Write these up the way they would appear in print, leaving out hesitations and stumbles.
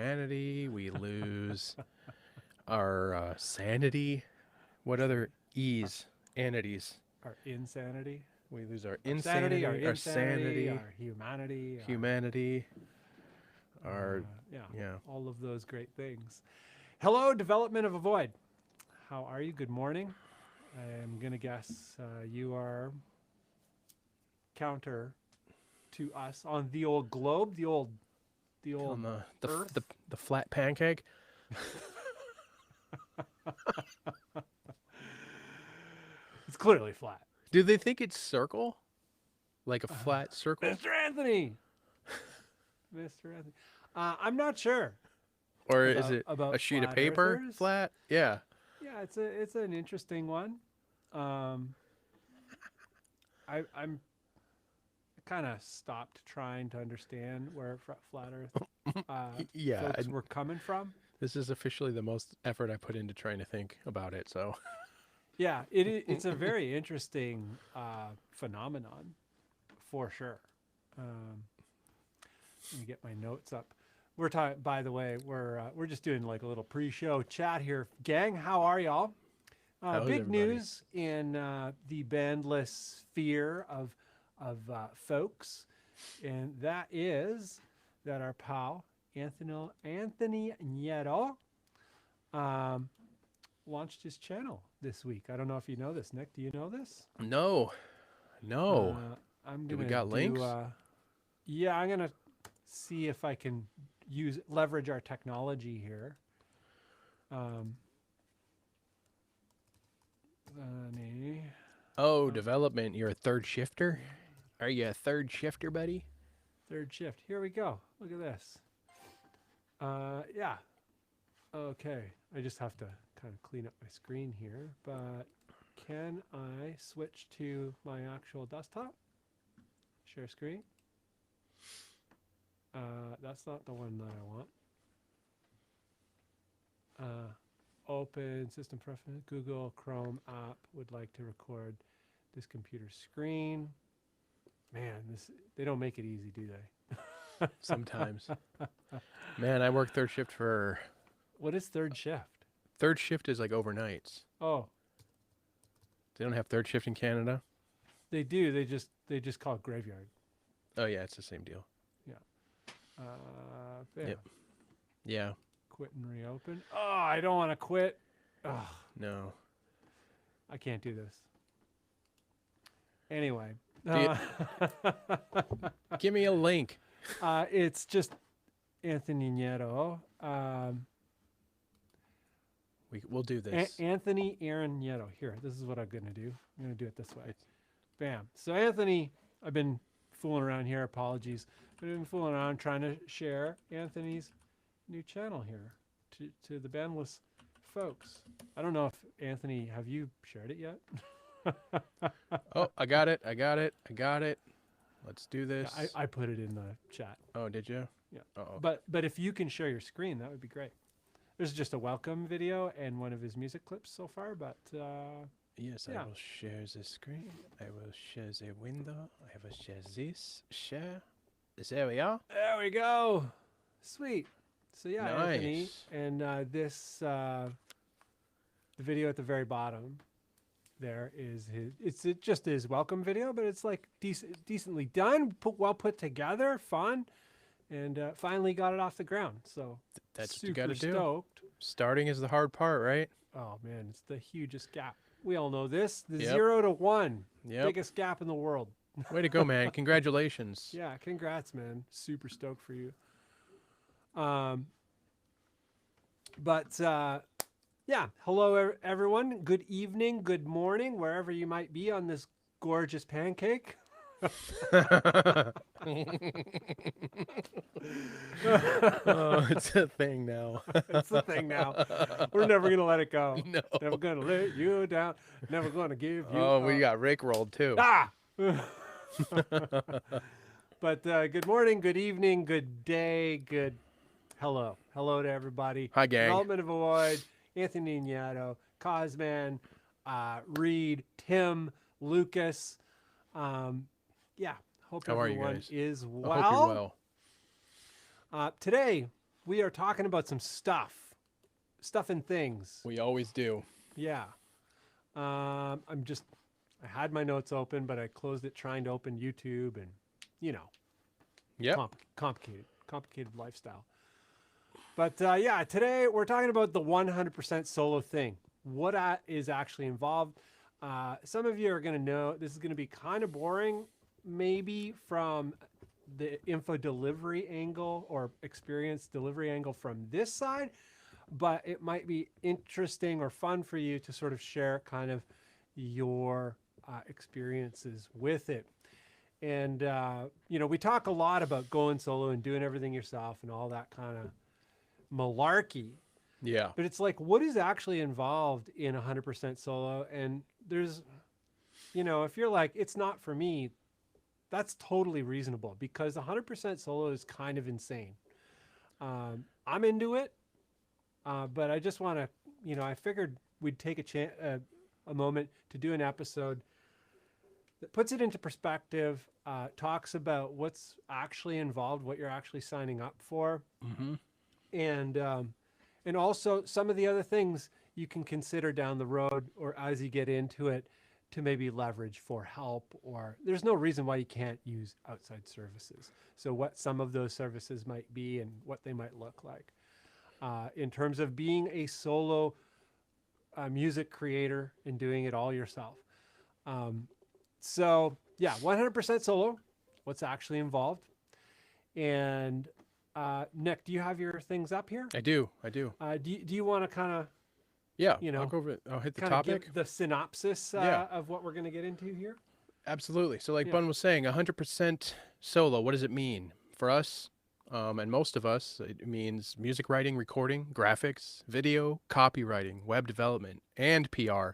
humanity. We lose our sanity. What other E's? Anities. Our insanity. We lose our Sanity, insanity, our our insanity, sanity, our humanity. humanity, our yeah, all of those great things. Hello, development of a void. How are you? Good morning. I'm going to guess you are counter to us on the old globe, the old on Earth. the flat pancake. It's clearly flat. Do they think it's circle? Like a flat circle? Mr. Anthony. Mr. Anthony. I'm not sure. Or is it about a sheet of flat paper earthers. flat? Yeah. Yeah, it's an interesting one. I'm kind of stopped trying to understand where flat Earth Yeah. folks were coming from. This is officially the most effort I put into trying to think about it. So. Yeah, it's a very interesting phenomenon, for sure. Let me get my notes up. We're talking. By the way, we're just doing like a little pre-show chat here, gang. How are y'all? How's Big everybody? news in the bandless sphere of folks, and that is that our pal Anthony Nieto launched his channel this week. I don't know if you know this, Nick. Do you know this? No. I'm Do gonna we got links? Yeah, I'm gonna see if I can leverage our technology here. Development. You're a third shifter? Are you a third shifter, buddy? Third shift. Here we go. Look at this. Yeah. Okay. I just have to kind of clean up my screen here, but can I switch to my actual desktop? Share screen. That's not the one that I want. Open system preference. Google Chrome app would like to record this computer screen. Man, they don't make it easy, do they? Sometimes. Man, I work third shift for... What is third shift? Third shift is like overnights. Oh. They don't have third shift in Canada? They do. They just call it graveyard. Oh, yeah, it's the same deal. Yeah. Yep. Yeah. Quit and reopen. Oh, I don't want to quit. Oh, No. I can't do this. Anyway. Give me a link. It's just Anthony Nieto. We'll do this. Anthony Aaron Nieto. Here, this is what I'm going to do. I'm going to do it this way. Bam. So Anthony, I've been fooling around here. Apologies. But I've been fooling around trying to share Anthony's new channel here to the Bandless folks. I don't know if Anthony, have you shared it yet? Oh, I got it. Let's do this. Yeah, I put it in the chat. Oh, did you? Yeah. Uh-oh. But if you can share your screen, that would be great. There's just a welcome video and one of his music clips so far, but yes, yeah. I will share the screen. I will share the window. I will share this. Share. There we are. There we go. Sweet. So yeah, Nice. Anthony, and the video at the very bottom there is it's just his welcome video, but it's like decently done, well put together, fun, and finally got it off the ground. So That's what super you got to do. stoked. Starting is the hard part, right? Oh man, it's the hugest gap. We all know this. The Yep. 0 to 1, Yep. biggest gap in the world. Way to go, man. Congratulations. Yeah, congrats, man. Super stoked for you. Yeah, hello everyone. Good evening, good morning, wherever you might be on this gorgeous pancake. Oh, it's a thing now. It's the thing now. We're never gonna let it go. No. Never gonna let you down. Never gonna give you. Oh, we got Rick rolled too. Ah. But good morning, good evening, good day, good hello to everybody. Hi, gang. Development of a Void, Anthony Nieto, Cosman, Reed, Tim, Lucas. Yeah, hope How are you everyone guys? is I well. hope you're well. Today, we are talking about some stuff and things. We always do. Yeah. I had my notes open, but I closed it trying to open YouTube and, Yep. complicated lifestyle. But yeah, today we're talking about the 100% solo thing. What is actually involved. Some of you are going to know this is going to be kind of boring, maybe from the info delivery angle or experience delivery angle from this side, but it might be interesting or fun for you to sort of share kind of your experiences with it. And, we talk a lot about going solo and doing everything yourself and all that kind of malarkey. Yeah. But it's like, what is actually involved in 100% solo? And there's, if you're like, it's not for me, that's totally reasonable because 100% solo is kind of insane. I'm into it, but I just want to, I figured we'd take a moment to do an episode that puts it into perspective, talks about what's actually involved, what you're actually signing up for. Mm-hmm. And also some of the other things you can consider down the road or as you get into it to maybe leverage for help, or there's no reason why you can't use outside services. So what some of those services might be and what they might look like. In terms of being a solo music creator and doing it all yourself. So yeah, 100% solo, what's actually involved. And Nick, do you have your things up here? I do. Do you want to kind of, yeah, I'll go over it. I'll hit the topic. Give the synopsis of what we're going to get into here? Absolutely. So like Bunn was saying, 100% solo, what does it mean? For us, and most of us, it means music writing, recording, graphics, video, copywriting, web development, and PR.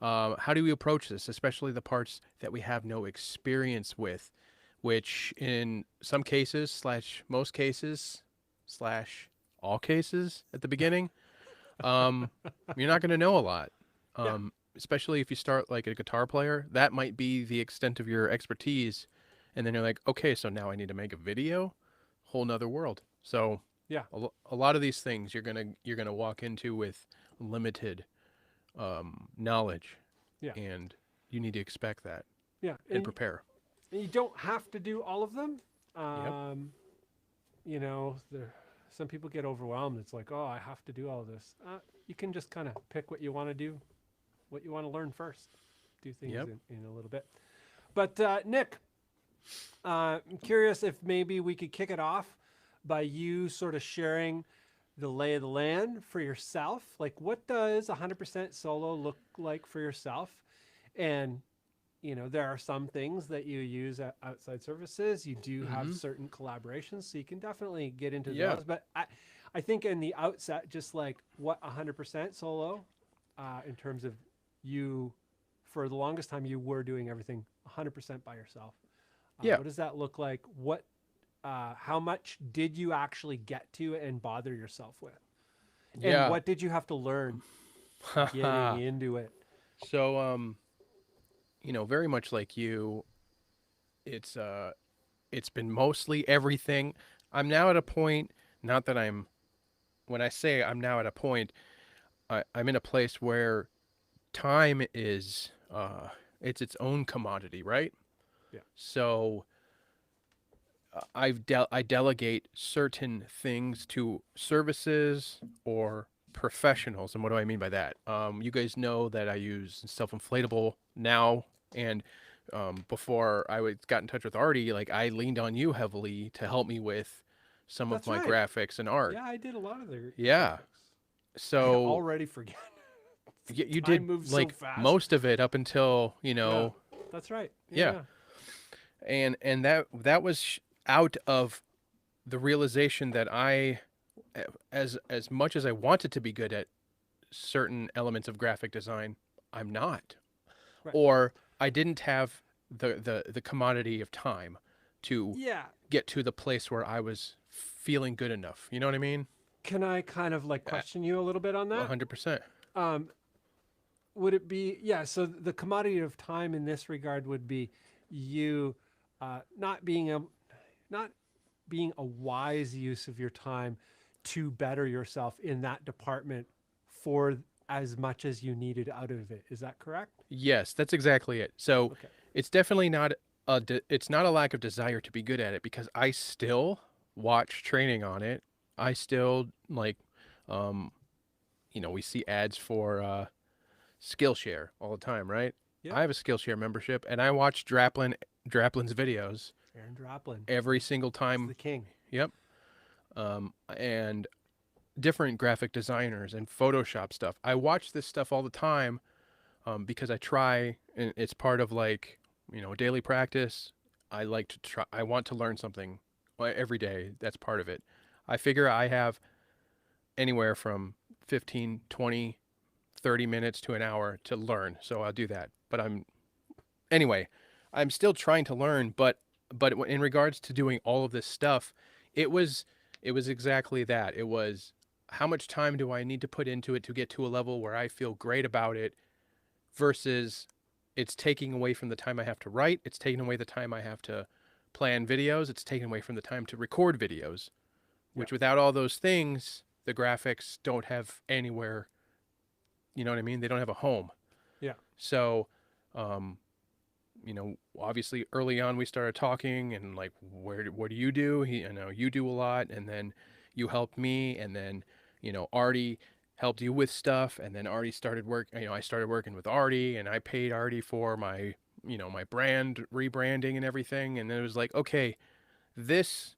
How do we approach this, especially the parts that we have no experience with, which in some cases, / most cases, / all cases at the beginning, you're not going to know a lot. Especially if you start like a guitar player, that might be the extent of your expertise. And then you're like, okay, so now I need to make a video, whole nother world. So yeah, a lot of these things you're going to walk into with limited knowledge. Yeah. And you need to expect that. Yeah. And prepare. And you don't have to do all of them. Some people get overwhelmed. It's like, oh, I have to do all this. You can just kind of pick what you want to do, what you want to learn first. Do things in a little bit. But Nick, I'm curious if maybe we could kick it off by you sort of sharing the lay of the land for yourself. Like, what does 100% solo look like for yourself? And there are some things that you use at outside services. You do have certain collaborations, so you can definitely get into those. But I think in the outset, just like what 100% solo, in terms of you, for the longest time, you were doing everything 100% by yourself. What does that look like? How much did you actually get to and bother yourself with? And what did you have to learn getting into it? So, very much like you, it's been mostly everything. I'm now at a point, not that when I say I'm now at a point, I'm in a place where time is, it's its own commodity, right? Yeah. So I delegate certain things to services or professionals. And what do I mean by that? You guys know that I use self-inflatable now, and before I got in touch with Artie, like I leaned on you heavily to help me with some of my graphics and art. Yeah, I did a lot of their graphics. So I already forget. You did like so fast. Most of it up until that's right. Yeah. And that was out of the realization that I, as much as I wanted to be good at certain elements of graphic design, I'm not. Right. Or I didn't have the commodity of time to get to the place where I was feeling good enough. You know what I mean? Can I kind of like question you a little bit on that? 100%. Would it be, so the commodity of time in this regard would be you not being a wise use of your time to better yourself in that department for as much as you needed out of it. Is that correct? Yes, that's exactly it. So Okay. it's definitely not it's not a lack of desire to be good at it, because I still watch training on it. I still like, um, we see ads for Skillshare all the time, right? Yeah. I have a Skillshare membership, and I watch Draplin's videos Aaron Draplin. every single He's time. the king. Yep. And different graphic designers and Photoshop stuff. I watch this stuff all the time, because I try, and it's part of like, daily practice. I like to try, I want to learn something every day. That's part of it. I figure I have anywhere from 15, 20, 30 minutes to an hour to learn. So I'll do that. But anyway, I'm still trying to learn, but in regards to doing all of this stuff, it was exactly that. It was, how much time do I need to put into it to get to a level where I feel great about it, versus it's taking away from the time I have to write. It's taking away the time I have to plan videos. It's taking away from the time to record videos, which without all those things, the graphics don't have anywhere, you know what I mean? They don't have a home. Yeah. So, obviously early on we started talking, and like, what do you do? I know you do a lot, and then you helped me, and then, Artie helped you with stuff, and then Artie started I started working with Artie, and I paid Artie for my, my brand rebranding and everything. And then it was like, okay, this,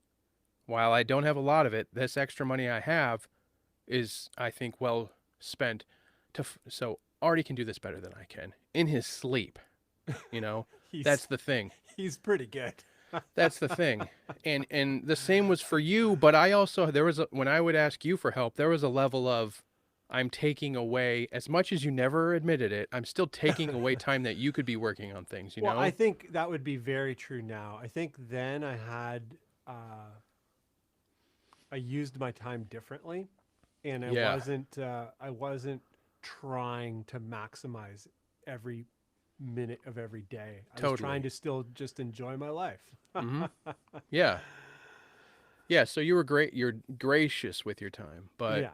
while I don't have a lot of it, this extra money I have is, I think, well spent so Artie can do this better than I can in his sleep, that's the thing. He's pretty good. That's the thing. And the same was for you, but I also, when I would ask you for help, there was a level of, I'm taking away, as much as you never admitted it, I'm still taking away time that you could be working on things, Well, I think that would be very true now. I think then I had, I used my time differently, and I wasn't trying to maximize every minute of every day. I was trying to still just enjoy my life. Yeah. Yeah. So you were great. You're gracious with your time, but,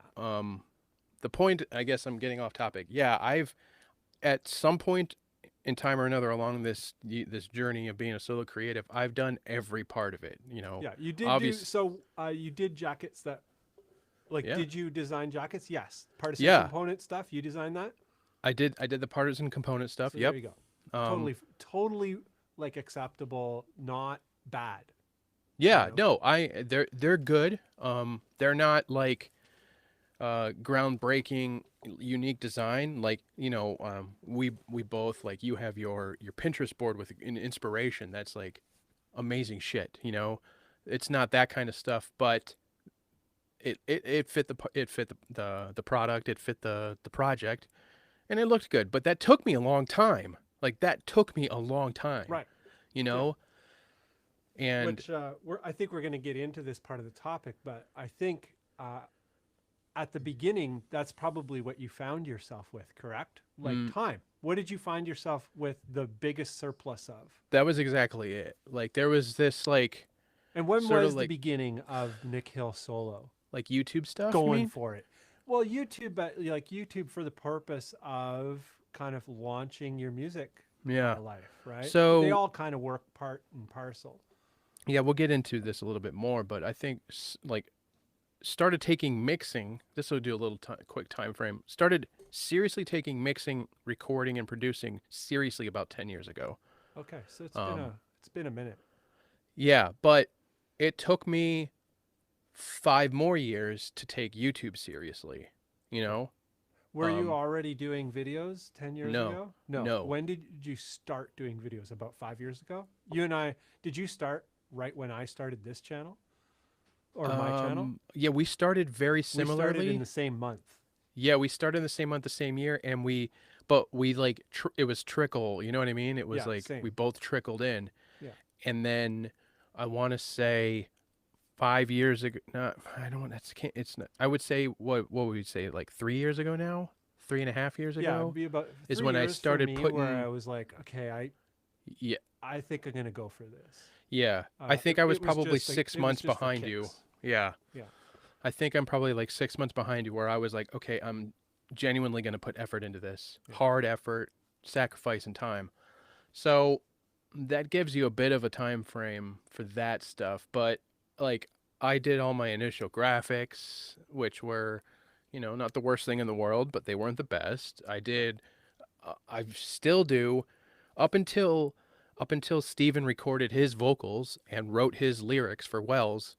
the point, I guess I'm getting off topic. Yeah. I've, at some point in time or another along this journey of being a solo creative, I've done every part of it, Yeah. You did you did jackets that, did you design jackets? Yes. Partisan component stuff. You designed that? I did the partisan component stuff. So Yep. There you go. Totally like acceptable, not bad. Yeah, no, they're good. They're not like groundbreaking, unique design. Like, we both, like, you have your Pinterest board with an inspiration that's like amazing shit. It's not that kind of stuff, but it fit the product, it fit the project, and it looked good. But that took me a long time. Like, that took me a long time. Right. And which I think we're going to get into this part of the topic, but I think at the beginning, that's probably what you found yourself with, correct? Like time. What did you find yourself with the biggest surplus of? That was exactly it. Like, there was this, like... And when was the beginning of Nick Hill Solo? Like YouTube stuff? Going for it. Well, YouTube, but like YouTube for the purpose of kind of launching your music life, right? So they all kind of work part and parcel. Yeah, we'll get into this a little bit more, but I think, like, started taking mixing. This will do a little quick time frame. Started seriously taking mixing, recording, and producing seriously about 10 years ago. Okay, so it's been a minute. Yeah, but it took me 5 more years to take YouTube seriously. Were you already doing videos 10 years ago? No. When did you start doing videos? About 5 years ago? You and I, did you start right when I started this channel? Or my channel? Yeah, we started very similarly. We started in the same month. Yeah, we started in the same month, the same year, and we like, it was trickle, you know what I mean? It was like, same. we both trickled in. Yeah. And then I want to say 5 years ago, it's not, I would say, what would we say, like 3 years ago now? 3.5 years ago? Yeah, it'd be about 3 is when I years started for me putting, where I was like, okay, I think I'm going to go for this. Yeah. I think I was it was probably just 6 months behind you. Yeah. Yeah. I think I'm probably like 6 months behind you, where I was like, okay, I'm genuinely going to put effort into this, Yeah. hard effort, sacrifice, and time. So that gives you a bit of a time frame for that stuff. But like, I did all my initial graphics, which were, not the worst thing in the world, but they weren't the best. I still do, up until Steven recorded his vocals and wrote his lyrics for Wells.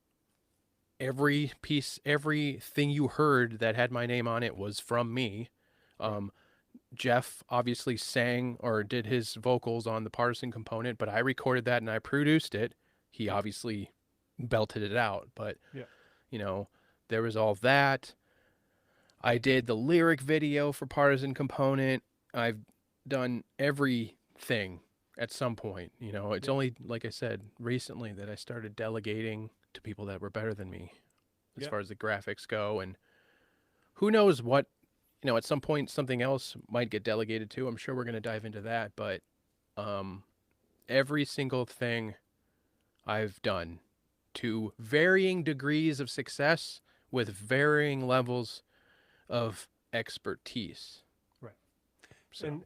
Everything you heard that had my name on it was from me. Um, Jeff obviously sang or did his vocals on the Partisan component, but I recorded that and I produced it. He obviously belted it out, but Yeah. there was all that. I did the lyric video for Partisan component. I've done everything at some point. It's only, like I said, recently that I started delegating to people that were better than me as far as the graphics go. And who knows what, at some point something else might get delegated to. I'm sure we're going to dive into that. But every single thing I've done, to varying degrees of success with varying levels of expertise. Right. So. And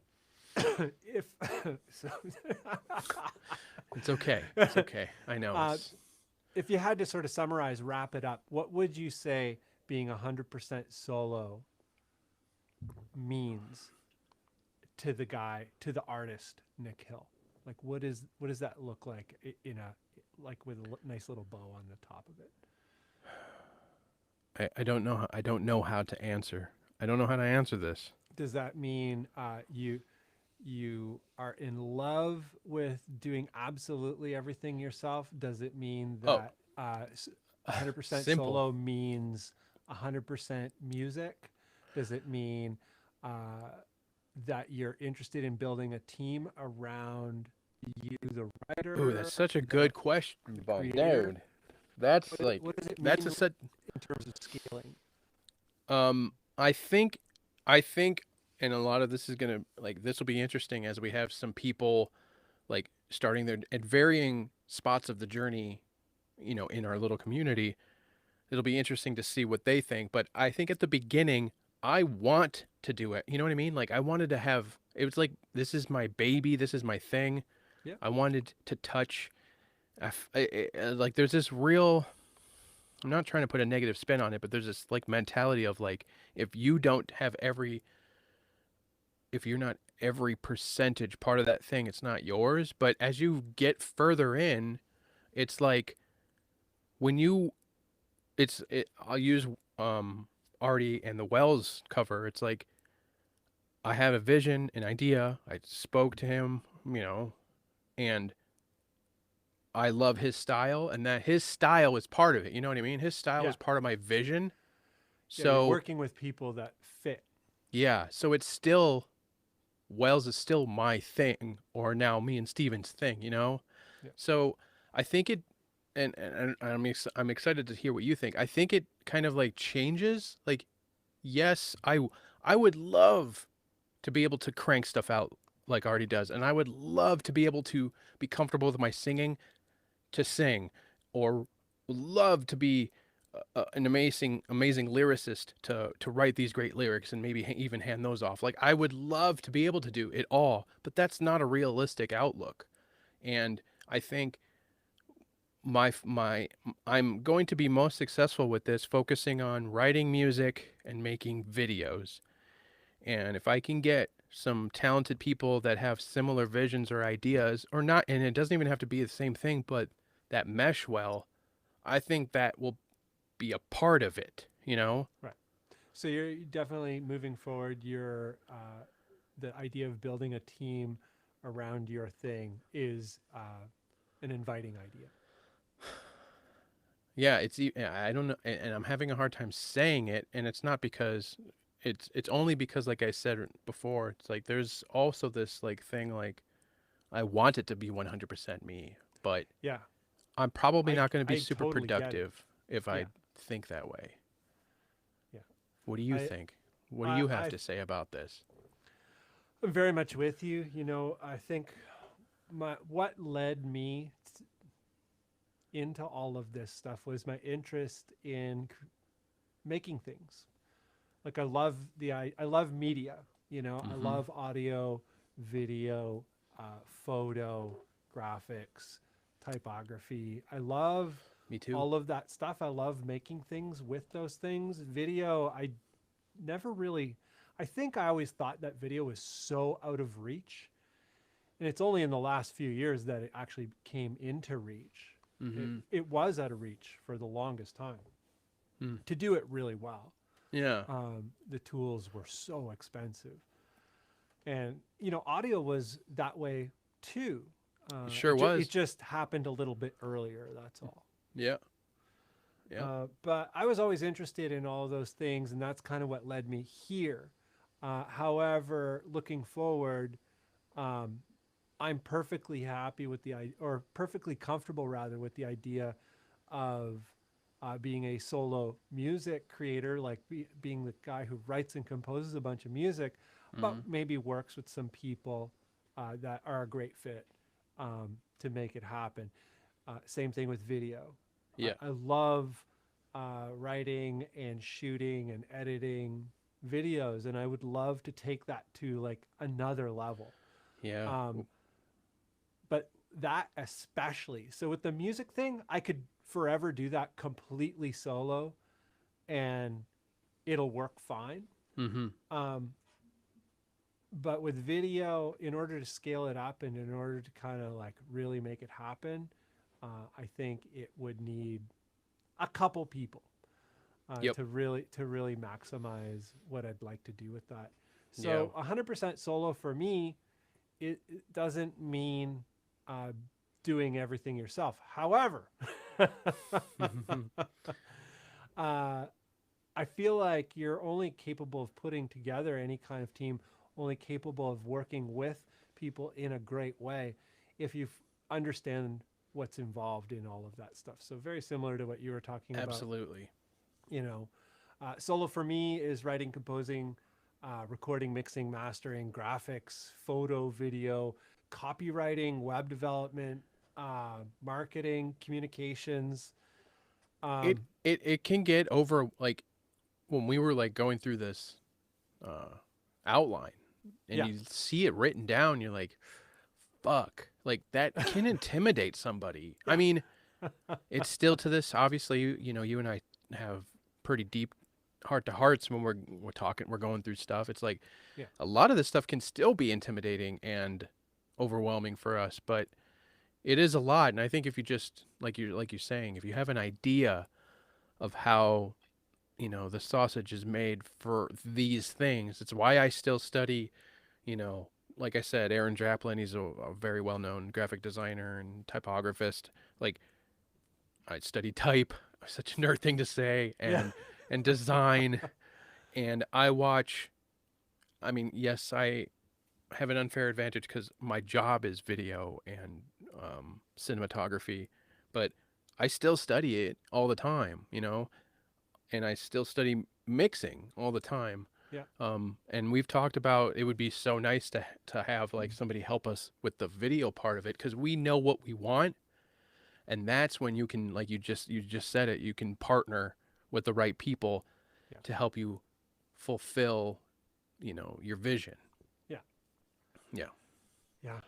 if so, It's okay. It's okay. I know. if you had to sort of summarize, wrap it up, what would you say being 100% solo means to the artist Nick Hill? Like, what does that look like with a nice little bow on the top of it? I don't know. I don't know how to answer. I don't know how to answer this. Does that mean you are in love with doing absolutely everything yourself? Does it mean that 100% solo means 100% music? Does it mean that you're interested in building a team around you, the writer? Ooh, that's such a good question, dude. That's what does it mean that's a set in terms of scaling? I think, and a lot of this is gonna, this will be interesting as we have some people like starting their at varying spots of the journey, in our little community. It'll be interesting to see what they think. But I think at the beginning, I want to do it. You know what I mean? Like, I wanted to have, it was like, this is my baby. This is my thing. Yeah. I wanted to touch, like, there's this real, I'm not trying to put a negative spin on it, but there's this like mentality of like, if you're not every percentage part of that thing, it's not yours. But as you get further in, it's like I'll use Artie and the Wells cover. It's like, I have a vision, an idea. I spoke to him, and I love his style, and that his style is part of it. You know what I mean? His style is part of my vision. So you're working with people that fit. Yeah. So it's still, Wells is still my thing, or now me and Steven's thing, Yeah. So I think it, and I'm excited to hear what you think. I think it kind of like changes. Like, yes, I would love to be able to crank stuff out like Artie does, and I would love to be able to be comfortable with my singing, to sing, or love to be an amazing lyricist to write these great lyrics and maybe even hand those off. Like, I would love to be able to do it all, but that's not a realistic outlook. And I think I'm going to be most successful with this focusing on writing music and making videos. And if I can get some talented people that have similar visions or ideas, or not, and it doesn't even have to be the same thing, but that mesh well, I think that will be a part of it, Right. So you're definitely moving forward. The idea of building a team around your thing is an inviting idea. Yeah, I don't know, and I'm having a hard time saying it, and it's not because it's only because, like I said before, it's like there's also this like thing, like, I want it to be 100% me, but yeah, I'm probably not going to be I super totally productive if I think that way. Yeah. What do you think? What do you have to say about this? I'm very much with you. I think what led me into all of this stuff was my interest in making things. Like I love media, you know, I Mm-hmm. love audio, video, photo, graphics, typography. I love Me too. all of that stuff. I love making things with those things. Video, I never really, I think I always thought that video was so out of reach. And it's only in the last few years that it actually came into reach. It, Mm-hmm. it was out of reach for the longest time Mm. to do it really well. Yeah. The tools were so expensive. And, you know, audio was that way too. It sure was. It just happened a little bit earlier, that's all. Yeah. Yeah. But I was always interested in all of those things, and that's kind of what led me here. However, looking forward, I'm perfectly happy with or perfectly comfortable rather with the idea of being a solo music creator, like being the guy who writes and composes a bunch of music, but maybe works with some people that are a great fit to make it happen. Same thing with video. Yeah. I love writing and shooting and editing videos, and I would love to take that to like another level. Yeah. But that especially. So with the music thing, I could forever do that completely solo and it'll work fine. Mm-hmm. But with video, in order to scale it up and in order to kind of like really make it happen, I think it would need a couple people Yep. to really maximize what I'd like to do with that. So 100% solo for me, it doesn't mean doing everything yourself. However, I feel like you're only capable of putting together any kind of team, only capable of working with people in a great way if you understand what's involved in all of that stuff. So very similar to what you were talking about. Absolutely. You know, solo for me is writing, composing, recording, mixing, mastering, graphics, photo, video, copywriting, web development, marketing, communications. It can get over, like when we were like going through this outline and you see it written down, you're like, fuck, like that can intimidate somebody. I mean, it's still to this, obviously, you know, you and I have pretty deep heart to hearts when we're talking, we're going through stuff. It's like a lot of this stuff can still be intimidating and overwhelming for us, but it is a lot. And I think if you just like you're saying, if you have an idea of how, you know, the sausage is made for these things, it's why I still study, you know, like I said, Aaron Draplin, he's a very well-known graphic designer and typographist. Like, I study type, such a nerd thing to say, and and design, and I watch. I mean, yes, I have an unfair advantage because my job is video and cinematography, but I still study it all the time, you know, and I still study mixing all the time. Yeah. And we've talked about it would be so nice to have like somebody help us with the video part of it, because we know what we want, and that's when you can, like you just said it, you can partner with the right people to help you fulfill, you know, your vision. Yeah. Yeah. Yeah.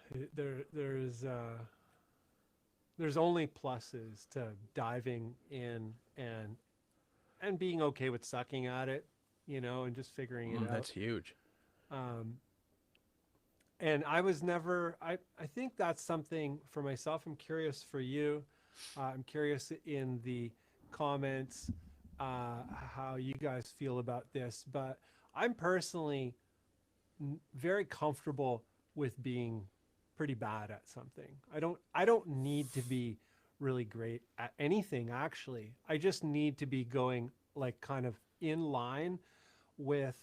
There's only pluses to diving in and being okay with sucking at it, you know, and just figuring it out. That's huge. And I was never, I think that's something for myself. I'm curious for you. I'm curious in the comments how you guys feel about this, but I'm personally very comfortable with being pretty bad at something. I don't need to be really great at anything, actually. I just need to be going like kind of in line with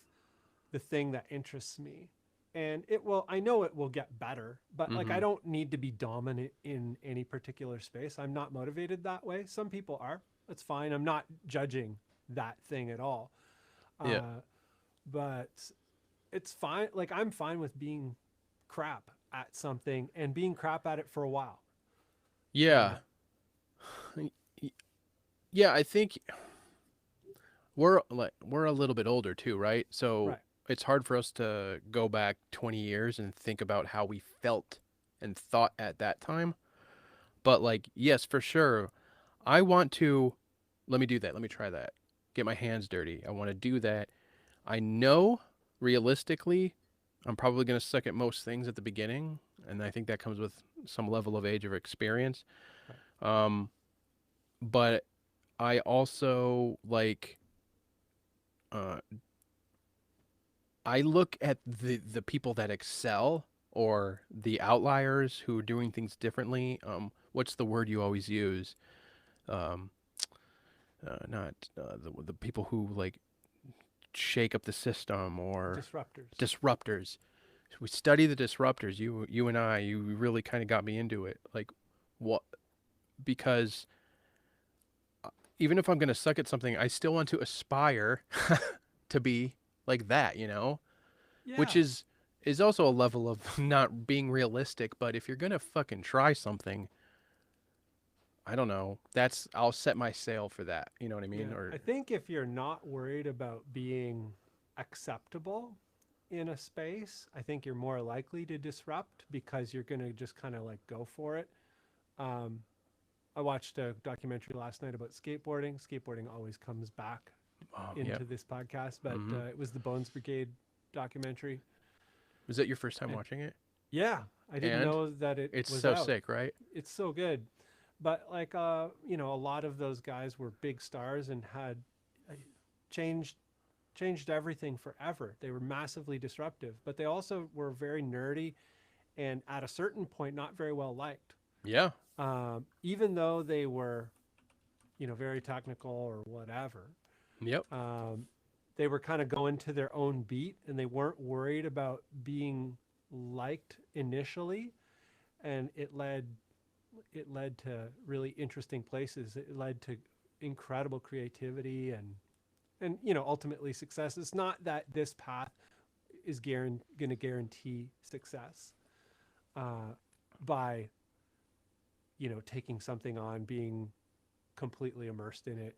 the thing that interests me. And I know it will get better, but like I don't need to be dominant in any particular space. I'm not motivated that way. Some people are. That's fine. I'm not judging that thing at all. But it's fine. Like I'm fine with being crap at something and being crap at it for a while. Yeah. Yeah, I think we're a little bit older too, right? So Right. it's hard for us to go back 20 years and think about how we felt and thought at that time. But like, yes, for sure, I want to. Let me do that. Let me try that. Get my hands dirty. I want to do that. I know realistically, I'm probably going to suck at most things at the beginning, and I think that comes with some level of age or experience. Right. Um, but I also like uh, I look at the people that excel or the outliers who are doing things differently. What's the word you always use? Um, not the people who like shake up the system or Disruptors. disruptors. We study the disruptors. You and I. You really kind of got me into it. Like what? Because even if I'm gonna suck at something, I still want to aspire to be like that. Which Yeah. is also a level of not being realistic. But if you're gonna fucking try something, I don't know. I'll set my sail for that. You know what I mean? Yeah. Or I think if you're not worried about being acceptable in a space, I think you're more likely to disrupt because you're going to just kind of like go for it. Um, I watched a documentary last night about skateboarding. Skateboarding always comes back yeah. into this podcast, but Hmm. it was the Bones Brigade documentary. Was that your first time And watching it? yeah, I didn't And know that it it's was so out. sick, right? It's so good. But like a lot of those guys were big stars and had uh, changed changed everything forever. They were massively disruptive, but they also were very nerdy and at a certain point not very well liked. Yeah. Even though they were, very technical or whatever, Yep. um, they were kind of going to their own beat and they weren't worried about being liked initially, and it led to really interesting places. It led to incredible creativity and ultimately success. It's not that this path is going to guarantee success uh, by taking something on, being completely immersed in it,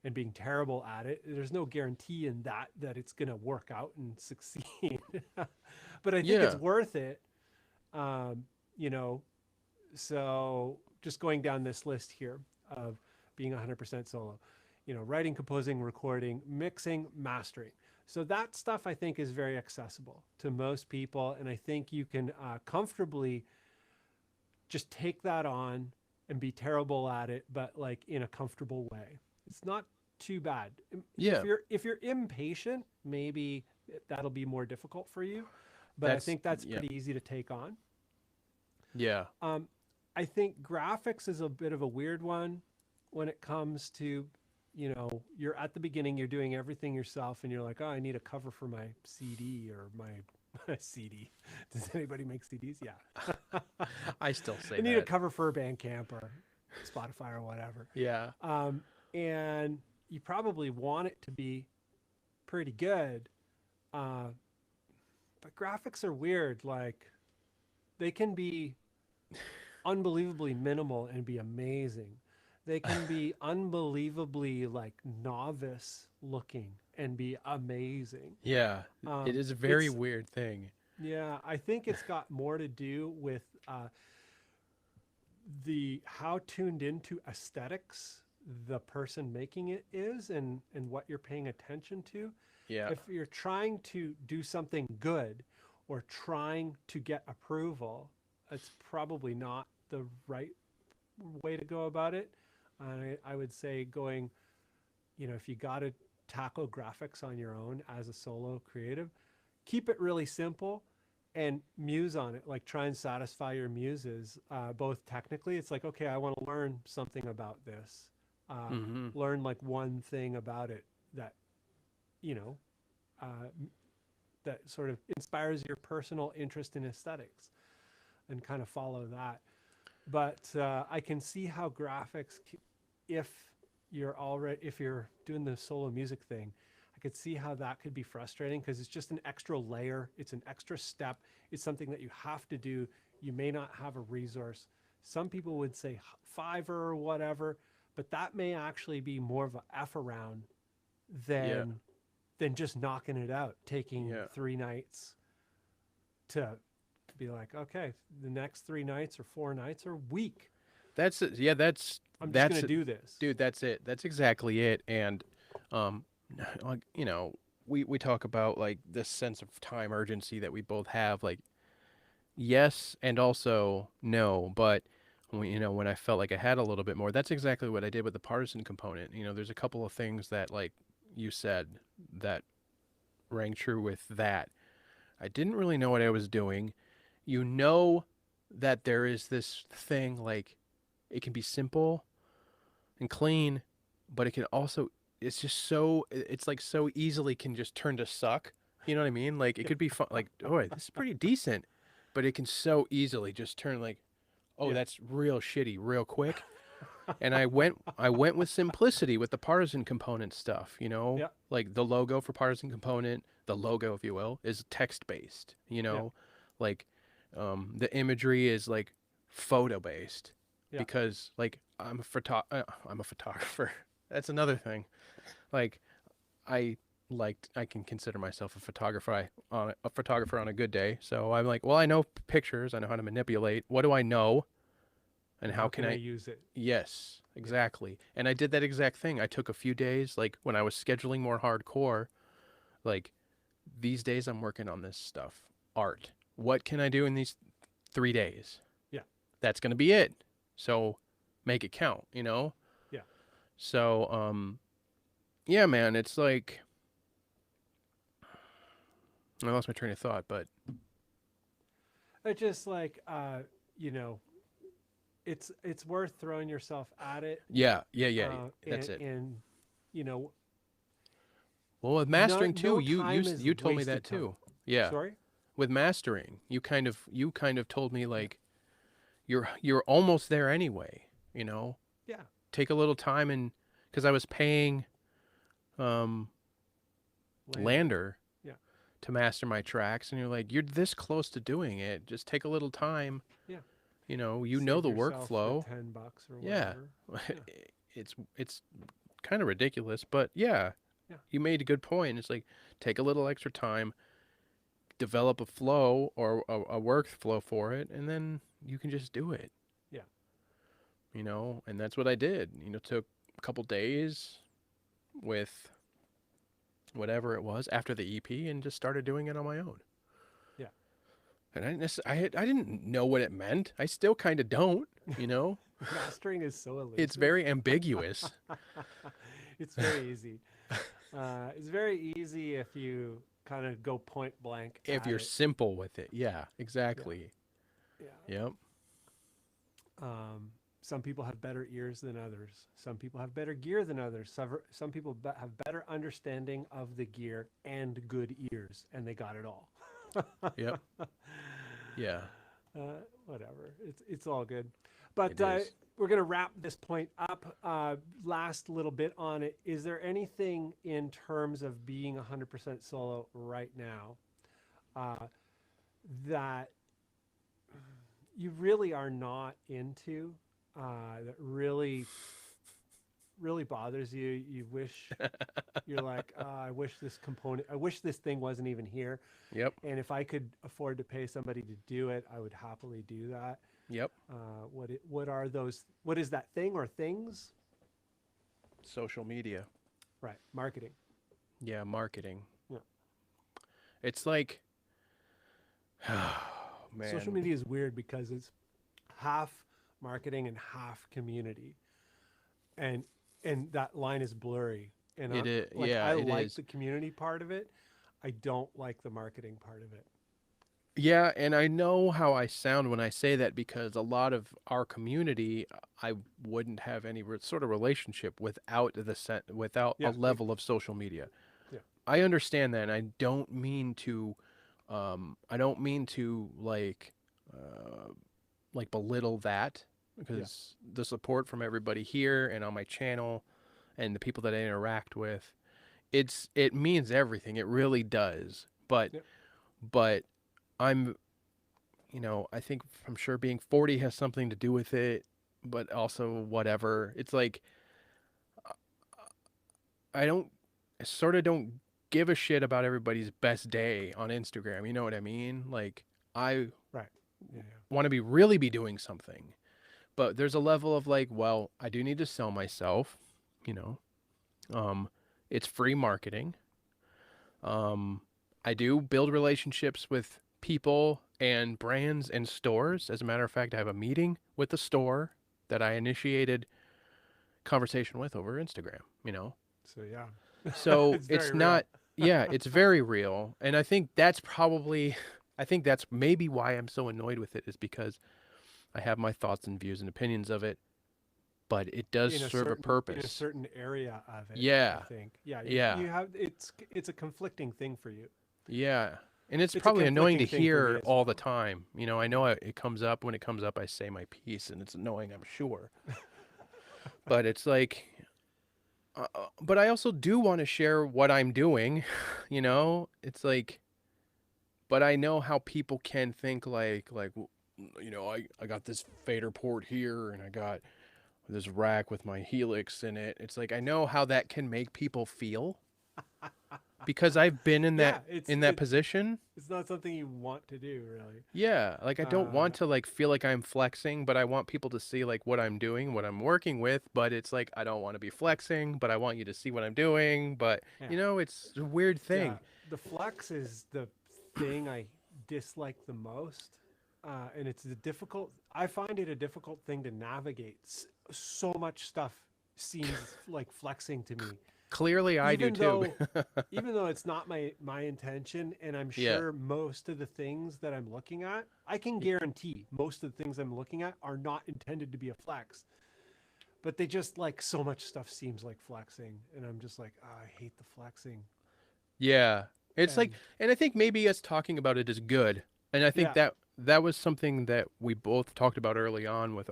and being terrible at it. There's no guarantee in that it's going to work out and succeed. But I think it's Yeah. worth it. Um, you know, so just going down this list here of being 100% solo, writing, composing, recording, mixing, mastering. So that stuff I think is very accessible to most people, and I think you can comfortably just take that on and be terrible at it, but like in a comfortable way. It's not too bad. If Yeah. you're impatient, maybe that'll be more difficult for you, but I That's think that's yeah. pretty easy to take on. Yeah. Um, I think graphics is a bit of a weird one when it comes to, you're at the beginning, you're doing everything yourself, and you're like, oh, I need a cover for my CD or my CD. Does anybody make CDs? Yeah. I still say I need a that. cover for Bandcamp or Spotify or whatever. Yeah. Um, and you probably want it to be pretty good. Uh, but graphics are weird. Like, they can be unbelievably minimal and be amazing. They can be unbelievably like novice looking and be amazing. Yeah. It is a very It's weird thing. Yeah, I think it's got more to do with the how tuned into aesthetics the person making it is, and what you're paying attention to. Yeah. If you're trying to do something good or trying to get approval, it's probably not the right way to go about it. I would say going, if you got to tackle graphics on your own as a solo creative, keep it really simple and muse on it. Like, try and satisfy your muses, both technically. It's like, okay, I want to learn something about this. Mm-hmm. Learn like one thing about it that, you know, uh, that sort of inspires your personal interest in aesthetics, and kind of follow that. But I can see how graphics, if if you're doing the solo music thing, I could see how that could be frustrating because it's just an extra layer. It's an extra step. It's something that you have to do. You may not have a resource. Some people would say Fiverr or whatever, but that may actually be more of a F around than just knocking it out, taking Yeah. 3 nights to be like, okay, the next 3 nights or 4 nights are weak. That's it. Yeah, that's I'm just that's going to it. do this. Dude, that's it. That's exactly it. And like, we talk about like this sense of time urgency that we both have, like yes and also no, but when I felt like I had a little bit more, that's exactly what I did with the partisan component. There's a couple of things that, like you said, that rang true with that. I didn't really know what I was doing. That there is this thing, like it can be simple and clean, but it can also, it's just so, it's like so easily can just turn to suck. You know what I mean? Like it could be fun, like, oh, this is pretty decent, but it can so easily just turn like, oh, Yeah. that's real shitty real quick. And I went with simplicity with the partisan component stuff, Yeah. like the logo for partisan component, the logo, if you will, is text based, Yeah. like the imagery is like photo based, Yeah. because like I'm a photographer. That's another thing. Like I can consider myself a photographer on a good day. So I'm like, well, I know pictures, I know how to manipulate. What do I know? And how can I I use it? Yes, exactly. And I did that exact thing. I took a few days, like when I was scheduling more hardcore, like these days I'm working on this stuff, art. What can I do in these 3 days? Yeah. That's going to be it. So make it count, Yeah. So, yeah, man, it's like, I lost my train of thought, but It's just like, it's worth throwing yourself at it. yeah, that's it. And Well, with mastering no too, time is you told me that wasted time. too. Yeah. Sorry? With mastering, you kind of told me like you're almost there anyway, Yeah. Take a little time, and because I was paying Lander Yeah. to master my tracks, and you're like, you're this close to doing it, just take a little time. Yeah. You Save know the yourself the workflow. $10 or Yeah. whatever. It's kind of ridiculous, but yeah, Yeah. you made a good point. It's like, take a little extra time, develop a flow or a workflow for it, and then you can just do it. Yeah. And that's what I did. Took a couple days with whatever it was after the EP and just started doing it on my own. Yeah. And I didn't know what it meant. I still kind of don't, Mastering is so elusive. It's very ambiguous. It's very easy. It's very easy if you kind of go point blank. If you're simple with it. Yeah, exactly. Yeah. Yep. Some people have better ears than others. Some people have better gear than others. Some people have better understanding of the gear and good ears, and they got it all. Yep. Yeah. Whatever. It's all good. But It is. we're going to wrap this point up. Last little bit on it. Is there anything in terms of being 100% solo right now that you really are not into, that really bothers you? You wish, you're like, I wish this thing wasn't even here. Yep. And if I could afford to pay somebody to do it, I would happily do that. Yep. What are those? What is that thing or things? Social media. Right. Marketing. Yeah, marketing. Yeah. It's like, oh, man. Social media is weird because it's half marketing and half community, and that line is blurry. And It is. like, Yeah, I it like is. the community part of it. I don't like the marketing part of it. Yeah, and I know how I sound when I say that, because a lot of our community, I wouldn't have any sort of relationship without without Yeah. a level of social media. Yeah. I understand that, and I don't mean to belittle that, because the support from everybody here and on my channel and the people that I interact with, it means everything. It really does. But Yeah. but I'm, I'm sure being 40 has something to do with it, but also whatever. It's like, I don't sort of don't give a shit about everybody's best day on Instagram. You know what I mean? Like I Right. Yeah. want to really be doing something. But there's a level of like, well, I do need to sell myself, you know. Um it's free marketing. Um I do build relationships with people and brands and stores. As a matter of fact, I have a meeting with the store that I initiated conversation with over Instagram, you know. So yeah, So it's very it's real. not, yeah, it's very real. And I think that's probably, I think that's maybe why I'm so annoyed with it, is because I have my thoughts and views and opinions of it, but it does serve a In a purpose. certain area of it, I Yeah. think. Yeah, Yeah. you have it's a conflicting thing for you. Yeah. And it's It's a probably annoying to conflicting thing for me hear as all the well. time. You know, I know it comes up. When it comes up, I say my piece, and it's annoying, I'm sure. But it's like, but I also do want to share what I'm doing, you know? It's like, but I know how people can think like you know, I got this fader port here and I got this rack with my helix in it. It's like I know how that can make people feel because I've been Yeah, in that position. it's not something you want to do, really. Yeah, like I don't Uh, want to like feel like I'm flexing, but I want people to see like what I'm doing, what I'm working with, but it's like I don't want to be flexing, but I want you to see what I'm doing, but yeah, you know, it's a weird yeah. thing. The flex is the thing I dislike the most, and it's a difficult. I find it a difficult thing to navigate. So much stuff seems like flexing to me, Clearly I do even too. though even though it's not my intention, and I'm Yeah. sure most of the things that I'm looking at, I can guarantee most of the things I'm looking at are not intended to be a flex, but they just like so much stuff seems like flexing, and I'm just like, oh, I hate the flexing. Yeah. It's like, And and I think maybe us talking about it is good. And I think yeah, that was something that we both talked about early on with,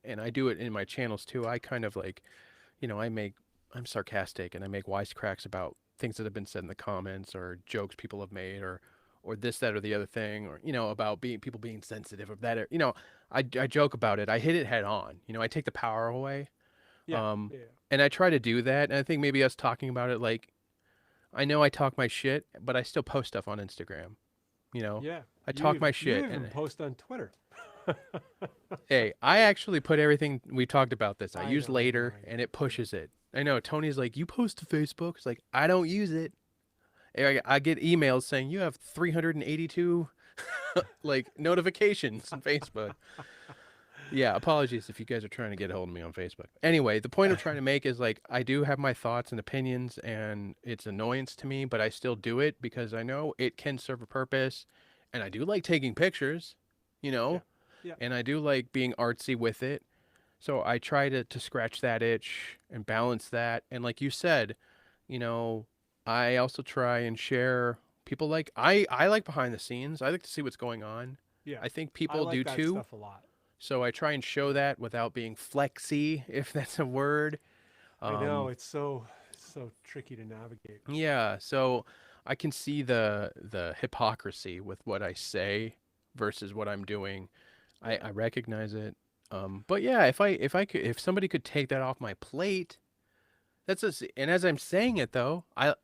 and I do it in my channels too. I kind of like, you know, I'm sarcastic and I make wisecracks about things that have been said in the comments or jokes people have made or this, that, or the other thing, or, you know, about people being sensitive of that, you know, I joke about it. I hit it head on, you know, I take the power away. yeah, Um, yeah, and I try to do that. And I think maybe us talking about it, like, I know I talk my shit, but I still post stuff on Instagram. You know, yeah. I talk my You shit, even and post on Twitter. hey, I actually put everything we talked about this. I I use know, I know, later, I know. and it Yeah. pushes it. I know Tony's like, you post to Facebook. It's like I don't use it. I get emails saying you have 382 like notifications on Facebook. Yeah, apologies if you guys are trying to get a hold of me on Facebook. Anyway, the point I'm trying to make is like I do have my thoughts and opinions and it's annoyance to me, but I still do it because I know it can serve a purpose. And I do like taking pictures, you Yeah, know, yeah. and I do like being artsy with it. So I try to scratch that itch and balance that. And like you said, you know, I also try and share people like I like behind the scenes. I like to see what's going on. Yeah, I think I people do like that too. stuff a lot. So I try and show that without being flexy, if that's a word. I know Um, it's so tricky to navigate. yeah, so I can see the hypocrisy with what I say versus what I'm doing. I recognize it. But yeah, if somebody could take that off my plate, and as I'm saying it though, I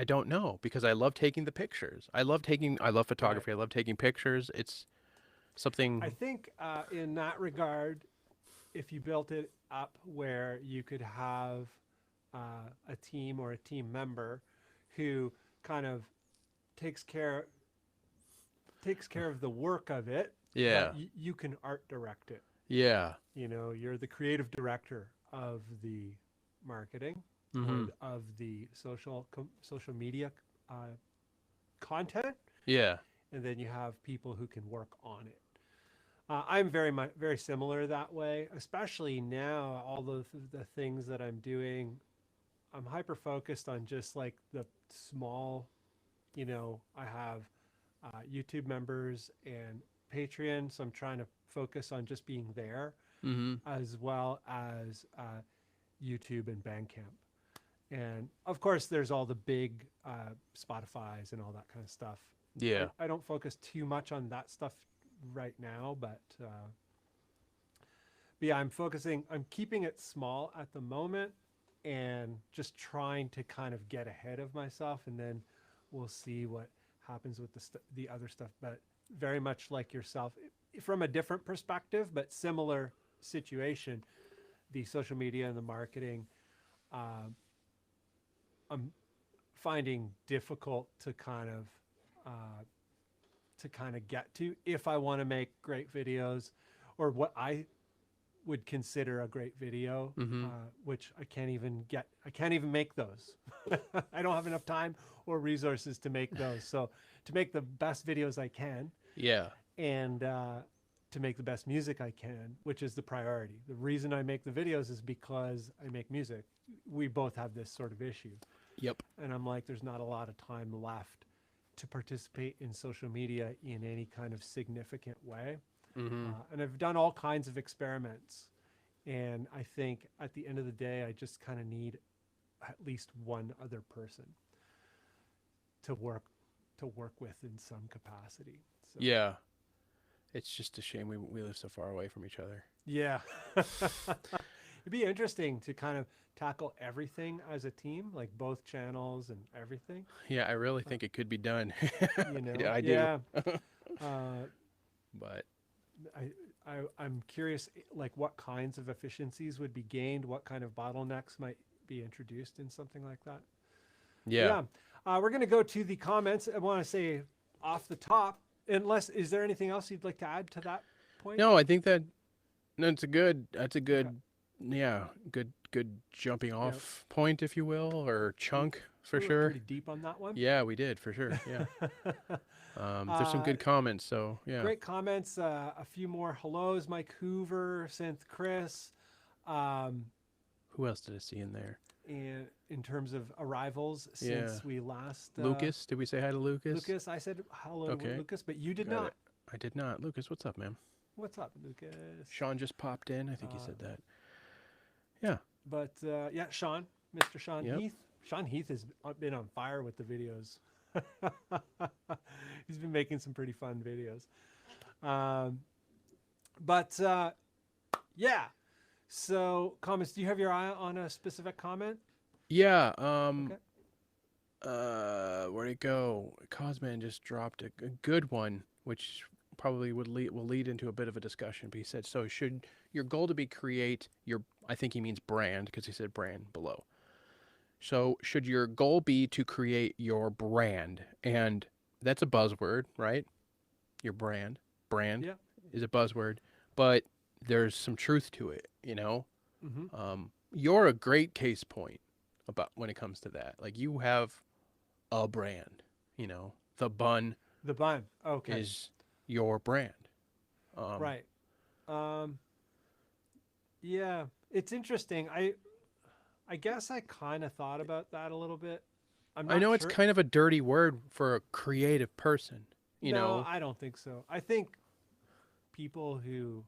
don't know because I love taking the pictures. I love Right. photography. I love taking pictures. It's I something. think in that regard, if you built it up where you could have a team or a team member who kind of takes care takes care of the work of it, but Yeah. you can art direct it. Yeah. You know, you're the creative director of the marketing or Mm-hmm. of the social media content, Yeah. and then you have people who can work on it. I'm very similar that way, especially now. All the things that I'm doing, I'm hyper focused on just like the small. You know, I have YouTube members and Patreon, so I'm trying to focus on just being there, Mm-hmm. as well as YouTube and Bandcamp. And of course, there's all the big Spotify's and all that kind of stuff. Yeah. I don't focus too much on that stuff right now, but yeah, I'm keeping it small at the moment. and just trying to kind of get ahead of myself, and then we'll see what happens with the other stuff. But very much like yourself, from a different perspective, but similar situation, the social media and the marketing, I'm finding difficult to kind of get to if I want to make great videos, or what I would consider a great video, which I can't even make those. I don't have enough time or resources to make those. So to make the best videos I can, and to make the best music I can, which is the priority. The reason I make the videos is because I make music. We both have this sort of issue. Yep. And I'm like, there's not a lot of time left to participate in social media in any kind of significant way. And I've done all kinds of experiments. And I think at the end of the day, I just kind of need at least one other person to work with in some capacity. So. Yeah. It's just a shame we live so far away from each other. Yeah. It'd be interesting to kind of tackle everything as a team, like both channels and everything. Yeah, I really think it could be done. You know? Yeah, I do. Yeah. But I'm curious, like what kinds of efficiencies would be gained, what kind of bottlenecks might be introduced in something like that. yeah. We're going to go to the comments. I want to say off the top, is there anything else you'd like to add to that point? No, I think that's a good good jumping off point, if you will, or chunk for We were sure. pretty deep on that one. Yeah, we did for sure. Yeah. There's some good comments, so yeah. Great comments. A few more hellos. Mike Hoover, Synth Chris. Who else did I see in there? And in terms of arrivals since we last... Lucas, did we say hi to Lucas? Lucas, I said hello, Okay. Lucas, but you did Got not. it. I did not. Lucas, what's up, man? What's up, Lucas? Sean just popped in. I think he said that. Yeah. But yeah, Sean, Mr. Sean Yep. Heath. Sean Heath has been on fire with the videos. He's been making some pretty fun videos. Yeah. So, comments. Do you have your eye on a specific comment? Yeah. Okay. Where'd it go? Cosman just dropped a good one, which probably will lead into a bit of a discussion. But he said, so should your goal to be create your, I think he means brand, because he said brand below. So should your goal be to create your brand? And that's a buzzword, right? Your brand is a buzzword, but there's some truth to it, you know? You're a great case point about when it comes to that. Like, you have a brand, you know, the Bunn Okay. is your brand. Right. Yeah, it's interesting. I guess I kind of thought about that a little bit. I know it's kind of a dirty word for a creative person, you know? No, I don't think so. I think people who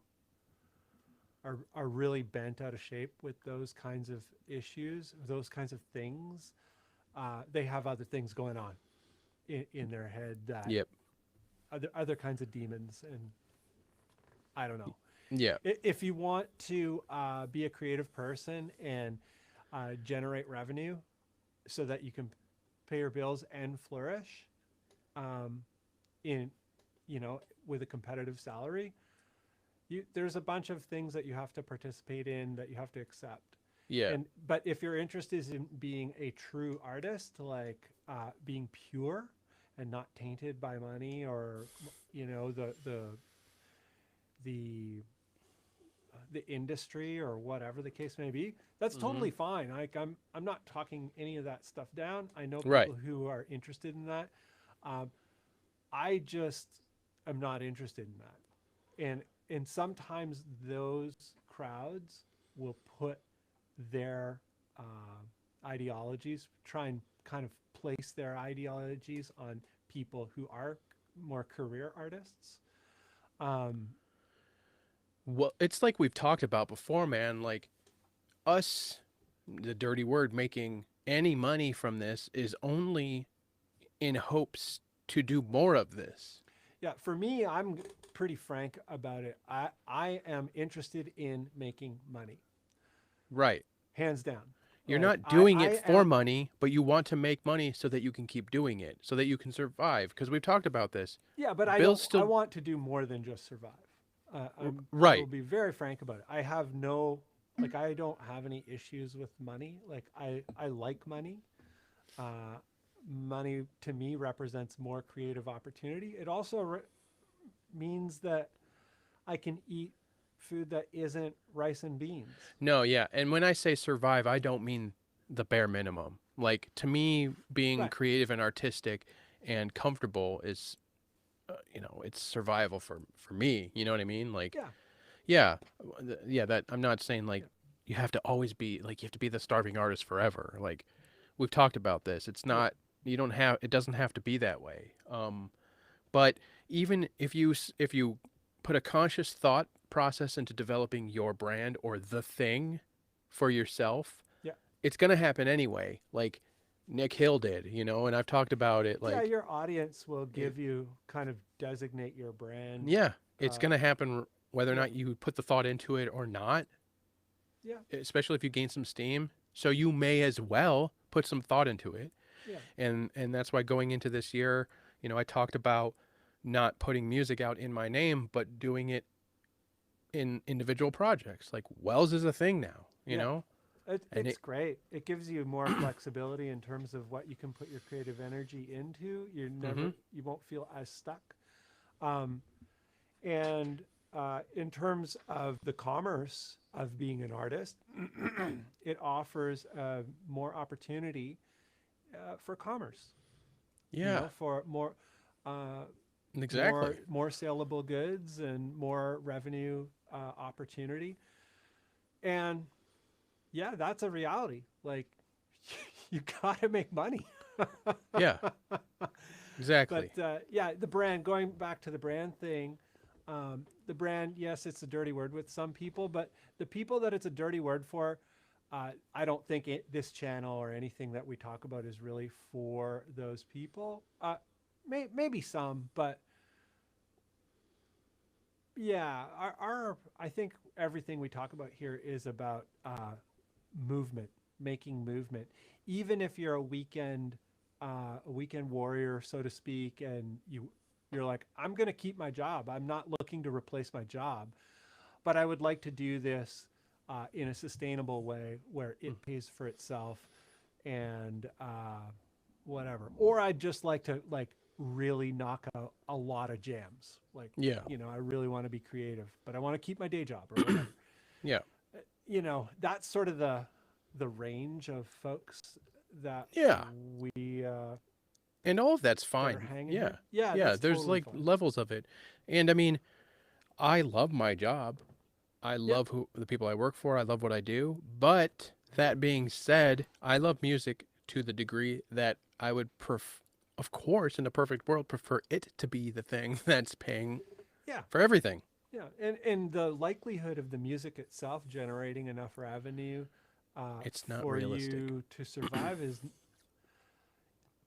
are really bent out of shape with those kinds of issues, those kinds of things, they have other things going on in their head that other kinds of demons, and I don't know. Yeah. If you want to be a creative person and generate revenue so that you can pay your bills and flourish with a competitive salary, there's a bunch of things that you have to participate in, that you have to accept. Yeah. But if you're interested in being a true artist, like being pure and not tainted by money, or the industry, or whatever the case may be, that's totally fine. Like, I'm not talking any of that stuff down. I know people who are interested in that. I just am not interested in that. And sometimes those crowds will put their ideologies, try and kind of place their ideologies on people who are more career artists. Well, it's like we've talked about before, man. Like, us, the dirty word, making any money from this is only in hopes to do more of this. Yeah, for me, I'm pretty frank about it. I am interested in making money. Right. Hands down. You're Like not doing I it for am, money, but you want to make money so that you can keep doing it, so that you can survive. Because we've talked about this. yeah, but I Bill's don't. I still want to do more than just survive. I will right. be very frank about it. I have no, like, I don't have any issues with money. Like, I like money. Uh, Money to me represents more creative opportunity. It also means that I can eat food that isn't rice and beans. No, yeah. And when I say survive, I don't mean the bare minimum. Like to me, being Right. creative and artistic and comfortable is, it's survival for me. You know what I mean? Like, Yeah. yeah, yeah. That I'm not saying like Yeah. you have to always be like you have to be the starving artist forever. Like we've talked about this. It's Yeah. not. You don't have. It doesn't have to be that way. But even if you put a conscious thought process into developing your brand or the thing for yourself, Yeah. it's going to happen anyway. Like Nick Hill did, and I've talked about it. Yeah. Like, Your audience will it, give you kind of designate your brand. yeah, it's Uh, going to happen whether or yeah. not you put the thought into it or not, Yeah. especially if you gain some steam. So you may as well put some thought into it. Yeah. And that's why going into this year, I talked about not putting music out in my name, but doing it in individual projects. Like Wells is a thing now, Yeah. and It's great. It gives you more flexibility in terms of what you can put your creative energy into. mm-hmm, You won't feel as stuck. Um, and in terms of the commerce of being an artist, it offers more opportunity for commerce. yeah, For more, uh, exactly. more saleable goods and more revenue opportunity. And yeah, that's a reality. Like, you gotta make money. Yeah, exactly. But yeah, the brand, going back to the brand thing, the brand, yes, it's a dirty word with some people, but the people that it's a dirty word for, I don't think this channel or anything that we talk about is really for those people. Maybe some, but yeah, I think everything we talk about here is about movement, making movement. Even if you're a weekend warrior, so to speak, and you're like, I'm going to keep my job. I'm not looking to replace my job, but I would like to do this in a sustainable way where it pays for itself and whatever. Or I'd just like to really knock out a lot of jams. Like, Yeah, I really want to be creative, but I want to keep my day job or whatever. yeah, That's sort of the range of folks that yeah. we And all of that's that are fine. hanging Yeah, here. Yeah, yeah. that's There's totally like fine. levels of it, and I mean, I love my job. I Yeah, love the people I work for. I love what I do. But that being said, I love music to the degree that I would of course, in a perfect world, prefer it to be the thing that's paying yeah, for everything. yeah. And the likelihood of the music itself generating enough revenue It's not for realistic. you to survive is,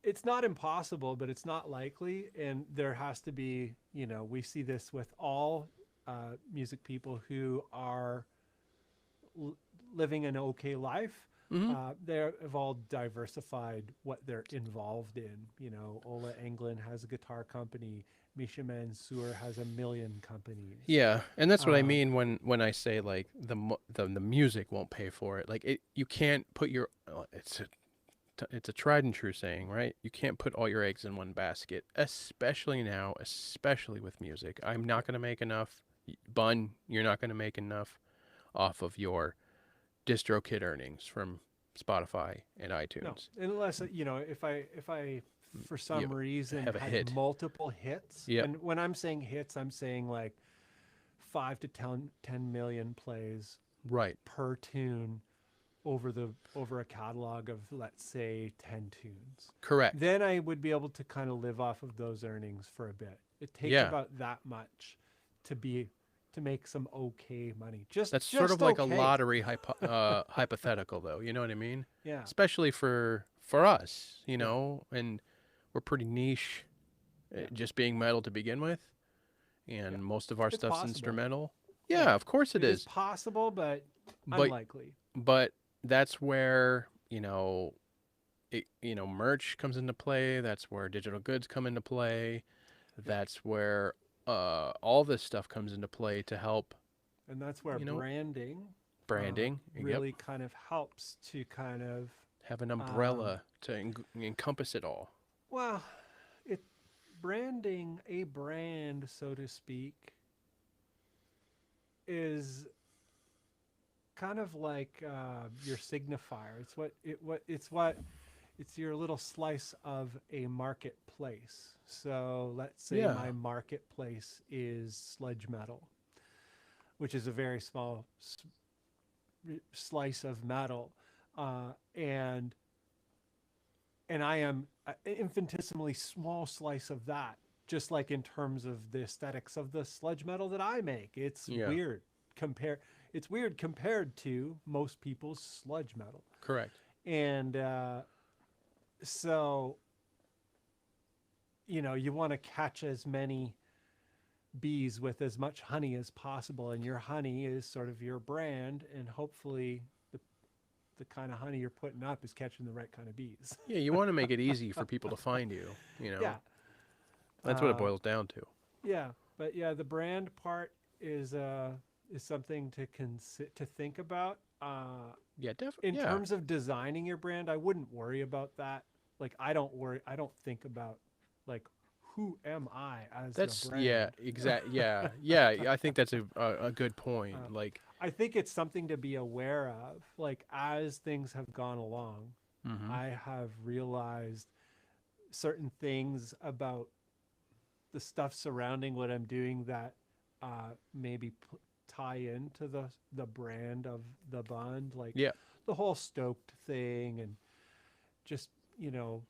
it's not impossible, but it's not likely. And there has to be, we see this with all music people who are l- living an okay life. Hmm. They have all diversified what they're involved in. Ola Englund has a guitar company. Misha Mansour has a million companies. Yeah, and that's what I Um, mean when I say like the music won't pay for it. Like you can't put your it's a tried and true saying, right? You can't put all your eggs in one basket, especially now, especially with music. I'm not going to make enough. Bunn, you're not going to make enough off of your DistroKid earnings from Spotify and no, iTunes. unless if I for You some reason have a had hit. multiple hits, Yep. and when I'm saying hits, I'm saying like 5 to 10 million plays Right. per tune over a catalog of, let's say, 10 tunes. Correct. Then I would be able to kind of live off of those earnings for a bit. It takes Yeah. about that much to make some okay money. That's Just sort of like a okay. lottery hypothetical, though. You know what I mean? Yeah. Especially for us, Yeah. and we're pretty niche, Yeah. just being metal to begin with, Yeah. and most of our It's stuff's possible. instrumental. Yeah. Yeah, of course it It is is. possible, but But unlikely. but that's where, merch comes into play. That's where digital goods come into play. Yeah. That's where all this stuff comes into play to help, And that's where you know, branding branding. Yep. really kind of helps to kind of, Have an um, umbrella to encompass it all. well, it branding a brand, so to speak, is kind of like your signifier. It's your little slice of a marketplace. So let's say Yeah. my marketplace is sludge metal, which is a very small slice of metal, and I am an infinitesimally small slice of that. Just like in terms of the aesthetics of the sludge metal that I make, it's Yeah. weird compare. It's weird compared to most people's sludge metal, Correct. and so you want to catch as many bees with as much honey as possible, and your honey is sort of your brand, and hopefully the kind of honey you're putting up is catching the right kind of bees. Yeah, you want to make it easy for people to find you. Yeah, That's what it boils down to. yeah, but yeah, the brand part is something to think about. Yeah, In definitely. Yeah, terms of designing your brand, I wouldn't worry about that. Like, I don't worry. I don't think about, like, who am I as the that's yeah, brand. exact. Yeah, yeah. I think that's a good point. Uh, Like, I think it's something to be aware of. Like, as things have gone along, hmm I have realized certain things about the stuff surrounding what I'm doing that maybe tie into the brand of the band, like yeah, the whole stoked thing, and just you know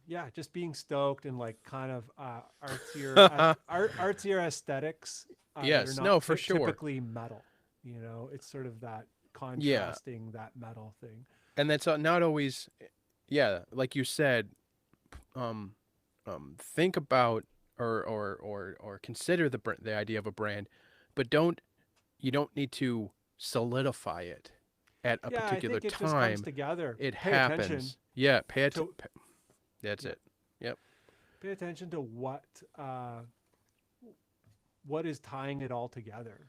yeah, just being stoked, and like kind of artsier aesthetics that are yes, not no, for sure. typically metal. It's sort of that Yeah, contrasting that metal thing. and that's not always. Yeah, like you said, um, think about or consider the idea of a brand, but you don't need to solidify it at a Yeah, I particular think it just comes time. together. It Pay attention happens. Yeah, to that's yeah, it. Yep. pay attention to what is tying it all together.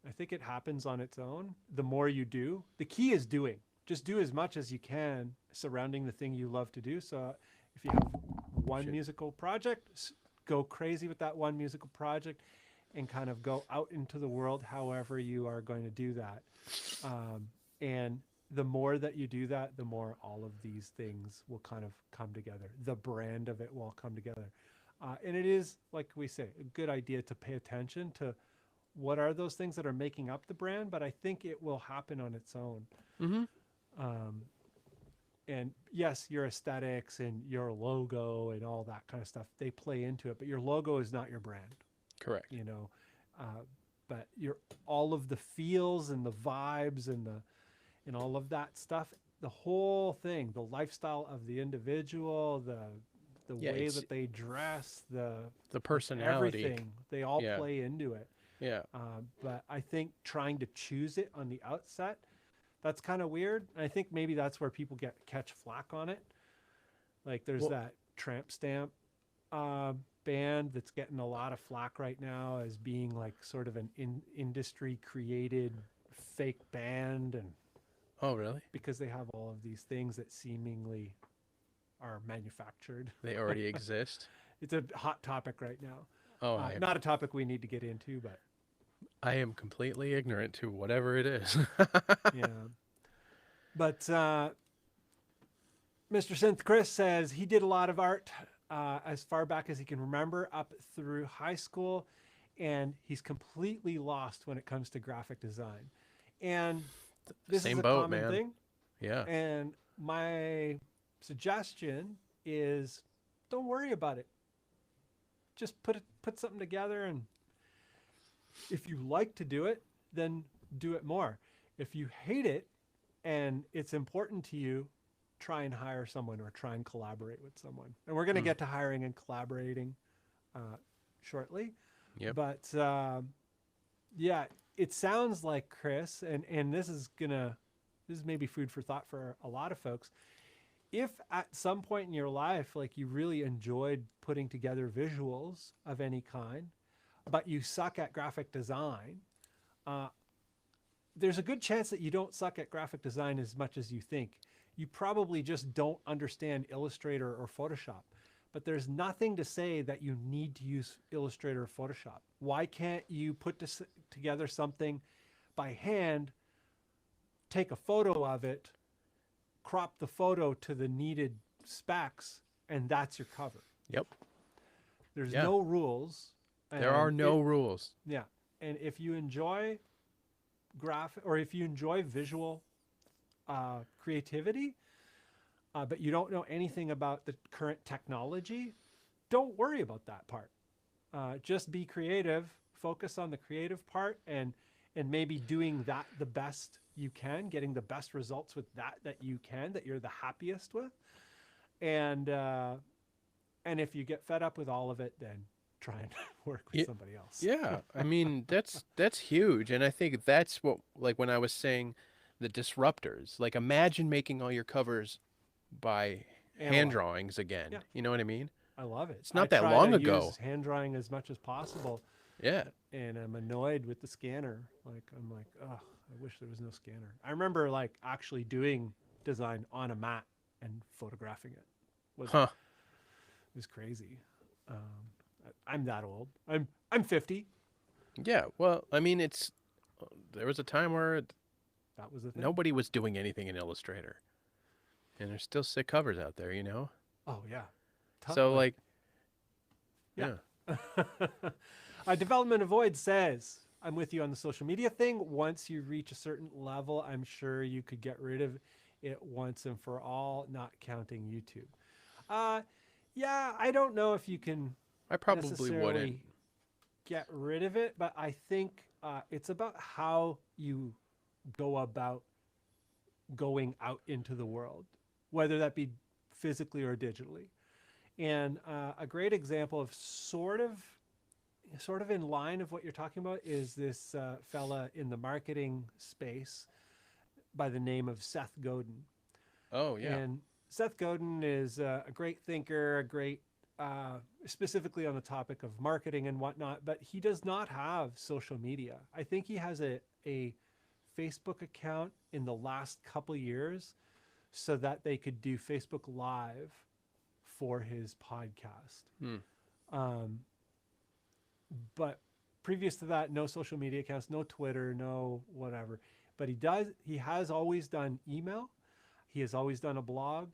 I think it happens on its own. The more you do, the key is doing. Just do as much as you can surrounding the thing you love to do. So if you have one Shit. musical project, go crazy with that one musical project and kind of go out into the world however you are going to do that. And the more that you do that, the more all of these things will kind of come together. The brand of it will come together. And it is, like we say, a good idea to pay attention to what are those things that are making up the brand, but I think it will happen on its own. Mm-hmm. Um, and yes, your aesthetics and your logo and all that kind of stuff, they play into it, but your logo is not your brand, Correct. you know. Uh, but your all of the feels and the vibes and all of that stuff, the whole thing, the lifestyle of the individual, the Yeah, way it's that they dress, the like personality. everything, they all Yeah. play into it. Yeah. But I think trying to choose it on the outset, that's kind of weird. And I think maybe that's where people catch flack on it. Like there's Well, that Tramp Stamp band that's getting a lot of flack right now as being like sort of an industry created fake band, and oh, really? because they have all of these things that seemingly are manufactured. They already exist. It's a hot topic right now. Oh, Not a topic we need to get into, but I am completely ignorant to whatever it is. yeah. But Mr. Synth Chris says he did a lot of art as far back as he can remember up through high school, and he's completely lost when it comes to graphic design. And this Same is a boat, common man. thing. Yeah. And my suggestion is don't worry about it. Just put something together, and if you like to do it, then do it more. If you hate it and it's important to you, try and hire someone or try and collaborate with someone. And we're going to get to hiring and collaborating shortly. Yep. But yeah, it sounds like, Chris, and this is maybe food for thought for a lot of folks. If at some point in your life, like you really enjoyed putting together visuals of any kind, but you suck at graphic design, there's a good chance that you don't suck at graphic design as much as you think. You probably just don't understand Illustrator or Photoshop. But there's nothing to say that you need to use Illustrator or Photoshop. Why can't you put together something by hand, take a photo of it, crop the photo to the needed specs, and that's your cover? Yep. There's no rules. There are no rules. Yeah. And if you enjoy or if you enjoy visual creativity, but you don't know anything about the current technology, don't worry about that part. Just be creative, focus on the creative part, and maybe doing that the best you can, getting the best results with that you can, that you're the happiest with. And if you get fed up with all of it, then try and work with somebody else. Yeah, I mean, that's huge. And I think that's what, like when I was saying the disruptors, like imagine making all your covers by hand drawings again. Yeah. You know what I mean? I love it. It's not that long ago. Use hand drawing as much as possible. Yeah. And I'm annoyed with the scanner. Like, I'm like, oh, I wish there was no scanner. I remember like actually doing design on a mat and photographing it. It was crazy. I'm that old. I'm 50. Yeah. Well, I mean, there was a time where that was the thing. Nobody was doing anything in Illustrator. And there's still sick covers out there, you know? Oh, yeah. So, like, yeah. Development Avoid says, I'm with you on the social media thing. Once you reach a certain level, I'm sure you could get rid of it once and for all, not counting YouTube. Yeah, I don't know if you can I probably wouldn't get rid of it, but I think it's about how you go about going out into the world, whether that be physically or digitally. And a great example of sort of in line of what you're talking about is this fella in the marketing space by the name of Seth Godin. Oh, yeah. And Seth Godin is a great thinker, a great, specifically on the topic of marketing and whatnot, but he does not have social media. I think he has a Facebook account in the last couple of years so that they could do Facebook Live for his podcast. But previous to that, no social media accounts, no Twitter, no whatever. But he has always done email. He has always done a blog.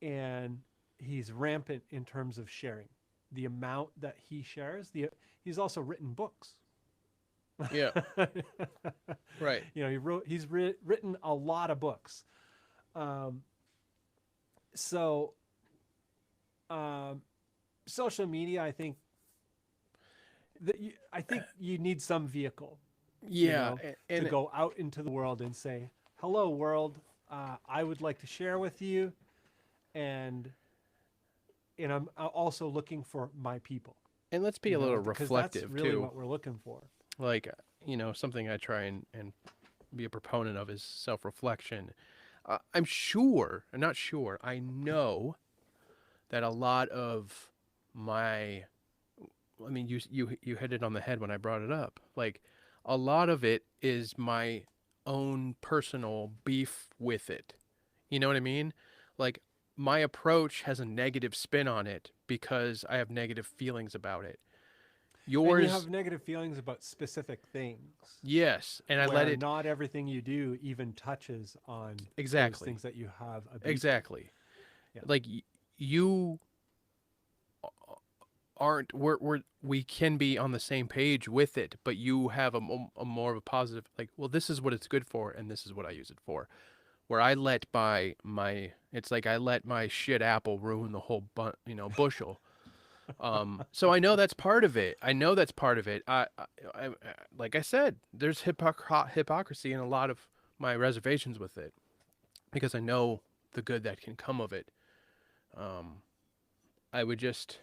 And he's rampant in terms of sharing. The amount that he shares, he's also written books. Yeah. Right. You know, he's written a lot of books. So social media, I think you need some vehicle. Yeah. To go out into the world and say, hello, world. I would like to share with you. And I'm also looking for my people. And let's be a little reflective, that's really too. what we're looking for. Like, something I try and be a proponent of is self-reflection. I'm sure, I'm not sure, I know that a lot of my, I mean, you hit it on the head when I brought it up. Like, a lot of it is my own personal beef with it. You know what I mean? Like, my approach has a negative spin on it because I have negative feelings about it. Yours, and you have negative feelings about specific things. Yes, and I let it. Not everything you do even touches on exactly those things that you have. Exactly. Yeah. Like you aren't. We can be on the same page with it, but you have a more of a positive. Like, well, this is what it's good for, and this is what I use it for. Where I let it's like I let my shit apple ruin the whole bushel. So I know that's part of it. I like I said, there's hypocrisy in a lot of my reservations with it because I know the good that can come of it. I would just,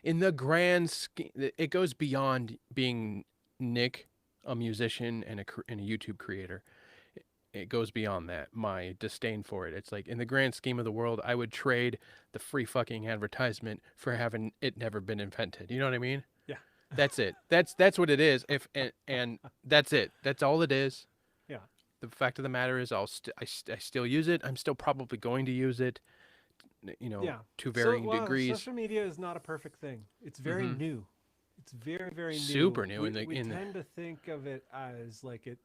in the grand scheme, it goes beyond being Nick, a musician and a YouTube creator. It goes beyond that. My disdain for it. It's like, in the grand scheme of the world, I would trade the free fucking advertisement for having it never been invented. You know what I mean? Yeah. That's it. That's what it is. And that's it. That's all it is. Yeah. The fact of the matter is, I still use it. I'm still probably going to use it. Yeah. To varying well, degrees. Social media is not a perfect thing. It's very new. It's very, very new. Super new. We tend to think of it as like it,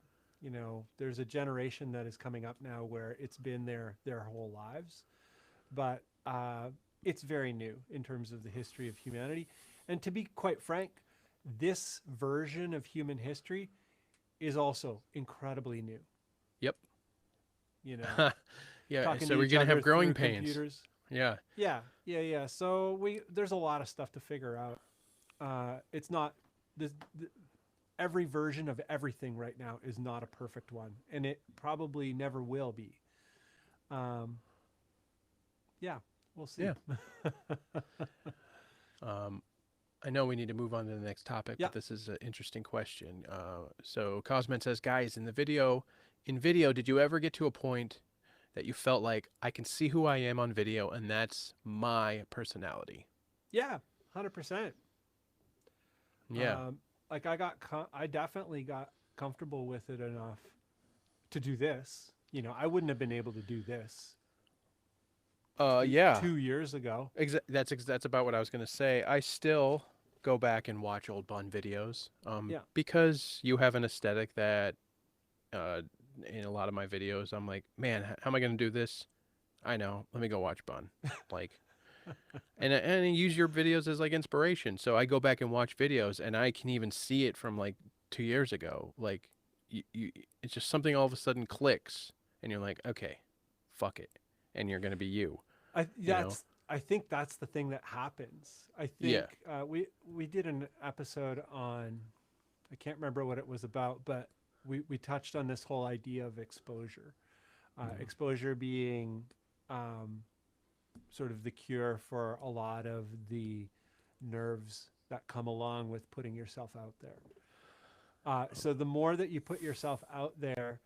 there's a generation that is coming up now where it's been their whole lives, but it's very new in terms of the history of humanity. And to be quite frank, this version of human history is also incredibly new. Yep. Yeah. Talking So to we're each gonna other have growing through pains. computers. Yeah. Yeah. So there's a lot of stuff to figure out. It's not every version of everything right now is not a perfect one, and it probably never will be. Yeah, we'll see. Yeah. I know we need to move on to the next topic, but this is an interesting question. So Cosman says, guys, in video, did you ever get to a point that you felt like, I can see who I am on video and that's my personality? Yeah, 100%. Yeah. Like I definitely got comfortable with it enough to do this. I wouldn't have been able to do this. Yeah. 2 years ago. That's about what I was going to say. I still go back and watch old Bunn videos. Because you have an aesthetic that, in a lot of my videos, I'm like, man, how am I going to do this? I know. Let me go watch Bunn. Like, and use your videos as like inspiration. So I go back and watch videos, and I can even see it from like 2 years ago. Like, it's just something all of a sudden clicks, and you're like, okay, fuck it, and you're going to be you. I think that's the thing that happens. I think we did an episode on, I can't remember what it was about, but we touched on this whole idea of exposure. Exposure being sort of the cure for a lot of the nerves that come along with putting yourself out there. So the more that you put yourself out there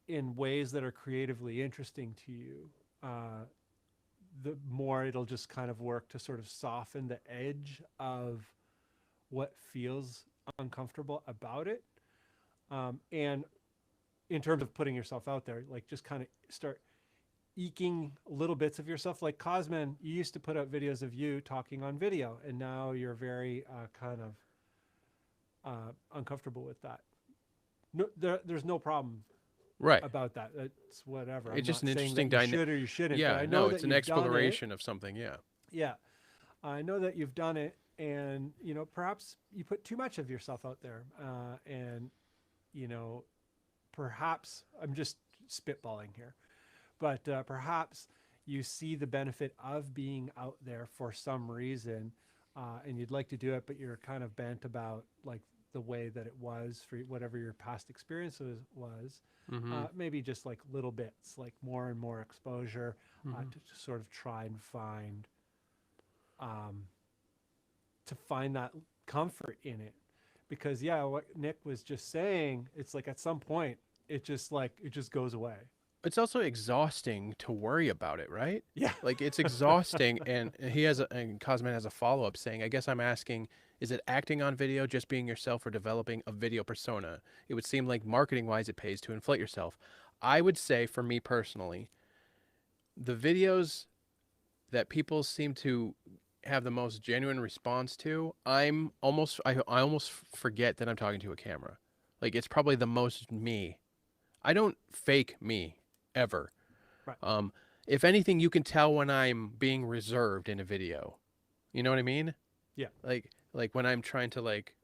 in ways that are creatively interesting to you, the more it'll just kind of work to sort of soften the edge of what feels uncomfortable about it. And in terms of putting yourself out there, like just kind of start eking little bits of yourself. Like Cosman, you used to put out videos of you talking on video, and now you're very kind of uncomfortable with that. No, there's no problem about that. It's whatever. It's just an interesting dynamic. You should or you shouldn't. Yeah, I know it's an exploration of something. Yeah. Yeah. I know that you've done it, and perhaps you put too much of yourself out there, and perhaps I'm just spitballing here, but perhaps you see the benefit of being out there for some reason, and you'd like to do it, but you're kind of bent about like the way that it was for whatever your past experiences was. Maybe just like little bits, like more and more exposure, to sort of try and find that comfort in it. Because what Nick was just saying, it's like at some point it just goes away. It's also exhausting to worry about it, right? Yeah. Like it's exhausting. And and Cosman has a follow-up saying, I guess I'm asking, is it acting on video, just being yourself, or developing a video persona? It would seem like marketing-wise it pays to inflate yourself. I would say, for me personally, the videos that people seem to have the most genuine response to, I almost forget that I'm talking to a camera. Like it's probably the most me. I don't fake me ever. Right. If anything, you can tell when I'm being reserved in a video. You know what I mean? Yeah. Like when I'm trying to like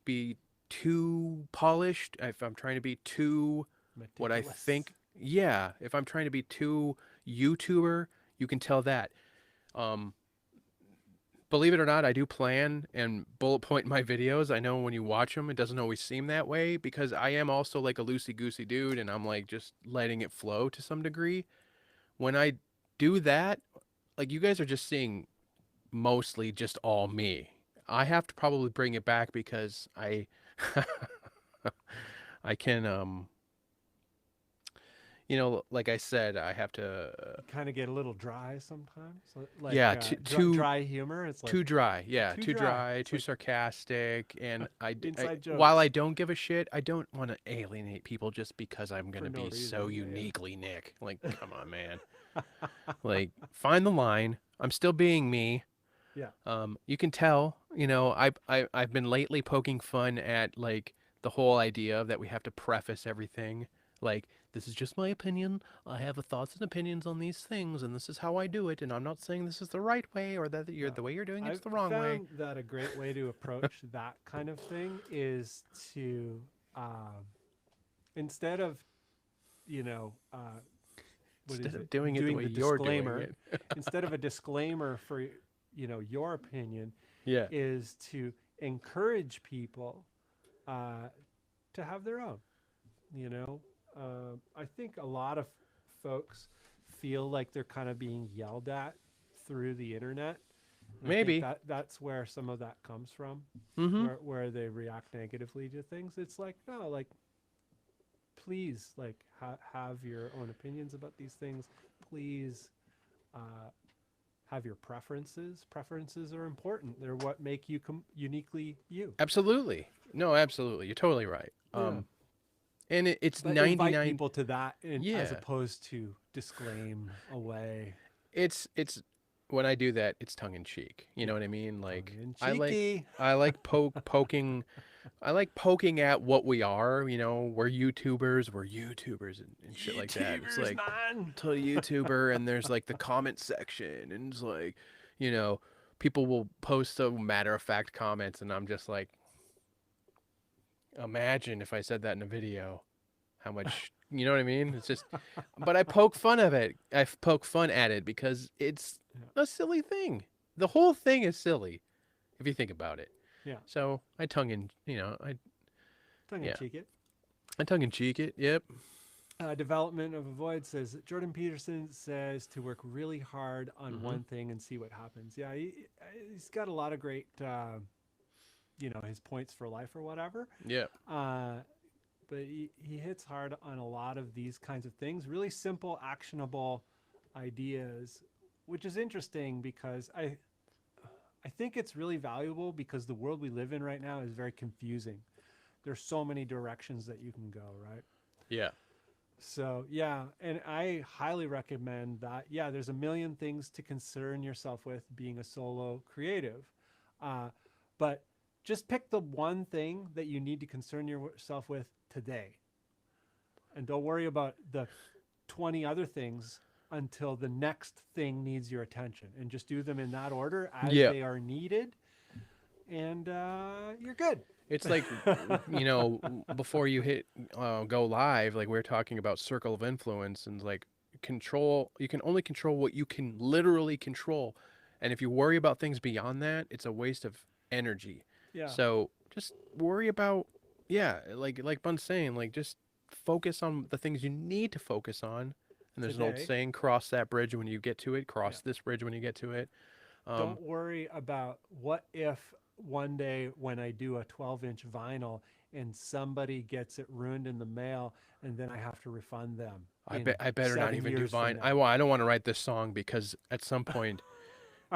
be too polished, if I'm trying to be too meticulous. What I think, if I'm trying to be too YouTuber, you can tell that. Believe it or not, I do plan and bullet point my videos. I know when you watch them, it doesn't always seem that way because I am also like a loosey-goosey dude, and I'm like just letting it flow to some degree. When I do that, like you guys are just seeing mostly just all me. I have to probably bring it back because I can like I said, I have to Kind of get a little dry sometimes, like yeah, dry humor. It's like too dry. Yeah, too too dry. dry, It's too like sarcastic, and inside while I jokes don't give a shit, I don't want to alienate people just because I'm for gonna no be so reason. Yeah, uniquely Nick. Like, come on, man. Like, find the line. I'm still being me. yeah. You can tell. I've been lately poking fun at like the whole idea that we have to preface everything. Like, this is just my opinion. I have a thoughts and opinions on these things, and this is how I do it. And I'm not saying this is the right way or that Yeah. the way you're doing it's I've the wrong way. found that a great way to approach that kind of thing is to, instead of, you know, what Instead is of it? doing it the Doing way the you're doing disclaimer, it. instead of a disclaimer for, your opinion, Yeah. is to encourage people to have their own. You know, I think a lot of folks feel like they're kind of being yelled at through the internet. And I think Maybe. that's where some of that comes from, Mm-hmm. where they react negatively to things. It's like, no, like, please, like, have your own opinions about these things. Please have your preferences. Preferences are important. They're what make you uniquely you. Absolutely. No, absolutely. You're totally right. Yeah. And it's But invite 99. people to that, as Yeah. opposed to disclaim away. It's when I do that, it's tongue in cheek. You know what I mean? Like, Cheeky. I like poking. I like poking at what we are. We're YouTubers. We're YouTubers and shit like that. It's YouTubers, like man. to a YouTuber, and there's like the comment section, and it's like, people will post so matter of fact comments, and I'm just like, imagine if I said that in a video, how much, you know what I mean? It's just, but I poke fun of it. I poke fun at it because it's a silly thing. The whole thing is silly if you think about it. Yeah. So I tongue in cheek it. I tongue in cheek it. Yep. Development of Avoid says Jordan Peterson says to work really hard on one thing and see what happens. Yeah, he's got a lot of great, his points for life or whatever. Yeah. But he hits hard on a lot of these kinds of things, really simple, actionable ideas, which is interesting because I think it's really valuable because the world we live in right now is very confusing. There's so many directions that you can go, right? Yeah. So, yeah, and I highly recommend that. Yeah, there's a million things to concern yourself with being a solo creative. But just pick the one thing that you need to concern yourself with today. And don't worry about the 20 other things until the next thing needs your attention. And just do them in that order as they are needed. And you're good. It's like, before you hit go live, like we were talking about circle of influence and like you can only control what you can literally control. And if you worry about things beyond that, it's a waste of energy. Yeah. So just worry about, like Bunn's saying, like just focus on the things you need to focus on. And there's an old saying, cross that bridge when you get to it, cross this bridge when you get to it. Don't worry about what if one day when I do a 12-inch vinyl and somebody gets it ruined in the mail and then I have to refund them. I better not even do vinyl. I don't want to write this song because at some point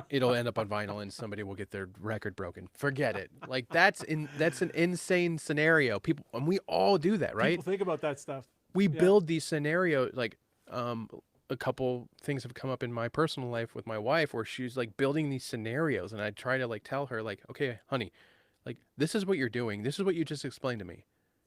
it'll end up on vinyl and somebody will get their record broken. Forget it. Like that's an insane scenario. People, and we all do that, right? People think about that stuff. We build these scenarios. Like a couple things have come up in my personal life with my wife where she's like building these scenarios, and I try to like tell her like, okay, honey, like this is what you're doing. This is what you just explained to me.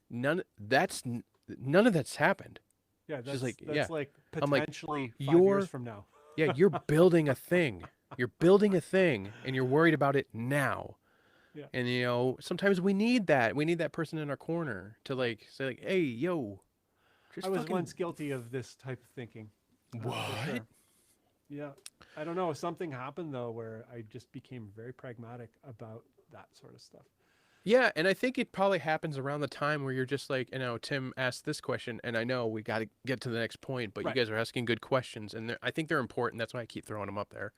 None of that's happened. Yeah, that's like, like potentially I'm like, 5 years from now. Yeah, you're building a thing. You're building a thing, and you're worried about it now. Yeah. And sometimes we need that. We need that person in our corner to like say like, hey, yo. I was once guilty of this type of thinking. What? Sure. Yeah. I don't know. Something happened though where I just became very pragmatic about that sort of stuff. Yeah, and I think it probably happens around the time where you're just like, Tim asked this question, and I know we got to get to the next point, but you guys are asking good questions, and I think they're important. That's why I keep throwing them up there.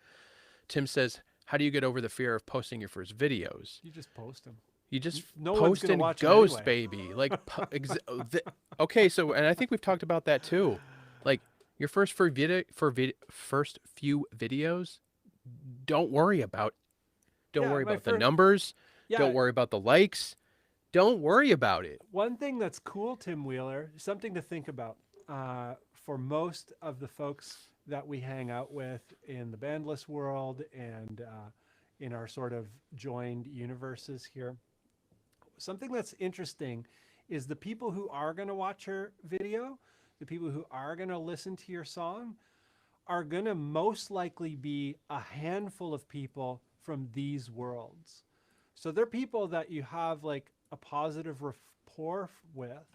Tim says, how do you get over the fear of posting your first videos? You just post them. You just No one's post gonna and watch 'em ghost, anyway. baby. Like, okay, so, and I think we've talked about that too. Like, your first first few videos, don't worry about, Yeah, my the first. numbers. Yeah, Don't worry about the likes. Don't worry about it. one thing that's cool, Tim Wheeler, something to think about for most of the folks that we hang out with in the Bandless world and in our sort of joined universes here. Something that's interesting is the people who are going to watch your video, the people who are going to listen to your song, are going to most likely be a handful of people from these worlds. So they're people that you have like a positive rapport with,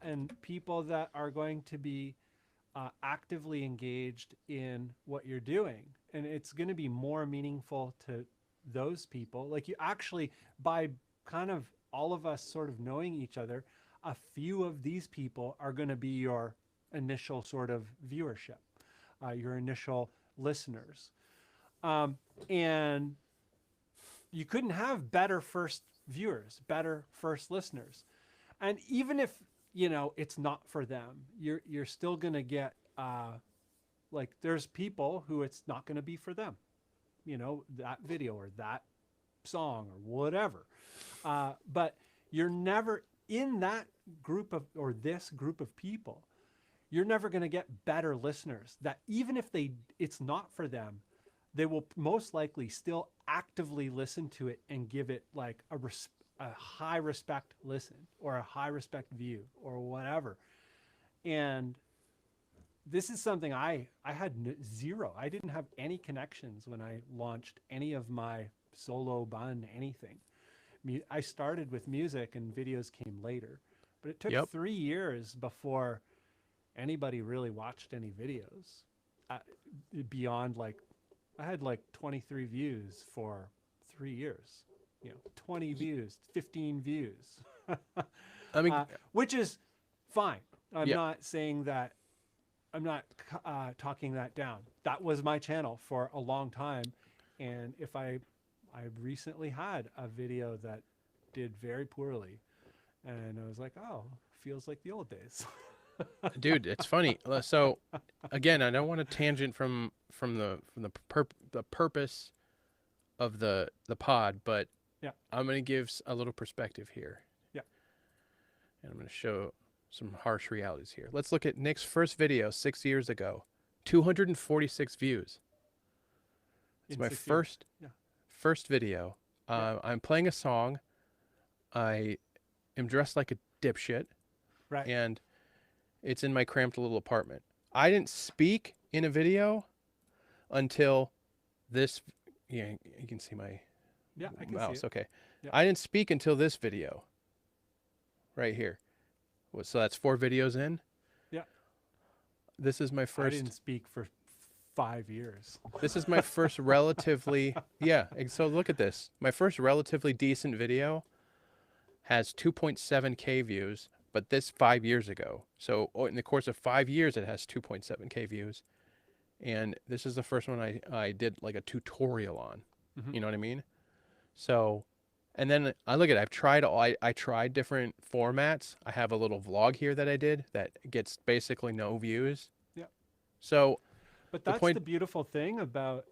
and people that are going to be actively engaged in what you're doing. And it's going to be more meaningful to those people. Like you actually, by kind of all of us sort of knowing each other, a few of these people are going to be your initial sort of viewership, your initial listeners. And you couldn't have better first viewers, better first listeners. And even if, you know, it's not for them, you're still going to get like there's people who it's not going to be for them, you know, that video or that song or whatever. But you're never in that group of, or this group of people, you're never going to get better listeners that even if it's not for them, they will most likely still actively listen to it and give it like a high respect listen or a high respect view or whatever. And this is something I had zero. I didn't have any connections when I launched any of my solo Bunn anything. I started with music and videos came later, but it took Yep. 3 years before anybody really watched any videos beyond like, I had like 23 views for 3 years, you know, 20 views, 15 views, I mean, which is fine. I'm Yeah. not saying that, I'm not talking that down. That was my channel for a long time. And if I recently had a video that did very poorly and I was like, oh, feels like the old days. dude, it's funny. So, again, I don't want to tangent from the purpose of the pod, but Yeah. I'm gonna give a little perspective here. Yeah. And I'm gonna show some harsh realities here. Let's look at Nick's first video 6 years ago, 246 views. It's In my 6 years. first Yeah. first video. Yeah. I'm playing a song. I am dressed like a dipshit, Right. and it's in my cramped little apartment. I didn't speak in a video until this. Yeah, you can see my Yeah, I can mouse. see it. Okay. Yeah. I didn't speak until this video right here. So that's 4 videos in. Yeah. This is my I first. didn't speak for 5 years. This is my first relatively. Yeah. So look at this. My first relatively decent video has 2.7K views, but this 5 years ago. So in the course of 5 years, it has 2.7K views. And this is the first one I did like a tutorial on. Mhm. You know what I mean? So, and then I look at it, I've tried I tried different formats. I have a little vlog here that I did that gets basically no views. Yeah. So, But the that's point- the beautiful thing about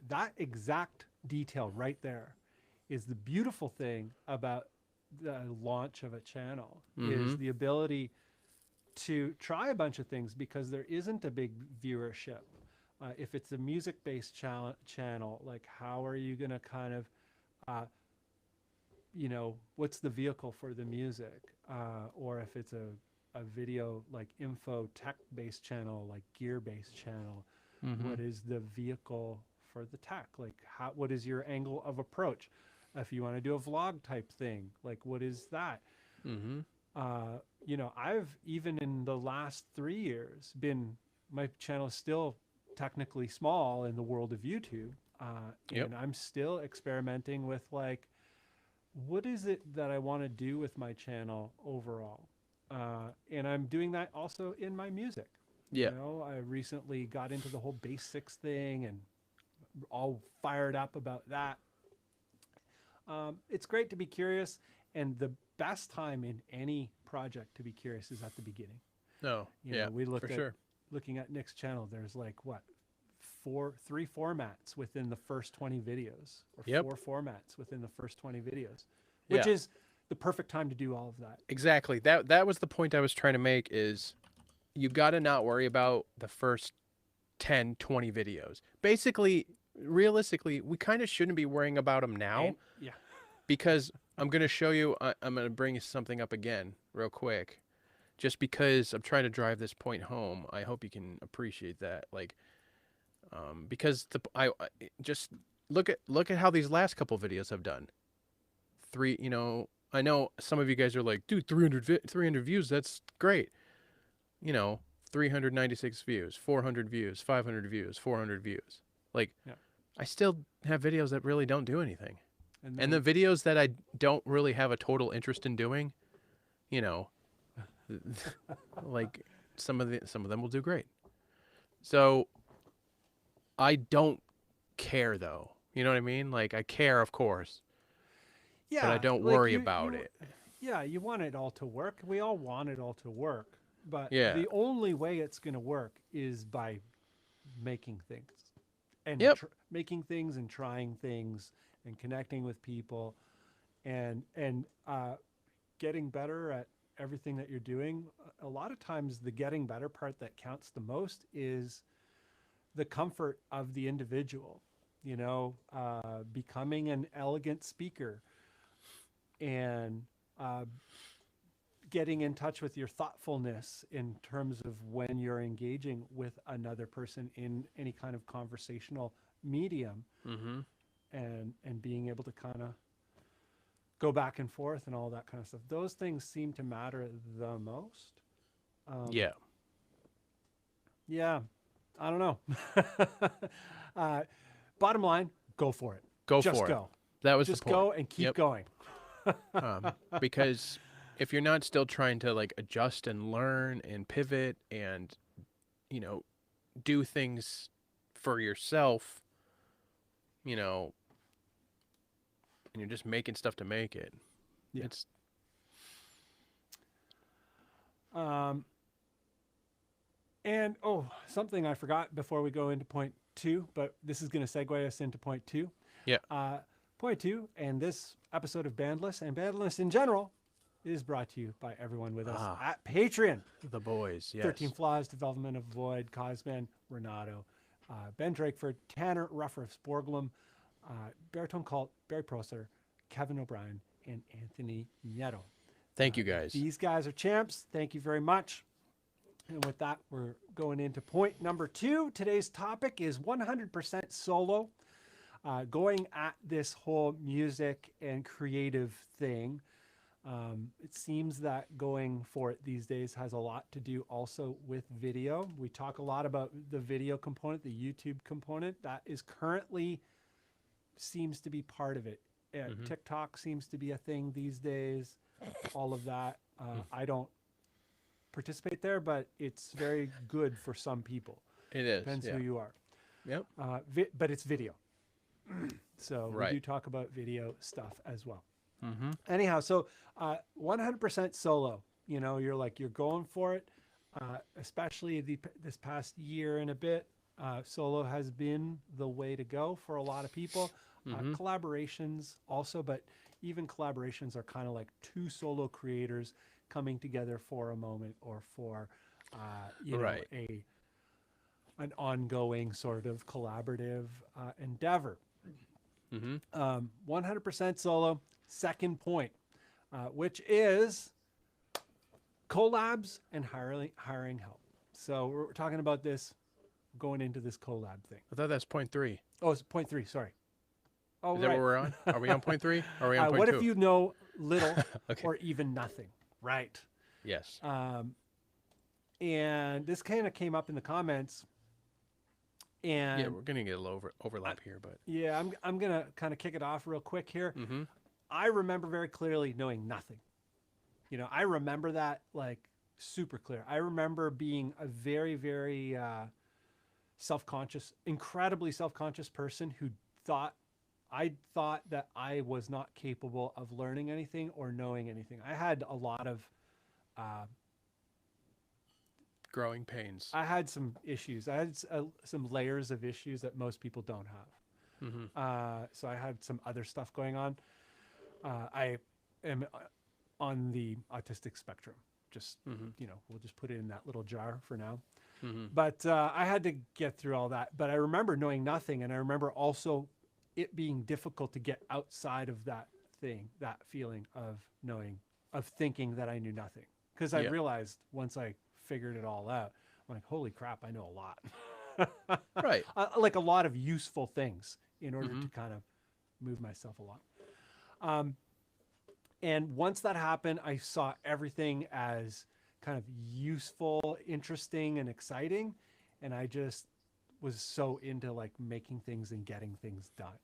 that exact detail right there is the beautiful thing about the launch of a channel is Mhm. the ability to try a bunch of things because there isn't a big viewership. If it's a music-based channel, like how are you going to kind of, you know, what's the vehicle for the music? Or if it's a video like info tech-based channel, like gear-based channel, what is the vehicle for the tech? Like what is your angle of approach? If you want to do a vlog type thing, like what is that? You know, I've even in the last 3 years my channel is still technically small in the world of YouTube. Yep. And I'm still experimenting with like, what is it that I want to do with my channel overall? And I'm doing that also in my music. Yeah. You know, I recently got into the whole basics thing and all fired up about that. It's great to be curious, and the best time in any project to be curious is at the beginning. No, You know, we looked for at sure. looking at Nick's channel. There's like what, three formats within the first 20 videos, or Yep. 4 formats within the first 20 videos, which Yeah. is the perfect time to do all of that. Exactly. That was the point I was trying to make is you got to not worry about the first 10, 20 videos. Basically, realistically, we kind of shouldn't be worrying about them now And- yeah. because I'm going to show you, I'm going to bring something up again real quick, just because I'm trying to drive this point home. I hope you can appreciate that. Like, because I just look at how these last couple videos have done. I know some of you guys are like, dude, 300 views, that's great. 396 views, 400 views, 500 views, 400 views. Like, Yeah. I still have videos that really don't do anything. And And the videos that I don't really have a total interest in doing, like some of them will do great. So I don't care though. You know what I mean? Like I care, of course, yeah, but I don't like worry about it. Yeah, you want it all to work. We all want it all to work, but Yeah. the only way it's going to work is by making things and Yep. making things and trying things and connecting with people and getting better at everything that you're doing. A lot of times the getting better part that counts the most is the comfort of the individual, becoming an elegant speaker and getting in touch with your thoughtfulness in terms of when you're engaging with another person in any kind of conversational medium, Mm-hmm. and being able to kind of go back and forth and all that kind of stuff. Those things seem to matter the most. Yeah. Yeah, I don't know. Bottom line, go for it. Go Just for it. go. That was Just the point. go and keep Yep. going. Because if you're not still trying to like adjust and learn and pivot and do things for yourself, and you're just making stuff to make it, Yeah. it's And something I forgot before we go into point 2, but this is going to segue us into point 2. Yeah. Point 2, and this episode of Bandless and Bandless in general is brought to you by everyone with us at Patreon. the boys. Yes. 13 Flaws, Development of Void, Cosman, Renato, Ben Drakeford, Tanner, RoughRiffs, Borglum, Baritone Cult, Barry Prosser, Kevin O'Brien, and Anthony Nieto. Thank you guys. These guys are champs. Thank you very much. And with that, we're going into point number 2. Today's topic is 100% solo. Going at this whole music and creative thing. It seems that going for it these days has a lot to do also with video. We talk a lot about the video component, the YouTube component. That is currently seems to be part of it. TikTok seems to be a thing these days. All of that. I don't participate there, but it's very good for some people. It is. Depends who you are. Yep. But it's video. So Right. we do talk about video stuff as well. Mm-hmm. Anyhow, so 100% solo. You're going for it. Especially this past year and a bit, solo has been the way to go for a lot of people. Collaborations also, but even collaborations are kind of like 2 solo creators coming together for a moment or for Right. an ongoing sort of collaborative endeavor. 100% solo. Second point, which is collabs and hiring help. So we're talking about this, going into this collab thing. I thought that's point 3. Oh, it's point 3. Sorry. Oh, Is that right. what we're on? Are we on point 3? Are we on point What 2? if you know little Okay. or even nothing? Right. Yes. And this kind of came up in the comments. And Yeah, we're gonna get a little overlap here, but yeah, I'm gonna kind of kick it off real quick here. mm-hmm. I remember very clearly knowing nothing. I remember that like super clear. I remember being a very, very self-conscious, incredibly self-conscious person who I thought that I was not capable of learning anything or knowing anything. I had a lot of, Growing pains. I had some issues. I had some layers of issues that most people don't have. So I had some other stuff going on. I am on the autistic spectrum. Just, we'll just put it in that little jar for now. But I had to get through all that. But I remember knowing nothing. And I remember also it being difficult to get outside of that thing, that feeling of knowing, of thinking that I knew nothing. Because I realized once I figured it all out, I'm like, holy crap, I know a lot. Right. Like a lot of useful things in order to kind of move myself along. And once that happened, I saw everything as kind of useful, interesting, and exciting. And I just was so into like making things and getting things done.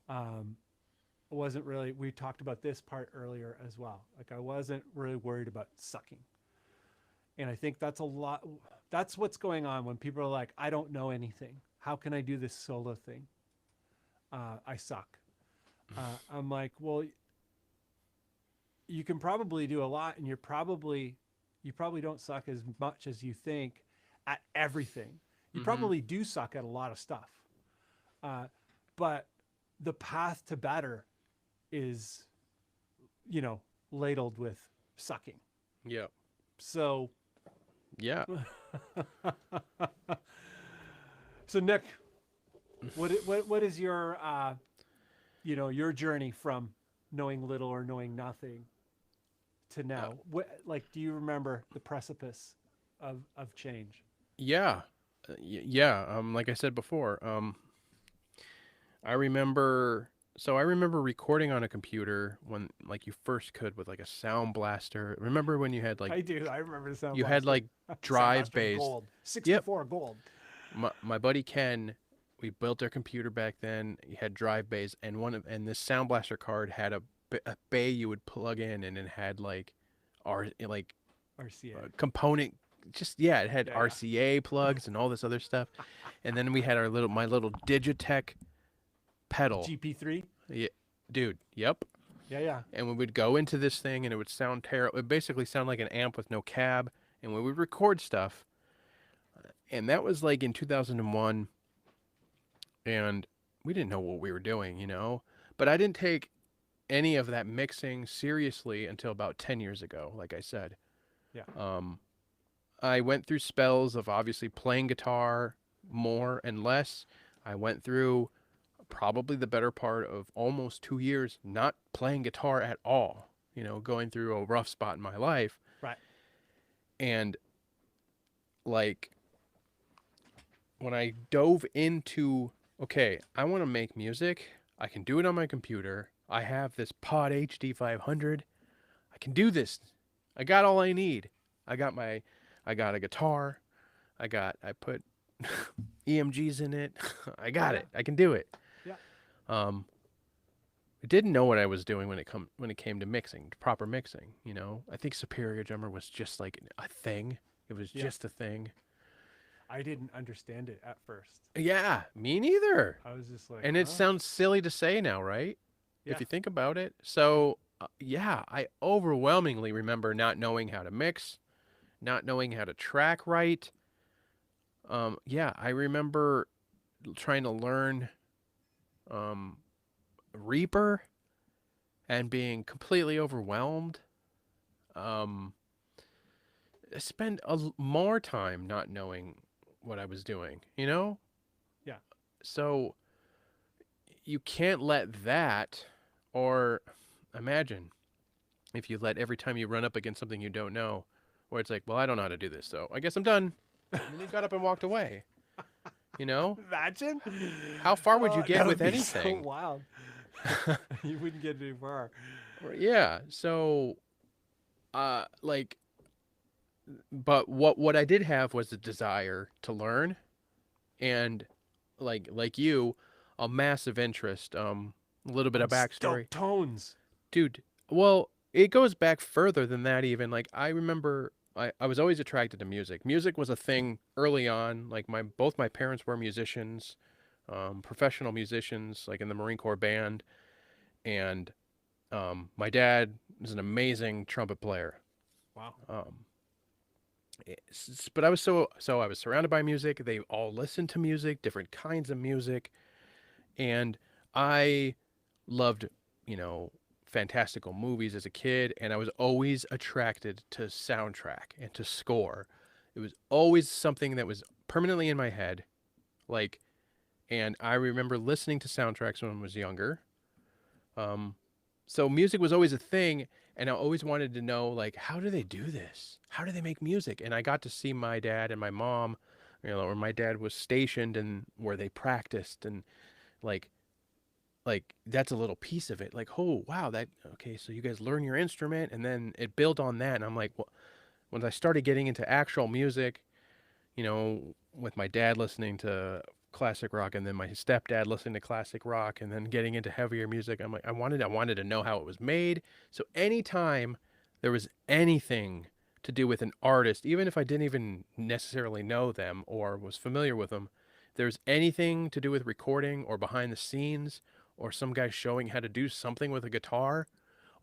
I wasn't really, we talked about this part earlier as well. Like I wasn't really worried about sucking. And I think that's that's what's going on when people are like, I don't know anything. How can I do this solo thing? I suck. I'm like, well, you can probably do a lot, and you probably don't suck as much as you think at everything. You probably do suck at a lot of stuff. But the path to better is, ladled with sucking. Yeah. So, yeah. So Nick, what is your, your journey from knowing little or knowing nothing to now? Do you remember the precipice of change? Yeah. Like I said before, I remember recording on a computer when like you first could with like a sound blaster. Remember when you had like, I do. I remember the sound you blaster. had like drive bays. Gold. 64 gold. My buddy Ken, we built our computer back then. He had drive bays, and this sound blaster card had a bay you would plug in, and it had like RCA component. It had RCA plugs and all this other stuff. And then we had my little Digitech pedal. GP3. Yeah, dude. Yep. Yeah. And we would go into this thing, and it would sound terrible. It basically sounded like an amp with no cab. And we would record stuff, and that was like in 2001. And we didn't know what we were doing, But I didn't take any of that mixing seriously until about 10 years ago, like I said. Yeah. I went through spells of obviously playing guitar more and less. I went through probably the better part of almost 2 years not playing guitar at all, going through a rough spot in my life. Right. And like when I dove into, okay, I want to make music. I can do it on my computer. I have this Pod HD 500. I can do this. I got all I need. I got a guitar. I put EMGs in it. I got it. I can do it. Yeah. I didn't know what I was doing when it came to mixing, proper mixing, I think Superior Drummer was just like a thing. It was just a thing. I didn't understand it at first. Yeah, me neither. I was just like, and it sounds silly to say now, right? Yeah. If you think about it. So, I overwhelmingly remember not knowing how to mix, not knowing how to track right. I remember trying to learn Reaper and being completely overwhelmed. I spent more time not knowing what I was doing, Yeah. So you can't let that, or imagine if you let every time you run up against something you don't know, where it's like, well, I don't know how to do this, so I guess I'm done. And then you got up and walked away. Imagine. How far would you get with be anything? So wild. You wouldn't get very far. Yeah. So, but what I did have was a desire to learn, and like you, a massive interest. A little bit of backstory. Tones, dude. Well, it goes back further than that. Even like I remember I was always attracted to music. Music was a thing early on. Like both my parents were musicians, professional musicians, like in the Marine Corps band, and my dad is an amazing trumpet player. Wow. But I was so I was surrounded by music. They all listened to music, different kinds of music, and I loved, you know, fantastical movies as a kid, and I was always attracted to soundtrack and to score. It was always something that was permanently in my head, like, and I remember listening to soundtracks when I was younger. Um, so music was always a thing, and I always wanted to know, like, how do they do this? How do they make music? And I got to see my dad and my mom, you know, or my dad was stationed and where they practiced, and like that's a little piece of it. Like, oh wow, that okay, so you guys learn your instrument, and then it built on that. And I'm like, well, when I started getting into actual music, you know, with my dad listening to classic rock, and then my stepdad listening to classic rock, and then getting into heavier music, I'm like, I wanted to know how it was made. So anytime there was anything to do with an artist, even if I didn't even necessarily know them or was familiar with them, there's anything to do with recording or behind the scenes or some guy showing how to do something with a guitar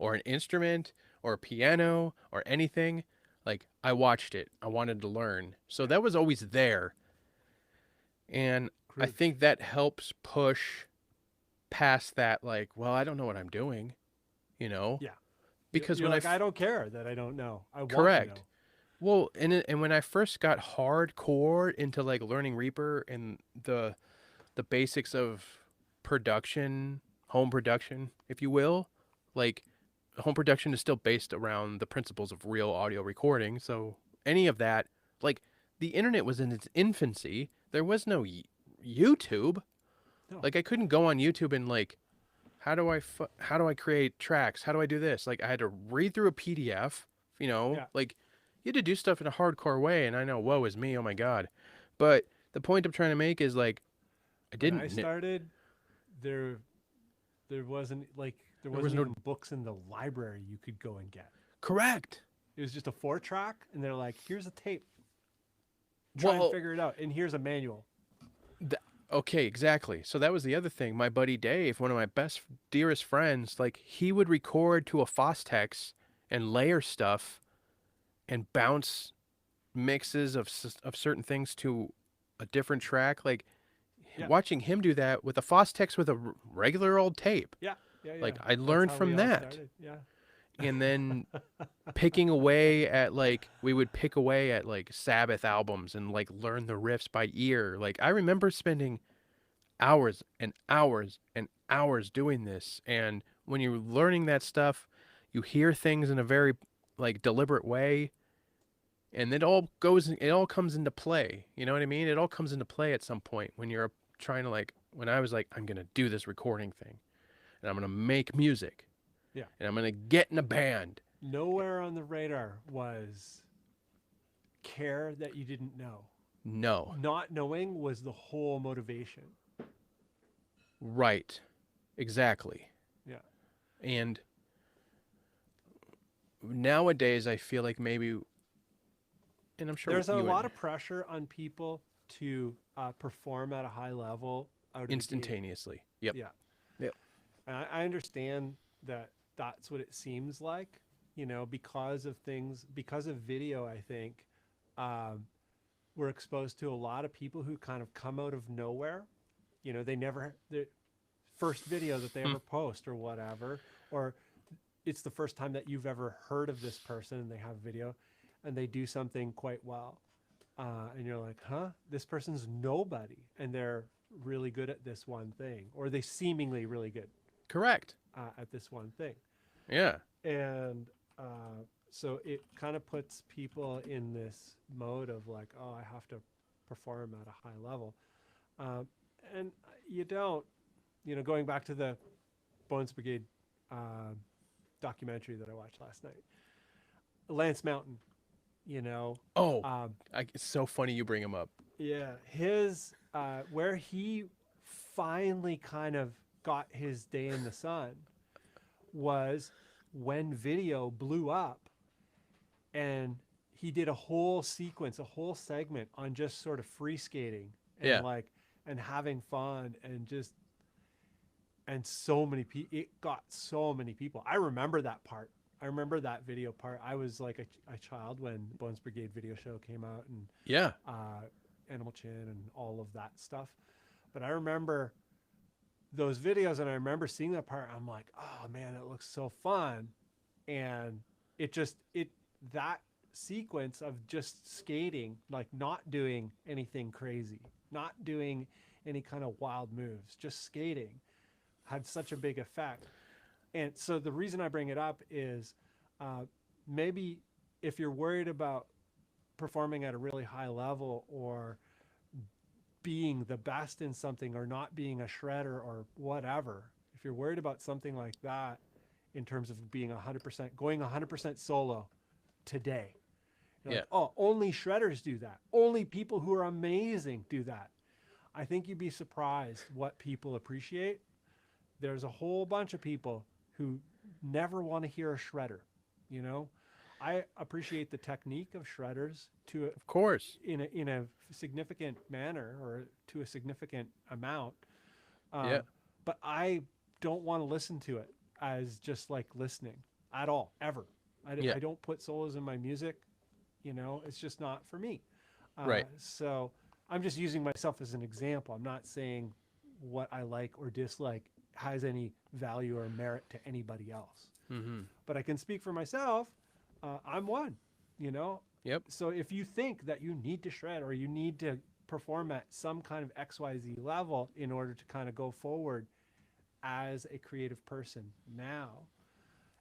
or an instrument or a piano or anything, like I watched it. I wanted to learn. So that was always there. And I Groove. think that helps push past that, like, well, I don't know what I'm doing, you know? Yeah. Because You're when like, I don't care that I don't know. I want to correct. know. Well, and when I first got hardcore into like learning Reaper and the basics of production, home production, if you will, like home production is still based around the principles of real audio recording. So any of that, like the internet was in its infancy. There was no YouTube. No. Like I couldn't go on YouTube and like, how do I create tracks? How do I do this? Like I had to read through a PDF, you know, Yeah. like you had to do stuff in a hardcore way. And I know, woe is me. Oh my God. But the point I'm trying to make is like, I When I didn't, started, there there wasn't like there there was wasn't no even books in the library you could go and get. correct. It was just a 4-track, and they're like, here's a tape. Try and Well, figure it out. And here's a manual. th- okay, exactly. So that was the other thing. My buddy Dave, one of my best, dearest friends, like he would record to a Fostex and layer stuff and bounce mixes of certain things to a different track. Like Yeah. watching him do that with a Fostex with a regular old tape. Yeah. Yeah. Yeah. Like I That's learned how we from all that. started. Yeah. And then picking away at like we would pick away at like Sabbath albums and like learn the riffs by ear. Like I remember spending hours and hours and hours doing this, and when you're learning that stuff, you hear things in a very like deliberate way, and it all comes into play. You know what I mean? It all comes into play at some point when you're trying to like when I was like I'm going to do this recording thing and I'm going to make music. Yeah. And I'm going to get in a band. Nowhere on the radar was care that you didn't know. No. Not knowing was the whole motivation. Right. Exactly. Yeah. And nowadays I feel like maybe, and I'm sure There's a you lot of pressure on people to perform at a high level out of the gate. instantaneously. Yep. Yeah. Yep. And I understand that that's what it seems like, you know, because of things, because of video, I think we're exposed to a lot of people who kind of come out of nowhere. You know, the first video that they ever post or whatever, or it's the first time that you've ever heard of this person and they have video and they do something quite well. And you're like, huh, this person's nobody. And they're really good at this one thing, or they seemingly really good Correct. at this one thing. Yeah. And so it kind of puts people in this mode of like, oh, I have to perform at a high level. And you don't, you know, going back to the Bones Brigade documentary that I watched last night, Lance Mountain, you know. Oh, it's so funny you bring him up. Yeah. His, where he finally kind of got his day in the sun was when video blew up and he did a whole sequence, a whole segment on just sort of free skating and Yeah. like and having fun and just and so many people. It got so many people. I remember that part. I remember that video part. I was like a child when Bones Brigade video show came out and Yeah. Animal Chin and all of that stuff. But I remember those videos and I remember seeing that part. I'm like, oh man, it looks so fun. And that sequence of just skating, like not doing anything crazy, not doing any kind of wild moves, just skating, had such a big effect. And so the reason I bring it up is maybe if you're worried about performing at a really high level or being the best in something or not being a shredder or whatever, if you're worried about something like that in terms of being 100%, going 100% solo today, you're like, oh, only shredders do that. Only people who are amazing do that. I think you'd be surprised what people appreciate. There's a whole bunch of people who never want to hear a shredder, you know? I appreciate the technique of shredders of course, in a significant manner or to a significant amount. But I don't want to listen to it as just like listening at all, ever. I don't put solos in my music, you know, it's just not for me. Right. So I'm just using myself as an example. I'm not saying what I like or dislike has any value or merit to anybody else. Mm-hmm. But I can speak for myself. I'm one, you know? Yep. So if you think that you need to shred or you need to perform at some kind of XYZ level in order to kind of go forward as a creative person now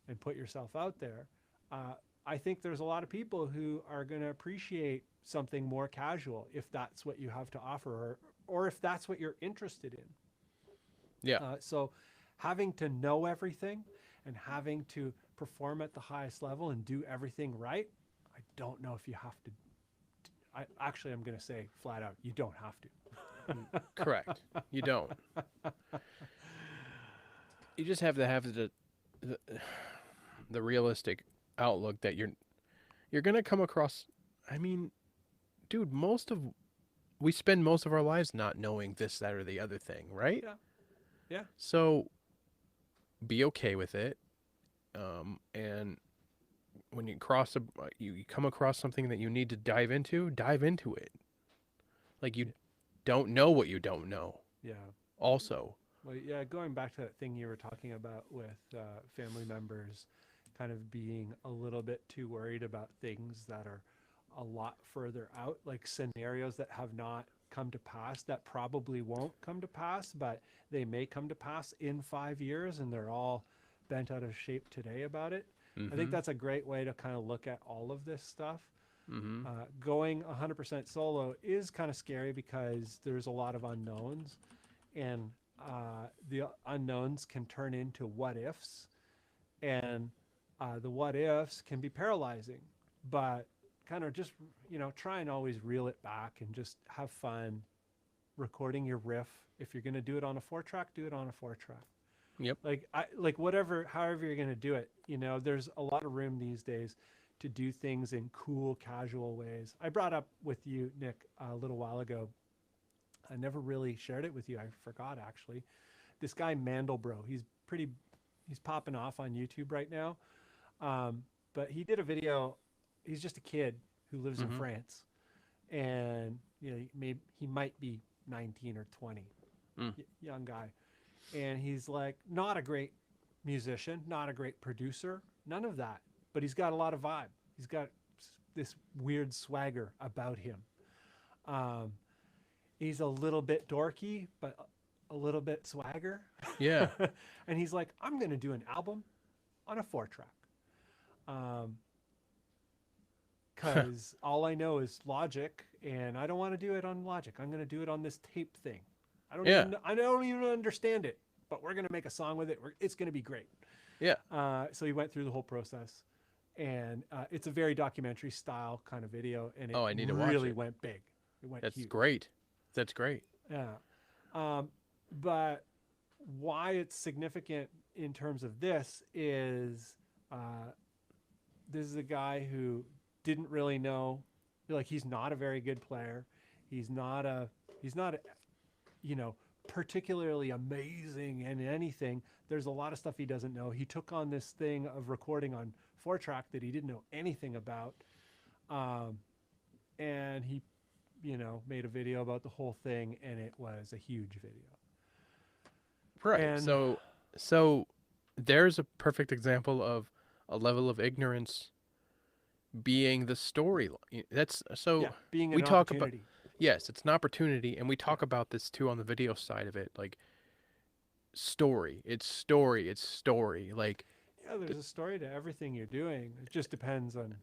and put yourself out there, I think there's a lot of people who are going to appreciate something more casual if that's what you have to offer or if that's what you're interested in. Yeah. So having to know everything and having to perform at the highest level and do everything right, I don't know if you have to. I'm going to say flat out, you don't have to. Correct. You don't. You just have to have the realistic outlook that you're going to come across. I mean, dude, we spend most of our lives not knowing this, that, or the other thing, right? Yeah. Yeah. So be okay with it. And when you come across something that you need to dive into it. Like you don't know what you don't know. Yeah. Also. Well, yeah, going back to that thing you were talking about with family members kind of being a little bit too worried about things that are a lot further out, like scenarios that have not come to pass, that probably won't come to pass, but they may come to pass in 5 years, and they're all bent out of shape today about it. Mm-hmm. I think that's a great way to kind of look at all of this stuff. Mm-hmm. Going 100% solo is kind of scary because there's a lot of unknowns, and the unknowns can turn into what ifs, and the what ifs can be paralyzing, but kind of just, you know, try and always reel it back and just have fun recording your riff. If you're going to do it on a 4-track, do it on a 4-track. Yep. However you're going to do it, you know, there's a lot of room these days to do things in cool, casual ways. I brought up with you, Nick, a little while ago. I never really shared it with you. I forgot, actually. This guy, Mandelbro, he's popping off on YouTube right now. But he did a video. He's just a kid who lives in France. And, you know, maybe he might be 19 or 20, young guy. And he's like, not a great musician, not a great producer, none of that. But he's got a lot of vibe. He's got this weird swagger about him. He's a little bit dorky, but a little bit swagger. Yeah. And he's like, I'm going to do an album on a 4-track. Because all I know is Logic, and I don't want to do it on Logic. I'm going to do it on this tape thing. I don't even understand it, but we're going to make a song with it. It's going to be great. Yeah. So he went through the whole process, and it's a very documentary style kind of video, and I need to watch really it. went big. It went That's huge. great. That's great. Yeah. But why it's significant in terms of this is this is a guy who didn't really know, like, he's not a very good player. He's not you know, particularly amazing in anything. There's a lot of stuff he doesn't know. He took on this thing of recording on 4-track that he didn't know anything about. And he, you know, made a video about the whole thing, and it was a huge video. Right. And So there's a perfect example of a level of ignorance being the story. That's so yeah, being we an talk about, opportunity. yes, it's an opportunity, and we talk about this too on the video side of it, like story. It's story. It's story. Like, Yeah, there's a story to everything you're doing. It just depends on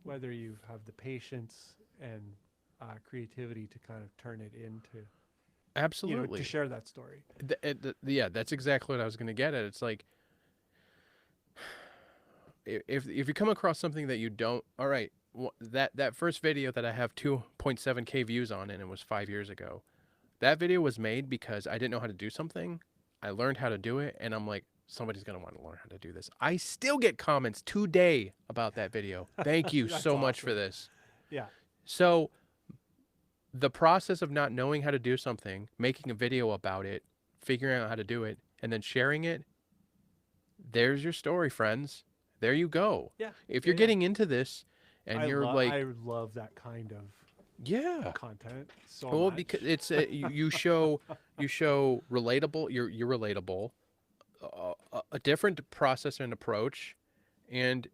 whether you have the patience and creativity to kind of turn it into, you know, absolutely. to share that story. Yeah, that's exactly what I was going to get at. It's like, if you come across something that you don't, all right, that first video that I have 2.7K views on, and it was 5 years ago. That video was made because I didn't know how to do something. I learned how to do it, and I'm like, somebody's going to want to learn how to do this. I still get comments today about that video. Thank you That's so much for awesome. this. Yeah. So the process of not knowing how to do something, making a video about it, figuring out how to do it, and then sharing it, there's your story, friends. There you go. Yeah. If Yeah, you're yeah. getting into this and you're like, I love that kind of yeah, content so well, much. because it's you show relatable. You're relatable, a different process and approach, and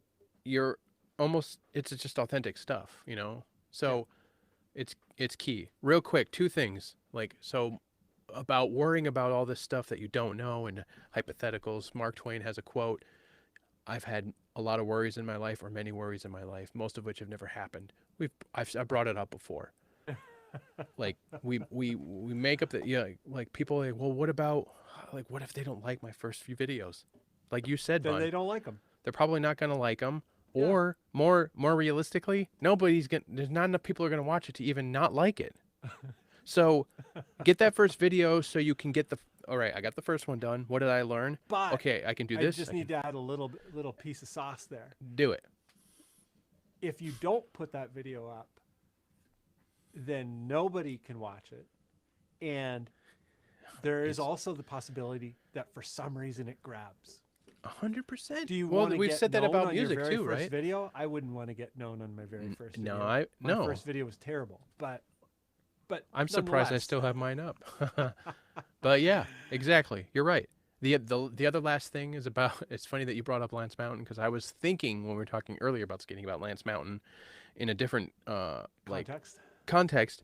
you're almost, it's just authentic stuff, you know. So it's key. Real quick, two things, like, so about worrying about all this stuff that you don't know and hypotheticals. Mark Twain has a quote: I've had a lot of worries in my life, or many worries in my life, most of which have never happened. I've brought it up before. Like, we make up the, yeah, like people are like, well, what about, like, what if they don't like my first few videos? Like you said, Then Bunn, they don't like them. they're probably not going to like them. Yeah. Or more realistically, there's not enough people are going to watch it to even not like it. So get that first video so you can get the, all right, I got the first one done. What did I learn? But Okay, I can do I this. just need to add a little piece of sauce there. Do it. If you don't put that video up, then nobody can watch it. And there is also the possibility that for some reason it grabs. 100%. Do you Well, want to we've get said that known about on music your very too, first right? video? I wouldn't want to get known on my very first video. No, My first video was terrible, but I'm surprised I nonetheless. still have mine up. But yeah, exactly. You're right. The other last thing is about, it's funny that you brought up Lance Mountain, because I was thinking when we were talking earlier about skating about Lance Mountain in a different like Context. context.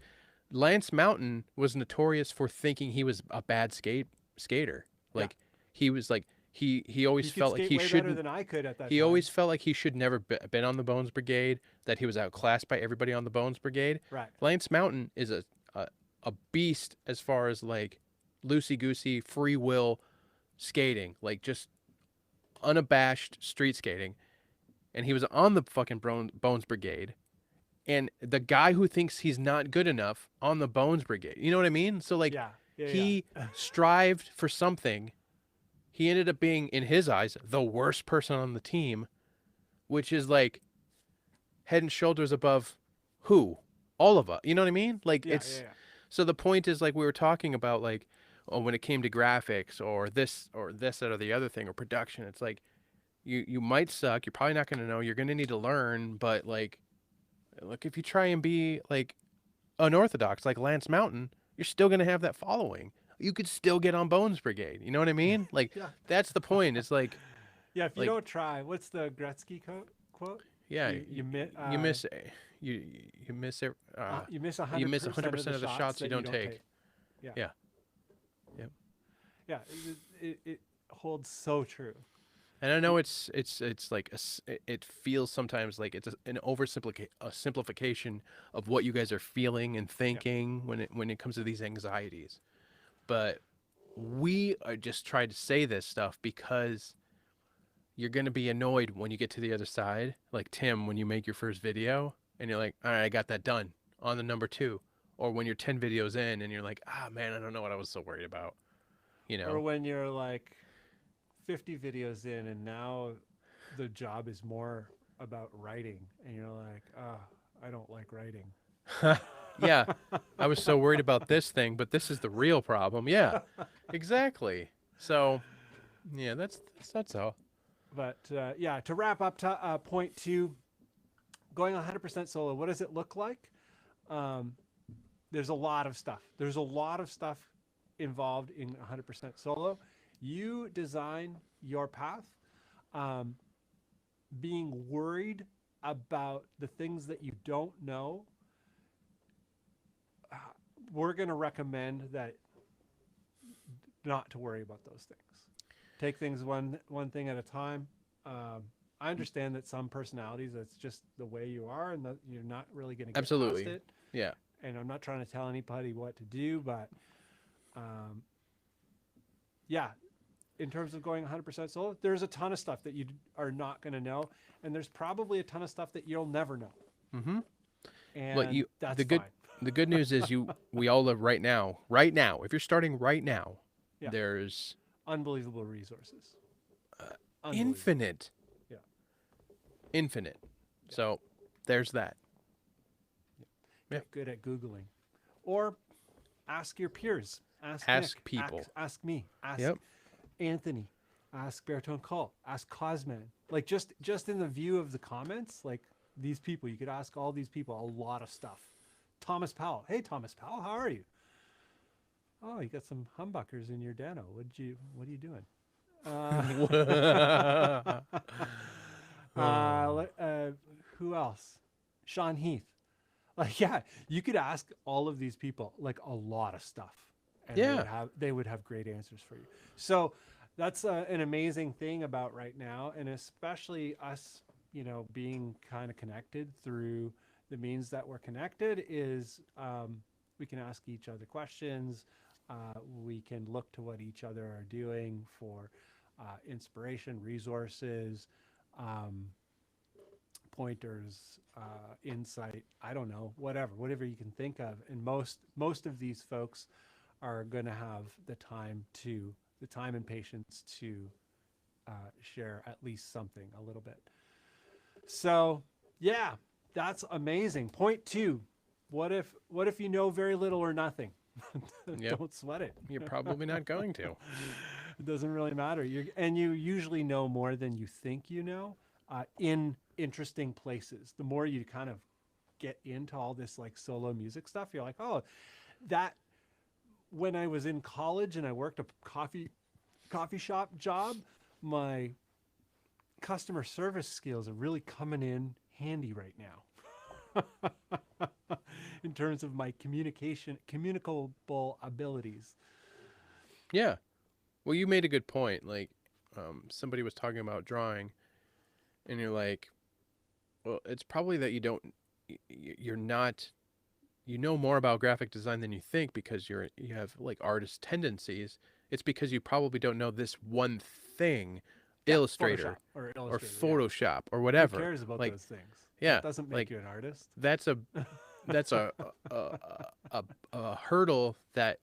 Lance Mountain was notorious for thinking he was a bad skater. Like, he was like, he always He felt could like skate he way better shouldn't. than I could at that He time. always felt like he should never been on the Bones Brigade, that he was outclassed by everybody on the Bones Brigade. Right. Lance Mountain is a beast as far as like loosey-goosey, free will skating, like just unabashed street skating. And he was on the fucking Bones Brigade. And the guy who thinks he's not good enough on the Bones Brigade, you know what I mean? So like, he strived for something. He ended up being, in his eyes, the worst person on the team, which is like head and shoulders above who? All of us. You know what I mean? Like, so the point is, like we were talking about, like, oh, when it came to graphics or this or the other thing or production, it's like you might suck. You're probably not going to know. You're going to need to learn. But like, look, if you try and be like unorthodox, like Lance Mountain, you're still going to have that following. You could still get on Bones Brigade. You know what I mean? Like, that's the point. It's like, if you don't try, what's the Gretzky quote? Yeah, you miss you miss it. You miss 100% you miss 100% of the shots you don't take. Yeah. It holds so true. And I know it's like it feels sometimes like it's an simplification of what you guys are feeling and thinking when it comes to these anxieties. But we are just trying to say this stuff because you're going to be annoyed when you get to the other side. Like Tim, when you make your first video and you're like, all right, I got that done on the number 2. Or when you're 10 videos in and you're like, ah, man, I don't know what I was so worried about. You know? Or when you're like 50 videos in and now the job is more about writing, and you're like, oh, I don't like writing. Yeah, I was so worried about this thing, but this is the real problem. Yeah, exactly. So, yeah, that's all. But yeah, to wrap up to point two, going 100% solo, what does it look like? Um, there's a lot of stuff. There's a lot of stuff involved in 100% solo. You design your path. Um, being worried about the things that you don't know, we're going to recommend that not to worry about those things. Take things one thing at a time. I understand that some personalities, that's just the way you are, and that you're not really going to get Absolutely. past it. Yeah. And I'm not trying to tell anybody what to do, but yeah, in terms of going 100% solo, there's a ton of stuff that you are not going to know, and there's probably a ton of stuff that you'll never know. Mm-hmm. And Well, that's the good fine. the good news is we all live right now. Right now, if you're starting right now, Yeah. there's Unbelievable resources. Unbelievable. infinite. Yeah. Infinite. So there's that. Yeah. Get good at Googling. Or ask your peers. Ask Nick, people. Ask me. Ask Yep. Anthony. Ask Baritone Call. Ask Cosman. Like just in the view of the comments, like these people, you could ask all these people a lot of stuff. Thomas Powell. Hey, Thomas Powell, how are you? Oh, you got some humbuckers in your Dano. What are you doing? Who else? Sean Heath. Like, yeah, you could ask all of these people like a lot of stuff, and they would have great answers for you. So that's an amazing thing about right now, and especially us, being kind of connected through the means that we're connected is we can ask each other questions. We can look to what each other are doing for inspiration, resources, pointers, insight. I don't know, whatever you can think of. And most of these folks are going to have the time and patience to share at least something a little bit. So yeah, that's amazing. Point two. What if you know very little or nothing? Yep. Don't sweat it. You're probably not going to. It doesn't really matter. You usually know more than you think you know in interesting places. The more you kind of get into all this like solo music stuff, you're like, oh, that when I was in college and I worked a coffee shop job, my customer service skills are really coming in handy right now. In terms of my communicable abilities. Yeah. Well, you made a good point. Like, somebody was talking about drawing, and you're like, well, it's probably that you're not, you know more about graphic design than you think because you have like artist tendencies. It's because you probably don't know this one thing, Illustrator or Photoshop or whatever. Who cares about like, those things? Yeah, that doesn't make you an artist. That's a hurdle that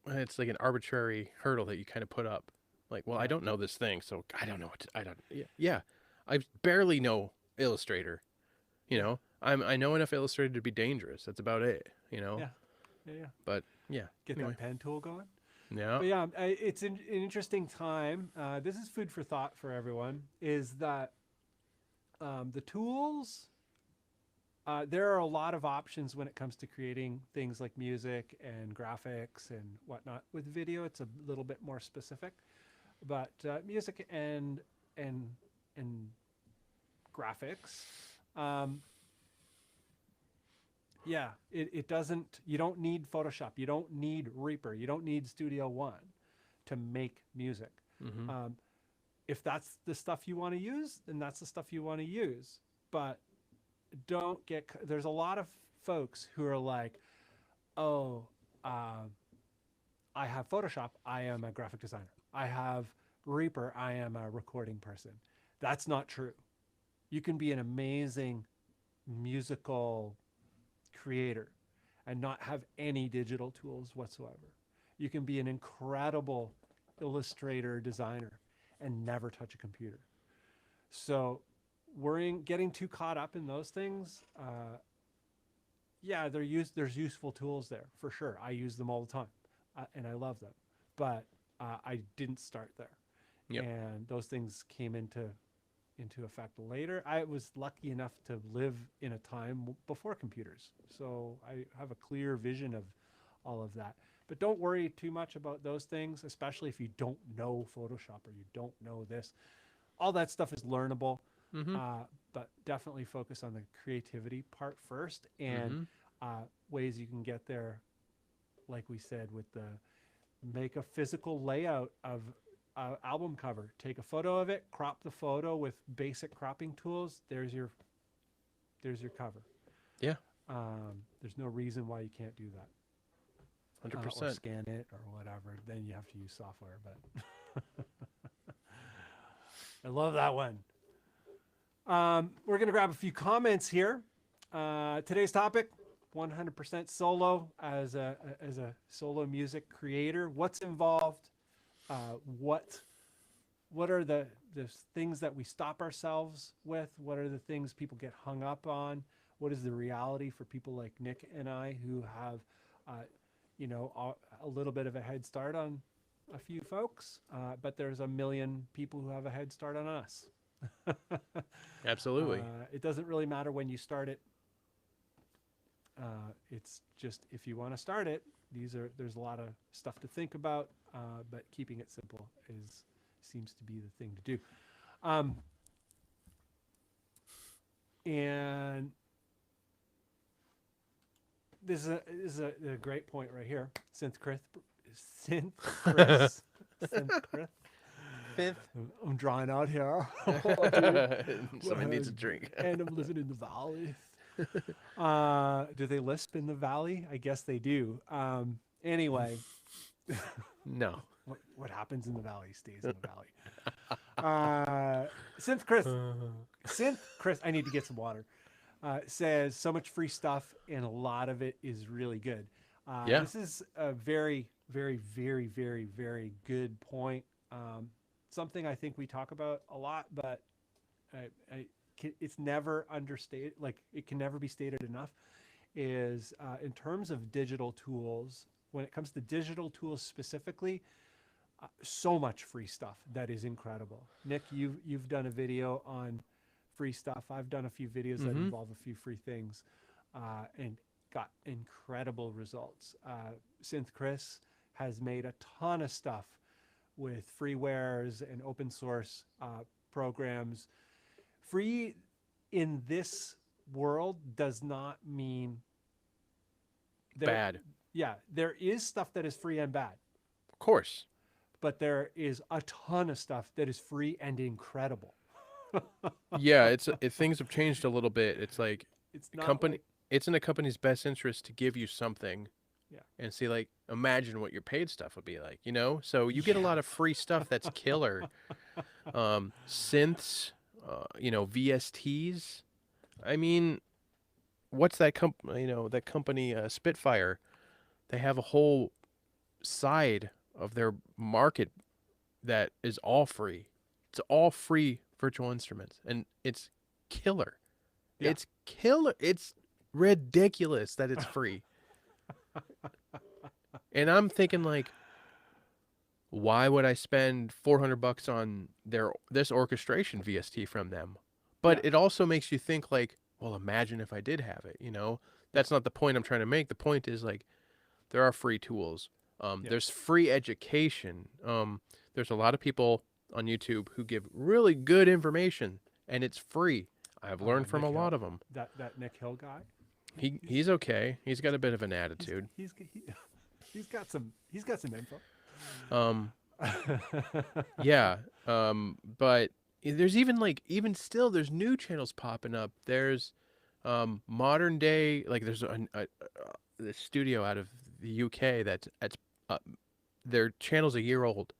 it's like an arbitrary hurdle that you kind of put up. Like, well, I don't know this thing, so I don't know I don't. Yeah, I barely know Illustrator. I know enough Illustrator to be dangerous. That's about it. Yeah. But yeah, get that pen tool going. Yeah. But yeah, it's an interesting time. This is food for thought for everyone. Is that the tools? There are a lot of options when it comes to creating things like music and graphics and whatnot. With video, it's a little bit more specific, but music and graphics, yeah, it doesn't. You don't need Photoshop. You don't need Reaper. You don't need Studio One to make music. Mm-hmm. If that's the stuff you want to use, then that's the stuff you want to use. But there's a lot of folks who are like, oh, I have Photoshop, I am a graphic designer. I have Reaper, I am a recording person. That's not true. You can be an amazing musical creator and not have any digital tools whatsoever. You can be an incredible illustrator designer and never touch a computer. So getting too caught up in those things. Yeah, there's useful tools there for sure. I use them all the time, and I love them. But I didn't start there, Yep. and those things came into effect later. I was lucky enough to live in a time before computers, so I have a clear vision of all of that. But don't worry too much about those things, especially if you don't know Photoshop or you don't know this. All that stuff is learnable, Mm-hmm. but definitely focus on the creativity part first, and ways you can get there, like we said, with the make a physical layout of album cover. Take a photo of it, crop the photo with basic cropping tools. There's your cover. Yeah. There's no reason why you can't do that. 100%. Or scan it or whatever. Then you have to use software. But I love that one. We're going to grab a few comments here. Today's topic: 100% solo as a solo music creator. What's involved? What are the things that we stop ourselves with? What are the things people get hung up on? What is the reality for people like Nick and I who have, a little bit of a head start on a few folks, but there's a million people who have a head start on us. Absolutely. It doesn't really matter when you start it. It's just if you want to start it, there's a lot of stuff to think about, but keeping it simple seems to be the thing to do. And this is a great point right here. Synth Chris. Fifth. I'm drying out here. Someone needs a drink. And I'm living in the valley. Do they lisp in the valley? I guess they do. Anyway. No. What happens in the valley stays in the valley. Synth Chris, I need to get some water. Says so much free stuff and a lot of it is really good. This is a very, very, very, very, very good point. Something I think we talk about a lot, but it's never understated. Like it can never be stated enough. Is in terms of digital tools. When it comes to digital tools specifically, so much free stuff that is incredible. Nick, you've done a video on free stuff. I've done a few videos that involve a few free things, and got incredible results. Synth Chris has made a ton of stuff with freewares and open source programs. Free in this world does not mean bad. Yeah, there is stuff that is free and bad. Of course. But there is a ton of stuff that is free and incredible. Yeah, things have changed a little bit. It's like it's not company. It's in a company's best interest to give you something. Yeah. And see, like, imagine what your paid stuff would be like, So you get a lot of free stuff that's killer. Synths, VSTs. I mean, what's that company Spitfire? They have a whole side of their market that is all free. It's all free virtual instruments, and it's killer. Yeah. It's killer. It's ridiculous that it's free. And I'm thinking, like, why would I spend $400 on this orchestration VST from them? But it also makes you think, like, well, imagine if I did have it. That's not the point I'm trying to make. The point is, like, there are free tools. There's free education. There's a lot of people on YouTube who give really good information, and it's free. I've learned from a lot of them. That Nick Hill guy. He's okay. He's got a bit of an attitude. He's got some info. Yeah. But there's even still there's new channels popping up. There's modern day, like there's the studio out of the UK that's their channel's a year old,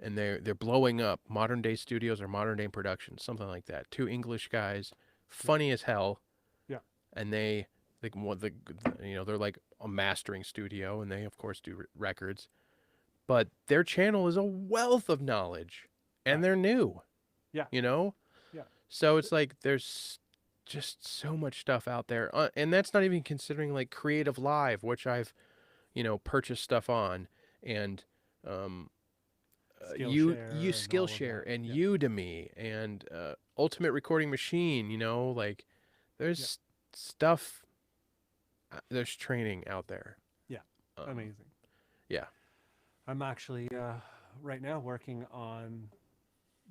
and they're blowing up. Modern day studios or modern day productions, something like that. Two English guys, funny as hell. Yeah. And they're like a mastering studio, and they of course do records, but their channel is a wealth of knowledge, and they're new. Yeah. Yeah. So it's like there's just so much stuff out there, and that's not even considering like Creative Live, which I've purchased stuff on, and um, you Skillshare and all of Skillshare that. and Yeah. Udemy and Ultimate Recording Machine. Like Yeah. there's stuff, there's training out there. Yeah. Um, Amazing. yeah. I'm actually right now working on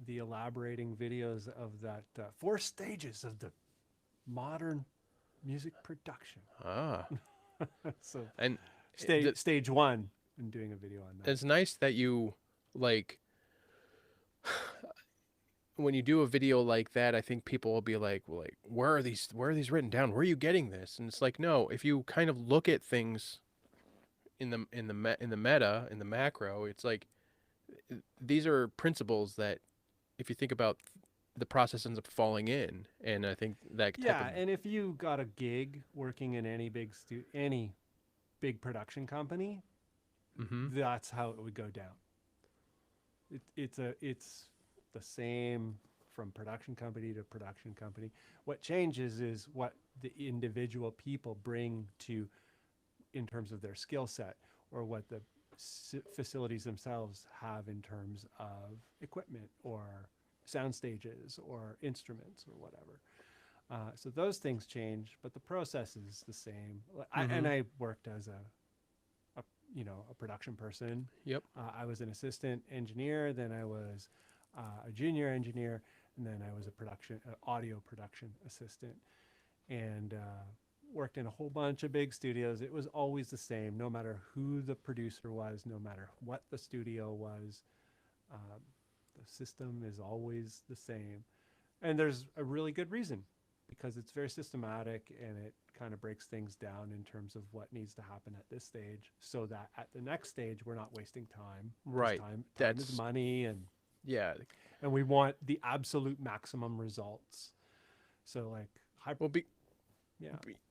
the elaborating videos of that 4 stages of the modern music production. Ah, So and stage one, I'm doing a video on that. it's nice that you like when you do a video like that. I think people will be like, well, like, where are these written down? Where are you getting this? And it's like, no, if you kind of look at things in the meta, in the macro, it's like these are principles that if you think about, the process ends up falling in. And I think that type Yeah, of and if you got a gig working in any any big production company, hmm that's how it would go down. It's the same from production company to production company. What changes is what the individual people bring to in terms of their skill set, or what the facilities themselves have in terms of equipment or sound stages or instruments or whatever. So those things change, but the process is the same. And I worked as a production person. Yep. I was an assistant engineer, then I was a junior engineer, and then I was audio production assistant, and worked in a whole bunch of big studios. It was always the same, no matter who the producer was, no matter what the studio was. Um, the system is always the same, and there's a really good reason, because it's very systematic and it kind of breaks things down in terms of what needs to happen at this stage, so that at the next stage we're not wasting time. 'Cause Right. time is That's money, yeah. and we want the absolute maximum results. So like Well,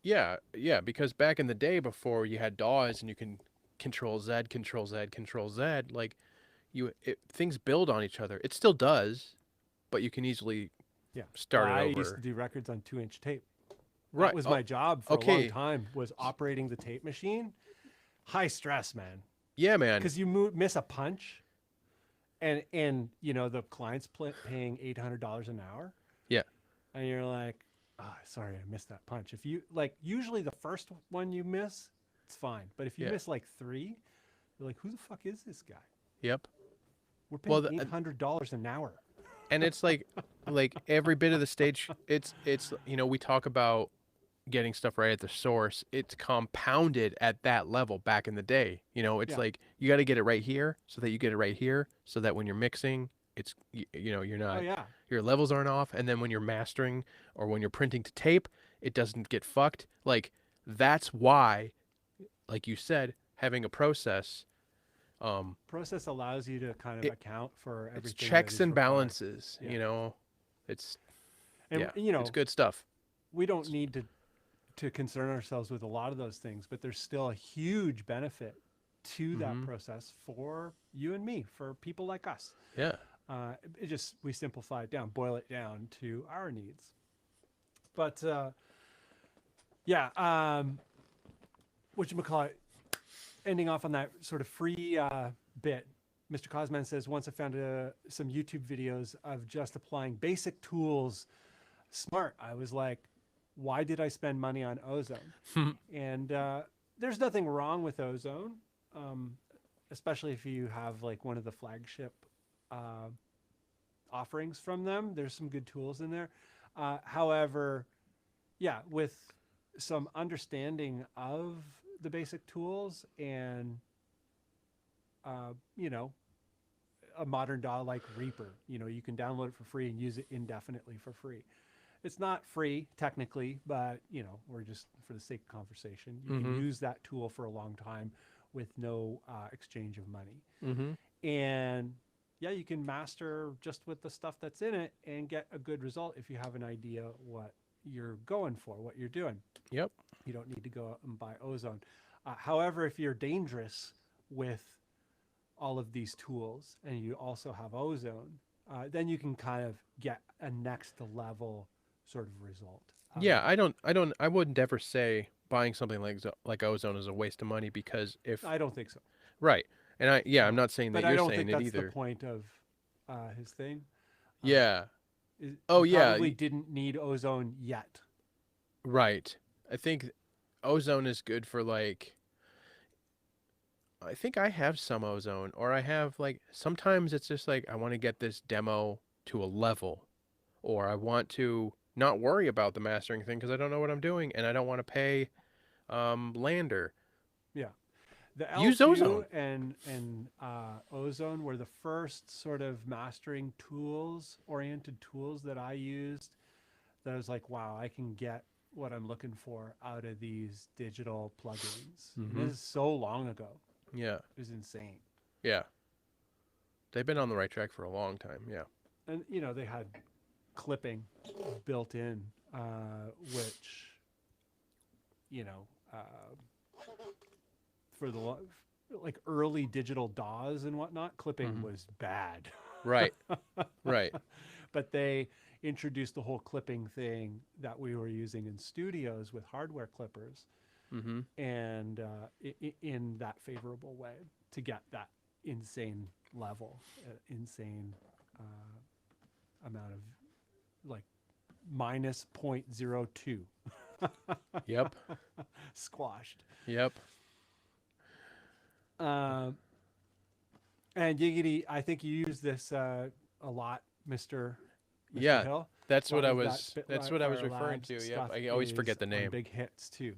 yeah. yeah, because back in the day before you had DAWs and you can control Z, control Z, control Z, like things build on each other. It still does, but you can easily Yeah. start it I used to over. do records on 2-inch tape. That Right. was Oh, my job for a long okay. time, was operating the tape machine. High stress, man. Yeah, man. Because you miss a punch, and the client's paying $800 an hour, Yeah. and you're like, oh, sorry, I missed that punch. If you like, usually the first one you miss, it's fine. But if you Yeah. miss like 3, you're like, who the fuck is this guy? Yep. We're Well, paying $800 an hour. and it's like every bit of the stage. It's we talk about getting stuff right at the source. It's compounded at that level back in the day. It's Yeah. like you got to get it right here so that you get it right here so that when you're mixing, it's you're Oh not, yeah. your levels aren't off, and then when you're mastering or when you're printing to tape, it doesn't get fucked. Like that's why, like you said, having a process, Process allows you to kind of it account for it's everything that checks is and required. balances. Yeah. It's And yeah, it's good stuff. we don't need to concern ourselves with a lot of those things, but there's still a huge benefit to that hmm process for you and me, for people like us. Yeah. We simplify it down, boil it down to our needs. But yeah, whatchamacallit, ending off on that sort of free bit, Mr. Cosman says, once I found some YouTube videos of just applying basic tools. Smart. I was like, why did I spend money on ozone? And there's nothing wrong with ozone, especially if you have like one of the flagship offerings from them. There's some good tools in there. However, yeah, with some understanding of the basic tools and a modern DAW like Reaper, you can download it for free and use it indefinitely for free. It's not free technically, but we're just for the sake of conversation. You can use that tool for a long time with no exchange of money. And yeah, you can master just with the stuff that's in it and get a good result if you have an idea what you're going for, what you're doing. Yep. You don't need to go out and buy ozone. However, if you're dangerous with all of these tools and you also have ozone, then you can kind of get a next level sort of result. Yeah, I wouldn't ever say buying something like ozone is a waste of money, because if I don't think so. right, and I'm not saying that But I you're don't saying think it that's either. the point of his thing. Yeah. He Yeah. probably didn't need ozone yet. Right. I think ozone is good for like. I think I have some ozone, or I have like sometimes it's just like I want to get this demo to a level, or I want to not worry about the mastering thing because I don't know what I'm doing and I don't want to pay Lander. Yeah. The Use LQ ozone. and ozone were the first sort of mastering oriented tools that I used. That I was like, wow, I can get what I'm looking for out of these digital plugins. And this is so long ago. Yeah. It was insane. Yeah. They've been on the right track for a long time. Yeah. And they had clipping built in, which for the like early digital DAWs and whatnot, clipping was bad. Right. Right. But they introduced the whole clipping thing that we were using in studios with hardware clippers, and in that favorable way to get that insane level, insane amount of like minus 0.02 Yep. squashed. Yep. And Giggity, I think you use this a lot, Mr. Yeah, Hill. that's what I Of was. That's what I was referring to. Yep. I always forget the name. Big hits too.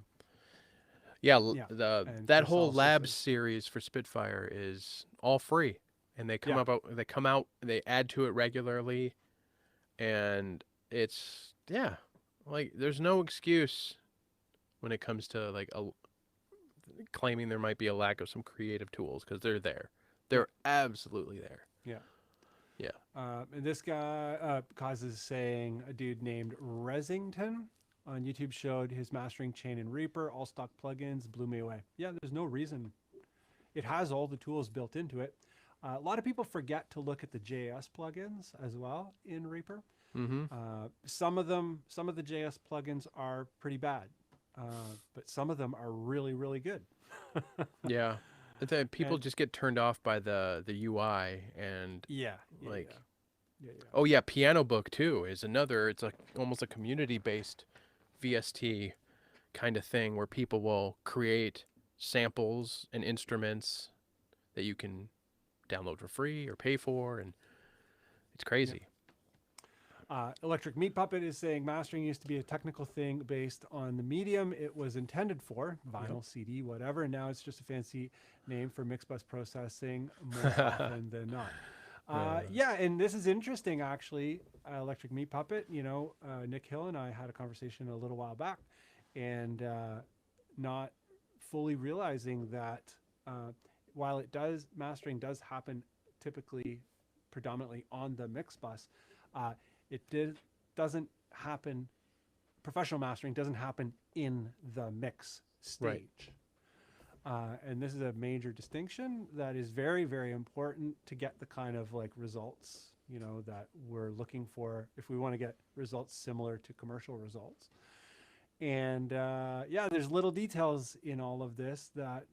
Yeah. And That Chris whole also Labs says- series for Spitfire is all free, and they come Yeah. They come out. They add to it regularly, and it's like there's no excuse when it comes to like claiming there might be a lack of some creative tools, because they're there. They're absolutely there. Yeah. Yeah. And this guy, Cause is saying a dude named Resington on YouTube showed his mastering chain in Reaper, all stock plugins, blew me away. Yeah, there's no reason. It has all the tools built into it. A lot of people forget to look at the JS plugins as well in Reaper. Some of the JS plugins are pretty bad, but some of them are really, really good. Yeah. People just get turned off by the UI and oh yeah, Piano Book too is another. It's almost a community-based VST kind of thing where people will create samples and instruments that you can download for free or pay for, and it's crazy. Electric Meat Puppet is saying mastering used to be a technical thing based on the medium it was intended for, vinyl, CD, whatever, and now it's just a fancy name for mix bus processing more often than not. Yeah, and this is interesting actually. Electric Meat Puppet, Nick Hill and I had a conversation a little while back, and not fully realizing that while mastering does happen typically predominantly on the mix bus, doesn't happen, professional mastering doesn't happen in the mix stage. Right. And this is a major distinction that is very, very important to get the kind of like results, that we're looking for if we want to get results similar to commercial results. And there's little details in all of this that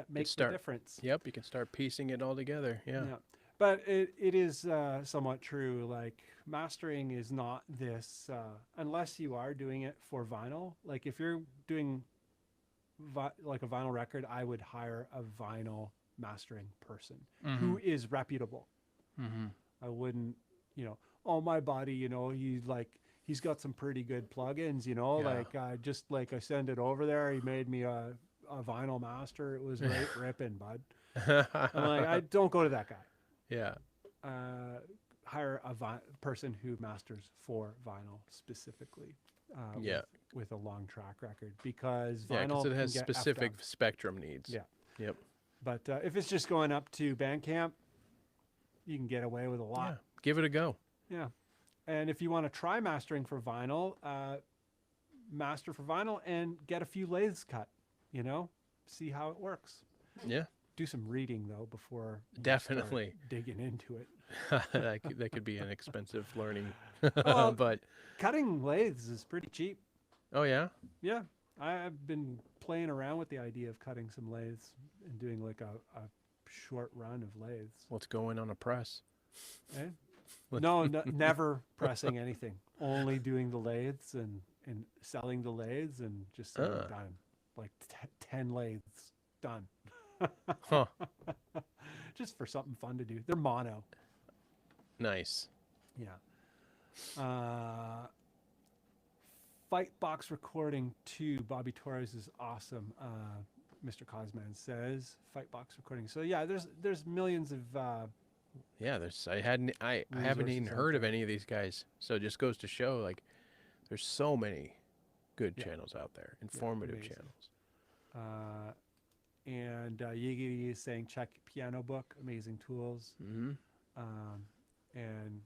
make the difference. Yep, you can start piecing it all together. Yeah. But it is somewhat true. Like mastering is not this, unless you are doing it for vinyl. Like if you're doing like a vinyl record, I would hire a vinyl mastering person who is reputable. I wouldn't, my buddy, he's got some pretty good plugins, just like I send it over there. He made me a vinyl master. It was right ripping, bud. I'm like, I don't go to that guy. Yeah. Hire a person who masters for vinyl specifically. With a long track record, because vinyl it has specific spectrum needs. Yeah. Yep. But if it's just going up to Bandcamp, you can get away with a lot. Yeah. Give it a go. Yeah. And if you want to try mastering for vinyl, master for vinyl and get a few lathes cut, see how it works. Yeah. do some reading though before you Definitely. start digging into it. That could be an expensive learning. Well, But cutting lathes is pretty cheap. oh yeah, Yeah, I've been playing around with the idea of cutting some lathes and doing like a short run of lathes. what's going on a press? Eh? No, never pressing anything. Only doing the lathes and selling the lathes and just saying done. Like 10 lathes done. Huh. Just for something fun to do. They're mono. Nice. Yeah. Fight box recording 2. Bobby Torres is awesome. Mr. Cosman says fight box recording. So yeah, there's millions of Yeah, I haven't even heard of any of these guys. So it just goes to show, like, there's so many good channels out there, informative channels. And Yigi is saying check piano book, amazing tools. Mm-hmm. And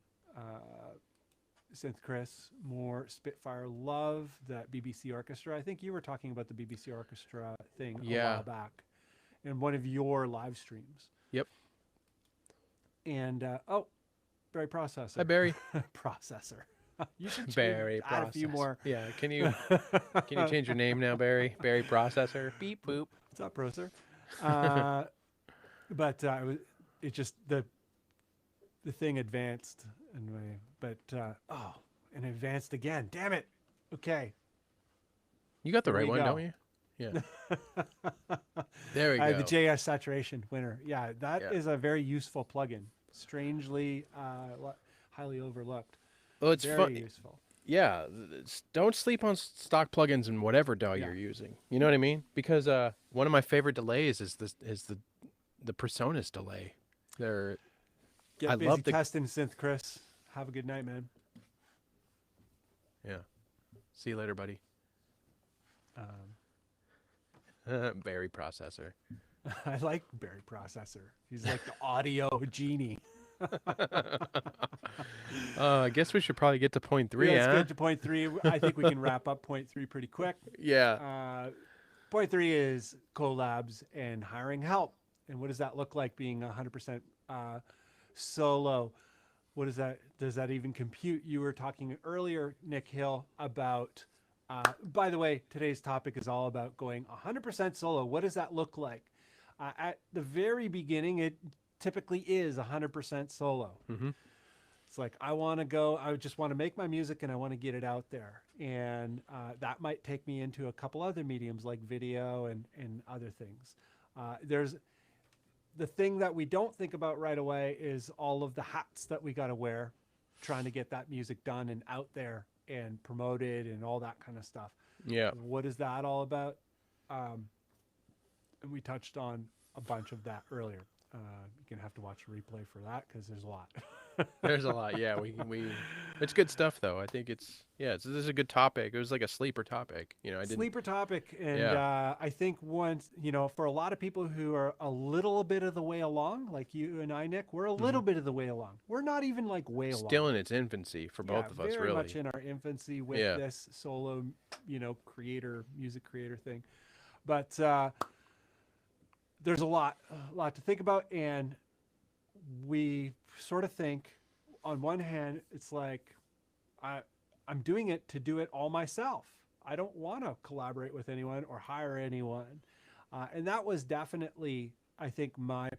Synth Chris, more Spitfire love, that BBC Orchestra. I think you were talking about the BBC Orchestra thing a while back in one of your live streams. Yep. And Barry Processor. Hi, Barry. Processor. You should Barry add a few more. Yeah, can you change your name now, Barry? Barry Processor. Beep boop. What's up, Processor? But it just the thing advanced anyway. But and advanced again. Damn it. Okay. You got the right one, don't you? Yeah. There we go. The JS saturation winner. Yeah, that is a very useful plugin. Strangely highly overlooked. Well, it's very useful. Yeah, don't sleep on stock plugins and whatever DAW you're using. You know what I mean? Because one of my favorite delays is the Presonus delay. Get busy testing synth, Chris. Have a good night, man. Yeah. See you later, buddy. Barry Processor. I like Barry Processor. He's like the audio genie. I guess we should probably get to point 3. Let's get to point 3. I think we can wrap up point 3 pretty quick. Yeah. Point 3 is collabs and hiring help. And what does that look like being 100% solo? What is that? Does that even compute? You were talking earlier, Nick Hill, about, by the way, today's topic is all about going 100% solo. What does that look like? At the very beginning, it typically is 100% solo. Mm-hmm. It's like, I just want to make my music and I want to get it out there. And that might take me into a couple other mediums like video and other things. There's the thing that we don't think about right away is all of the hats that we got to wear trying to get that music done and out there and promoted and all that kind of stuff. Yeah. What is that all about? And we touched on a bunch of that earlier. You're gonna have to watch a replay for that because there's a lot. There's a lot. Yeah, we it's good stuff though. I think this is a good topic. It was like a sleeper topic. Sleeper topic, and I think once for a lot of people who are a little bit of the way along, like you and I, Nick, we're a little bit of the way along. We're not even like way along. Still in its infancy for both of us, very really. Much in our infancy with this solo, music creator thing, but. There's a lot to think about, and we sort of think, on one hand, it's like I'm doing it to do it all myself. I don't want to collaborate with anyone or hire anyone, and that was definitely, I think, my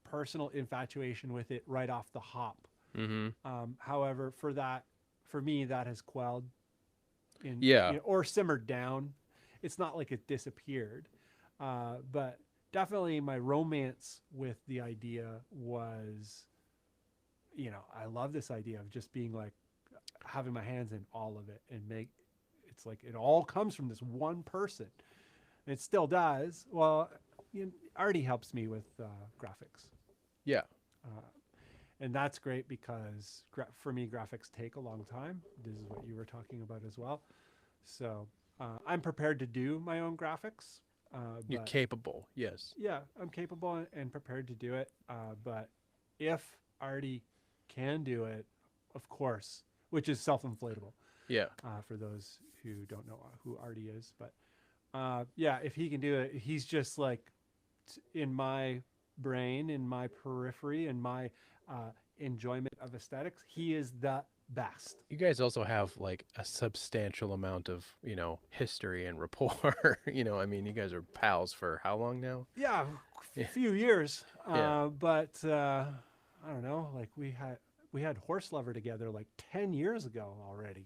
personal infatuation with it right off the hop. Mm-hmm. However, for me, that has quelled, or simmered down. It's not like it disappeared, but. Definitely my romance with the idea was, I love this idea of just being like having my hands in all of it and it's like it all comes from this one person. And it still does. Well, Artie helps me with graphics. Yeah. And that's great because for me, graphics take a long time. This is what you were talking about as well. So I'm prepared to do my own graphics. You're capable, yes. Yeah, I'm capable and prepared to do it. But if Artie can do it, of course, which is self-inflatable. Yeah. For those who don't know who Artie is, but if he can do it, he's just like in my brain, in my periphery, in my enjoyment of aesthetics, he is the best. You guys also have like a substantial amount of, history and rapport. I mean, you guys are pals for how long now? Yeah, Yeah. few years. Yeah. But I don't know. Like we had Horse Lover together like 10 years ago already.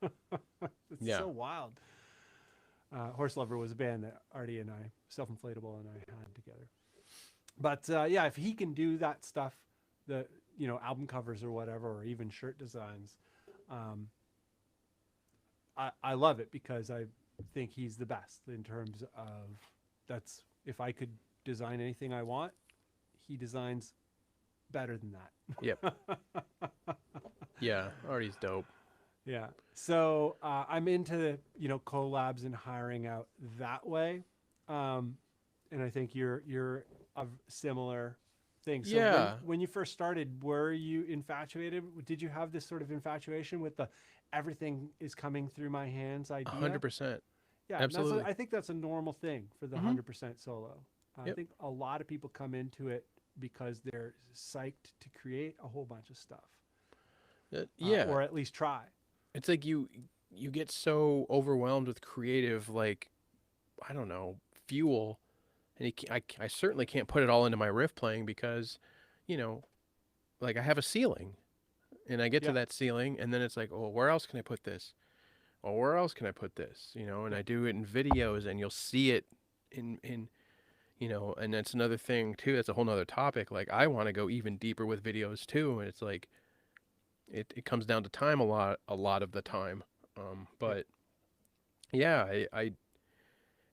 It's Yeah. so wild. Horse Lover was a band that Artie and I, Self-Inflatable and I had together. But yeah, if he can do that stuff, the album covers or whatever, or even shirt designs, I love it because I think he's the best in terms of if I could design anything I want, he designs better than that. Yep. Yeah. Artie's dope. Yeah. So I'm into collabs and hiring out that way, and I think you're of similar things. So Yeah. when you first started, were you infatuated? Did you have this sort of infatuation with the everything is coming through my hands idea? 100%. Yeah, Absolutely. I think that's a normal thing for the 100% solo. I Yep. think a lot of people come into it because they're psyched to create a whole bunch of stuff. Yeah. Or at least try. It's like you get so overwhelmed with creative, like, I don't know, fuel. And I certainly can't put it all into my riff playing because, like I have a ceiling and I get to that ceiling and then it's like, oh, where else can I put this? Oh, where else can I put this? And I do it in videos and you'll see it in, and that's another thing too. That's a whole nother topic. Like I want to go even deeper with videos too. And it's like, it comes down to time a lot of the time. But yeah, I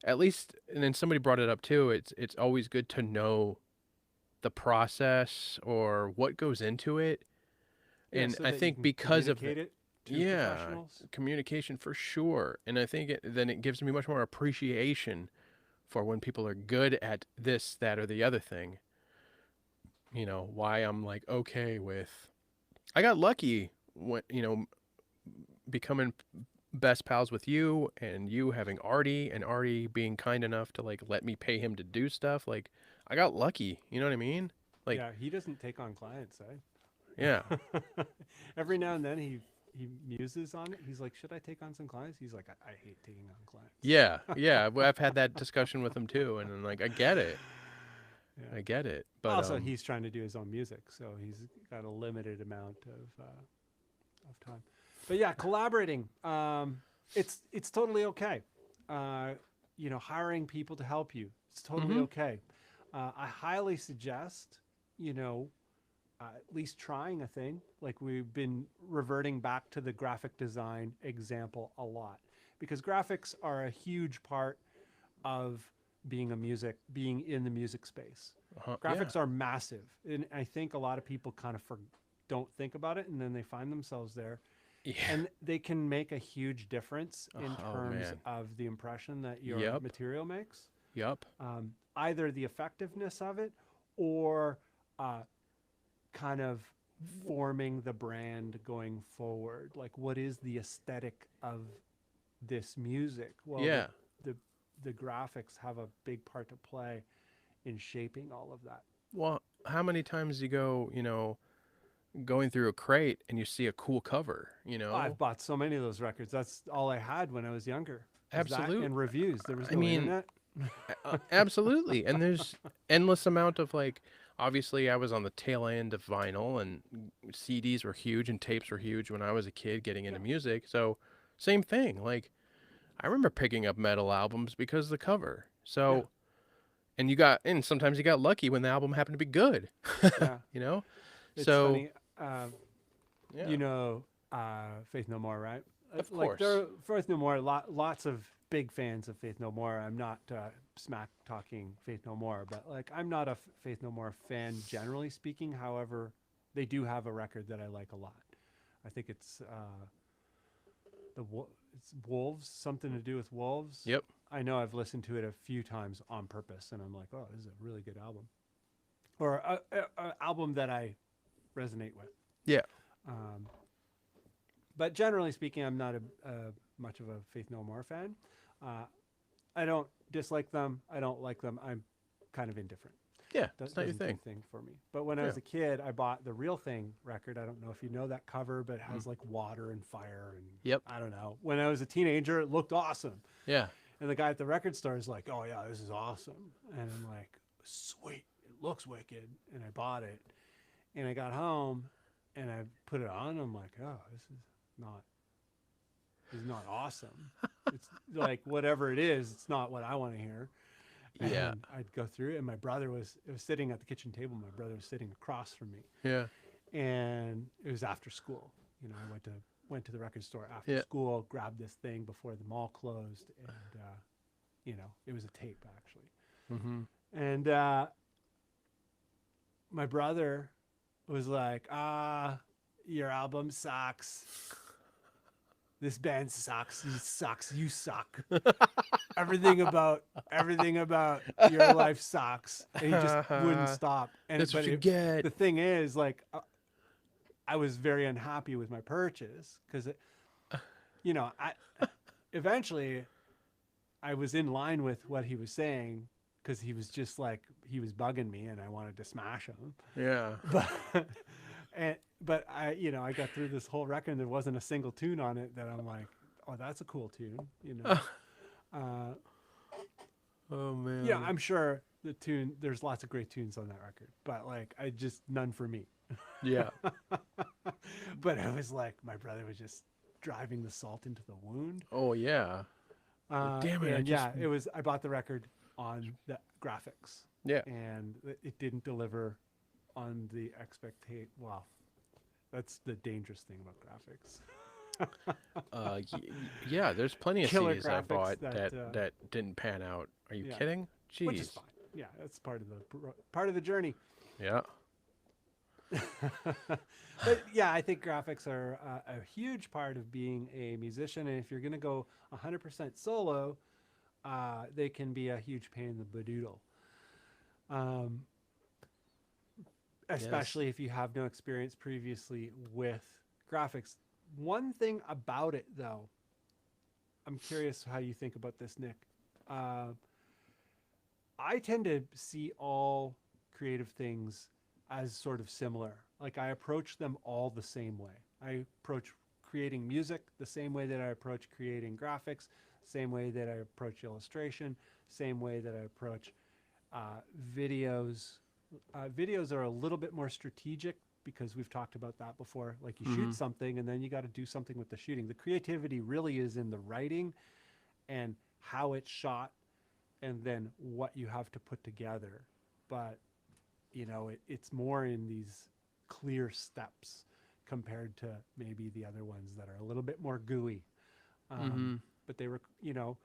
at least, and then somebody brought it up too. It's always good to know the process or what goes into it. And so I that you think can because of communicate it to yeah, professionals. communication for sure. And I think then it gives me much more appreciation for when people are good at this, that, or the other thing. Why I'm like okay with. I got lucky when becoming best pals with you and you having Artie and Artie being kind enough to like let me pay him to do stuff. Like I got lucky, you know what I mean? Like Yeah, he doesn't take on clients, eh? yeah. Every now and then he muses on it. He's like, should I take on some clients? He's like, I hate taking on clients. Yeah. Yeah. I've had that discussion with him too. And I'm like, I get it. Yeah. I get it. But Also, he's trying to do his own music, so he's got a limited amount of time. But yeah, collaborating, it's totally okay. Hiring people to help you, it's totally okay. I highly suggest, at least trying a thing. Like we've been reverting back to the graphic design example a lot because graphics are a huge part of being in the music space. Graphics are massive. And I think a lot of people kind of don't think about it and then they find themselves there. Yeah. And they can make a huge difference in terms of the impression that your material makes. Yep. Either the effectiveness of it or kind of forming the brand going forward. Like, what is the aesthetic of this music? Well, yeah. The graphics have a big part to play in shaping all of that. Well, how many times you go, going through a crate and you see a cool cover, Oh, I've bought so many of those records. That's all I had when I was younger. Absolutely. And reviews. There was no internet. Absolutely. And there's endless amount of like, obviously I was on the tail end of vinyl and CDs were huge and tapes were huge when I was a kid getting into music. So same thing. Like I remember picking up metal albums because of the cover. So, and sometimes you got lucky when the album happened to be good, It's so funny. Faith No More, right? Of course. Faith No More, lots of big fans of Faith No More. I'm not smack talking Faith No More, but like I'm not a Faith No More fan generally speaking. However, they do have a record that I like a lot. I think it's Wolves, something to do with wolves. Yep. I know I've listened to it a few times on purpose, and I'm like, oh, this is a really good album, or a album that I resonate with. Yeah. But generally speaking, I'm not much of a Faith No More fan. I don't dislike them. I don't like them. I'm kind of indifferent. Yeah, it's not your Doesn't do thing. thing for me. But when I was a kid, I bought the Real Thing record. I don't know if you know that cover, but it has like water and fire and Yep. I don't know. When I was a teenager, it looked awesome. Yeah. And the guy at the record store is like, "Oh yeah, this is awesome." And I'm like, "Sweet, it looks wicked." And I bought it. And I got home and I put it on. I'm like, "Oh, this is not awesome." It's like whatever it is, it's not what I want to hear. Yeah. And I'd go through it, and my brother was sitting at the kitchen table. My brother was sitting across from me, Yeah. and it was after school. You know, I went to the record store after school, grabbed this thing before the mall closed, and you know, it was a tape actually. Mm-hmm. And my brother was like, your album sucks. This band sucks. He sucks. You suck. everything about your life sucks." And he just wouldn't stop. And That's what you get. The thing is, like, I was very unhappy with my purchase because, you know, eventually I was in line with what he was saying because he was just like, he was bugging me and I wanted to smash him. Yeah. But I, you know, I got through this whole record and there wasn't a single tune on it that I'm like, "Oh, that's a cool tune," you know. Oh man. Yeah, I'm sure there's lots of great tunes on that record, but like, none for me. Yeah. But I was like, my brother was just driving the salt into the wound. Oh yeah. Damn it. And I bought the record on the graphics. Yeah. And it didn't deliver on the expectation. Well, that's the dangerous thing about graphics. Yeah, there's plenty of Killer CDs I graphics bought that, that didn't pan out. Are you yeah. kidding? Jeez. Which is fine. Yeah, that's part of the journey. Yeah. But yeah, I think graphics are a huge part of being a musician. And if you're going to go 100% solo, they can be a huge pain in the badoodle. Especially if you have no experience previously with graphics. One thing about it, though, I'm curious how you think about this, Nick. I tend to see all creative things as sort of similar. Like, I approach them all the same way. I approach creating music the same way that I approach creating graphics, same way that I approach illustration, same way that I approach videos. Videos are a little bit more strategic because we've talked about that before. Like, you shoot something and then you got to do something with the shooting. The creativity really is in the writing and how it's shot and then what you have to put together. But, you know, it's more in these clear steps compared to maybe the other ones that are a little bit more gooey. But they were, you know,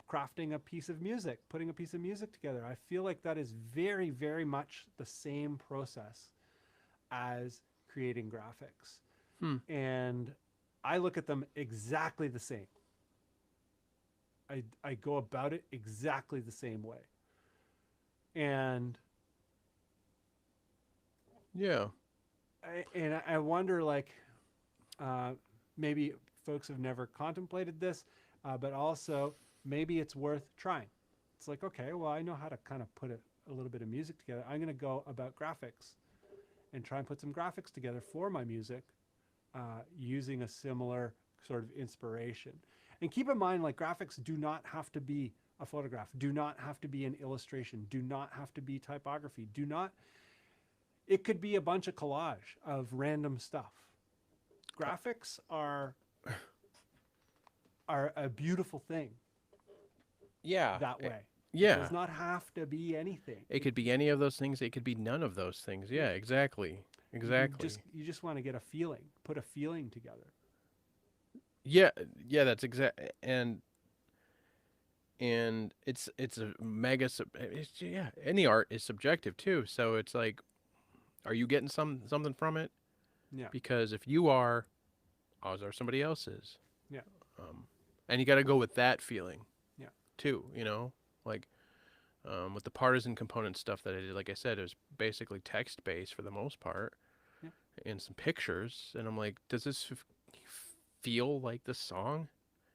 crafting a piece of music, putting a piece of music together. I feel like that is very, very much the same process as creating graphics. And I look at them exactly the same. I go about it exactly the same way. And yeah. I wonder, like, maybe folks have never contemplated this, but also maybe it's worth trying. It's like, okay, well, I know how to kind of put a little bit of music together. I'm going to go about graphics and try and put some graphics together for my music using a similar sort of inspiration. And keep in mind, like, graphics do not have to be a photograph, do not have to be an illustration, do not have to be typography, it could be a bunch of collage of random stuff. Graphics are a beautiful thing. Yeah. That way. Yeah. It does not have to be anything. It could be any of those things. It could be none of those things. Yeah, exactly. Exactly. You just want to get a feeling, put a feeling together. Yeah, that's exact. And it's a mega any art is subjective too. So it's like, are you getting something from it? Yeah. Because if you are, odds are somebody else is. Yeah. And you got to go with that feeling. Yeah. Too, you know, like with the partisan component stuff that I did, like I said, it was basically text based for the most part, and some pictures. And I'm like, does this feel like the song?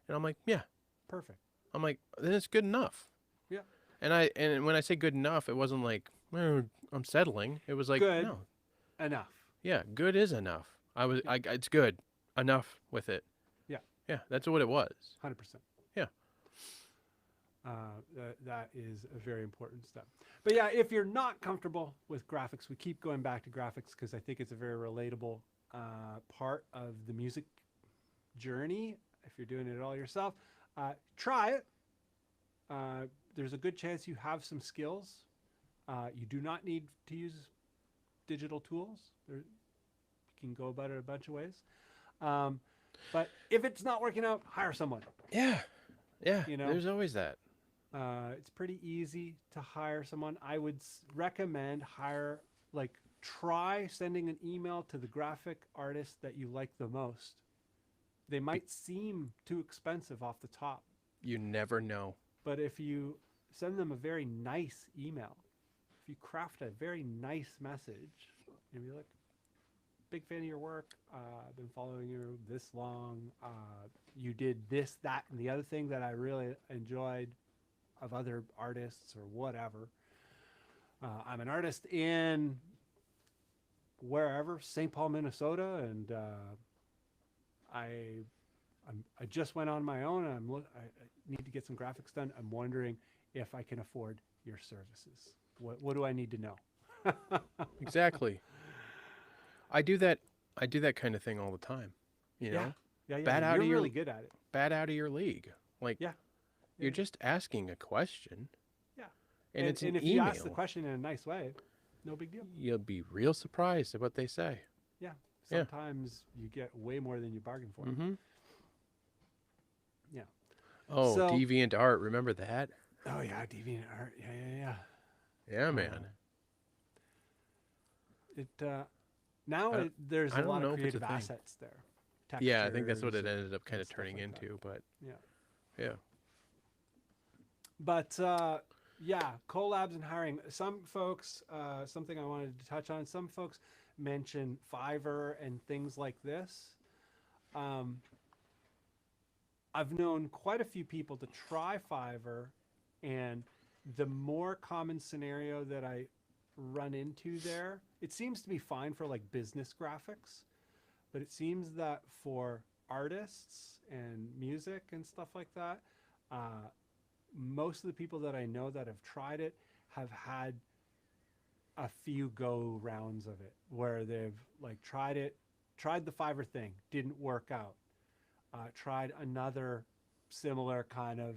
And I'm like, yeah. Perfect. I'm like, then it's good enough. Yeah. And when I say good enough, it wasn't like, "Oh, I'm settling." It was like, Good no, enough. yeah, good is enough. It's good enough with it. Yeah. Yeah, that's what it was. 100%. Yeah. That is a very important step. But yeah, if you're not comfortable with graphics, we keep going back to graphics because I think it's a very relatable part of the music journey. If you're doing it all yourself, try it. There's a good chance you have some skills. You do not need to use digital tools. You can go about it a bunch of ways. But if it's not working out, hire someone. Yeah. Yeah. You know? There's always that. It's pretty easy to hire someone. I would recommend try sending an email to the graphic artist that you like the most. They might seem too expensive off the top. You never know. But if you send them a very nice email, if you craft a very nice message, and be like, big fan of your work, I've been following you this long, you did this, that, and the other thing that I really enjoyed of other artists or whatever. I'm an artist in wherever, St. Paul, Minnesota, and I just went on my own, and I need to get some graphics done. I'm wondering if I can afford your services. What do I need to know? Exactly. I do that kind of thing all the time. You know? Yeah. You're really good at it. Bad out of your league. Like, you're just asking a question. Yeah. And it's an if email. you ask the question in a nice way, no big deal. You'll be real surprised at what they say. Yeah. Sometimes you get way more than you bargained for. Mm-hmm. Yeah. Oh, so, DeviantArt, remember that? Oh yeah, DeviantArt. Yeah. Yeah, man. There's a lot of creative assets there. Textures, yeah, I think that's what it ended up kind of turning into, but yeah. But collabs and hiring. Some folks, something I wanted to touch on. Some folks mention Fiverr and things like this. I've known quite a few people to try Fiverr, and the more common scenario that I run into there, it seems to be fine for like business graphics, but it seems that for artists and music and stuff like that, most of the people that I know that have tried it have had a few go rounds of it where they've like tried the Fiverr thing, didn't work out. Tried another similar kind of,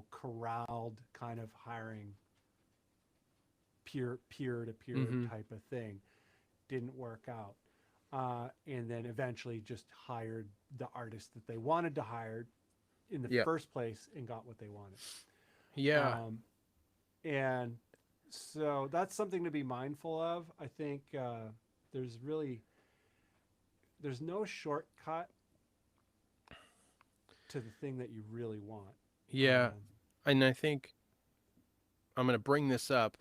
corralled kind of hiring, peer-to-peer type of thing, didn't work out. And then eventually just hired the artist that they wanted to hire in the first place and got what they wanted. Yeah. And so that's something to be mindful of. I think there's no shortcut to the thing that you really want. Yeah. And I think I'm going to bring this up,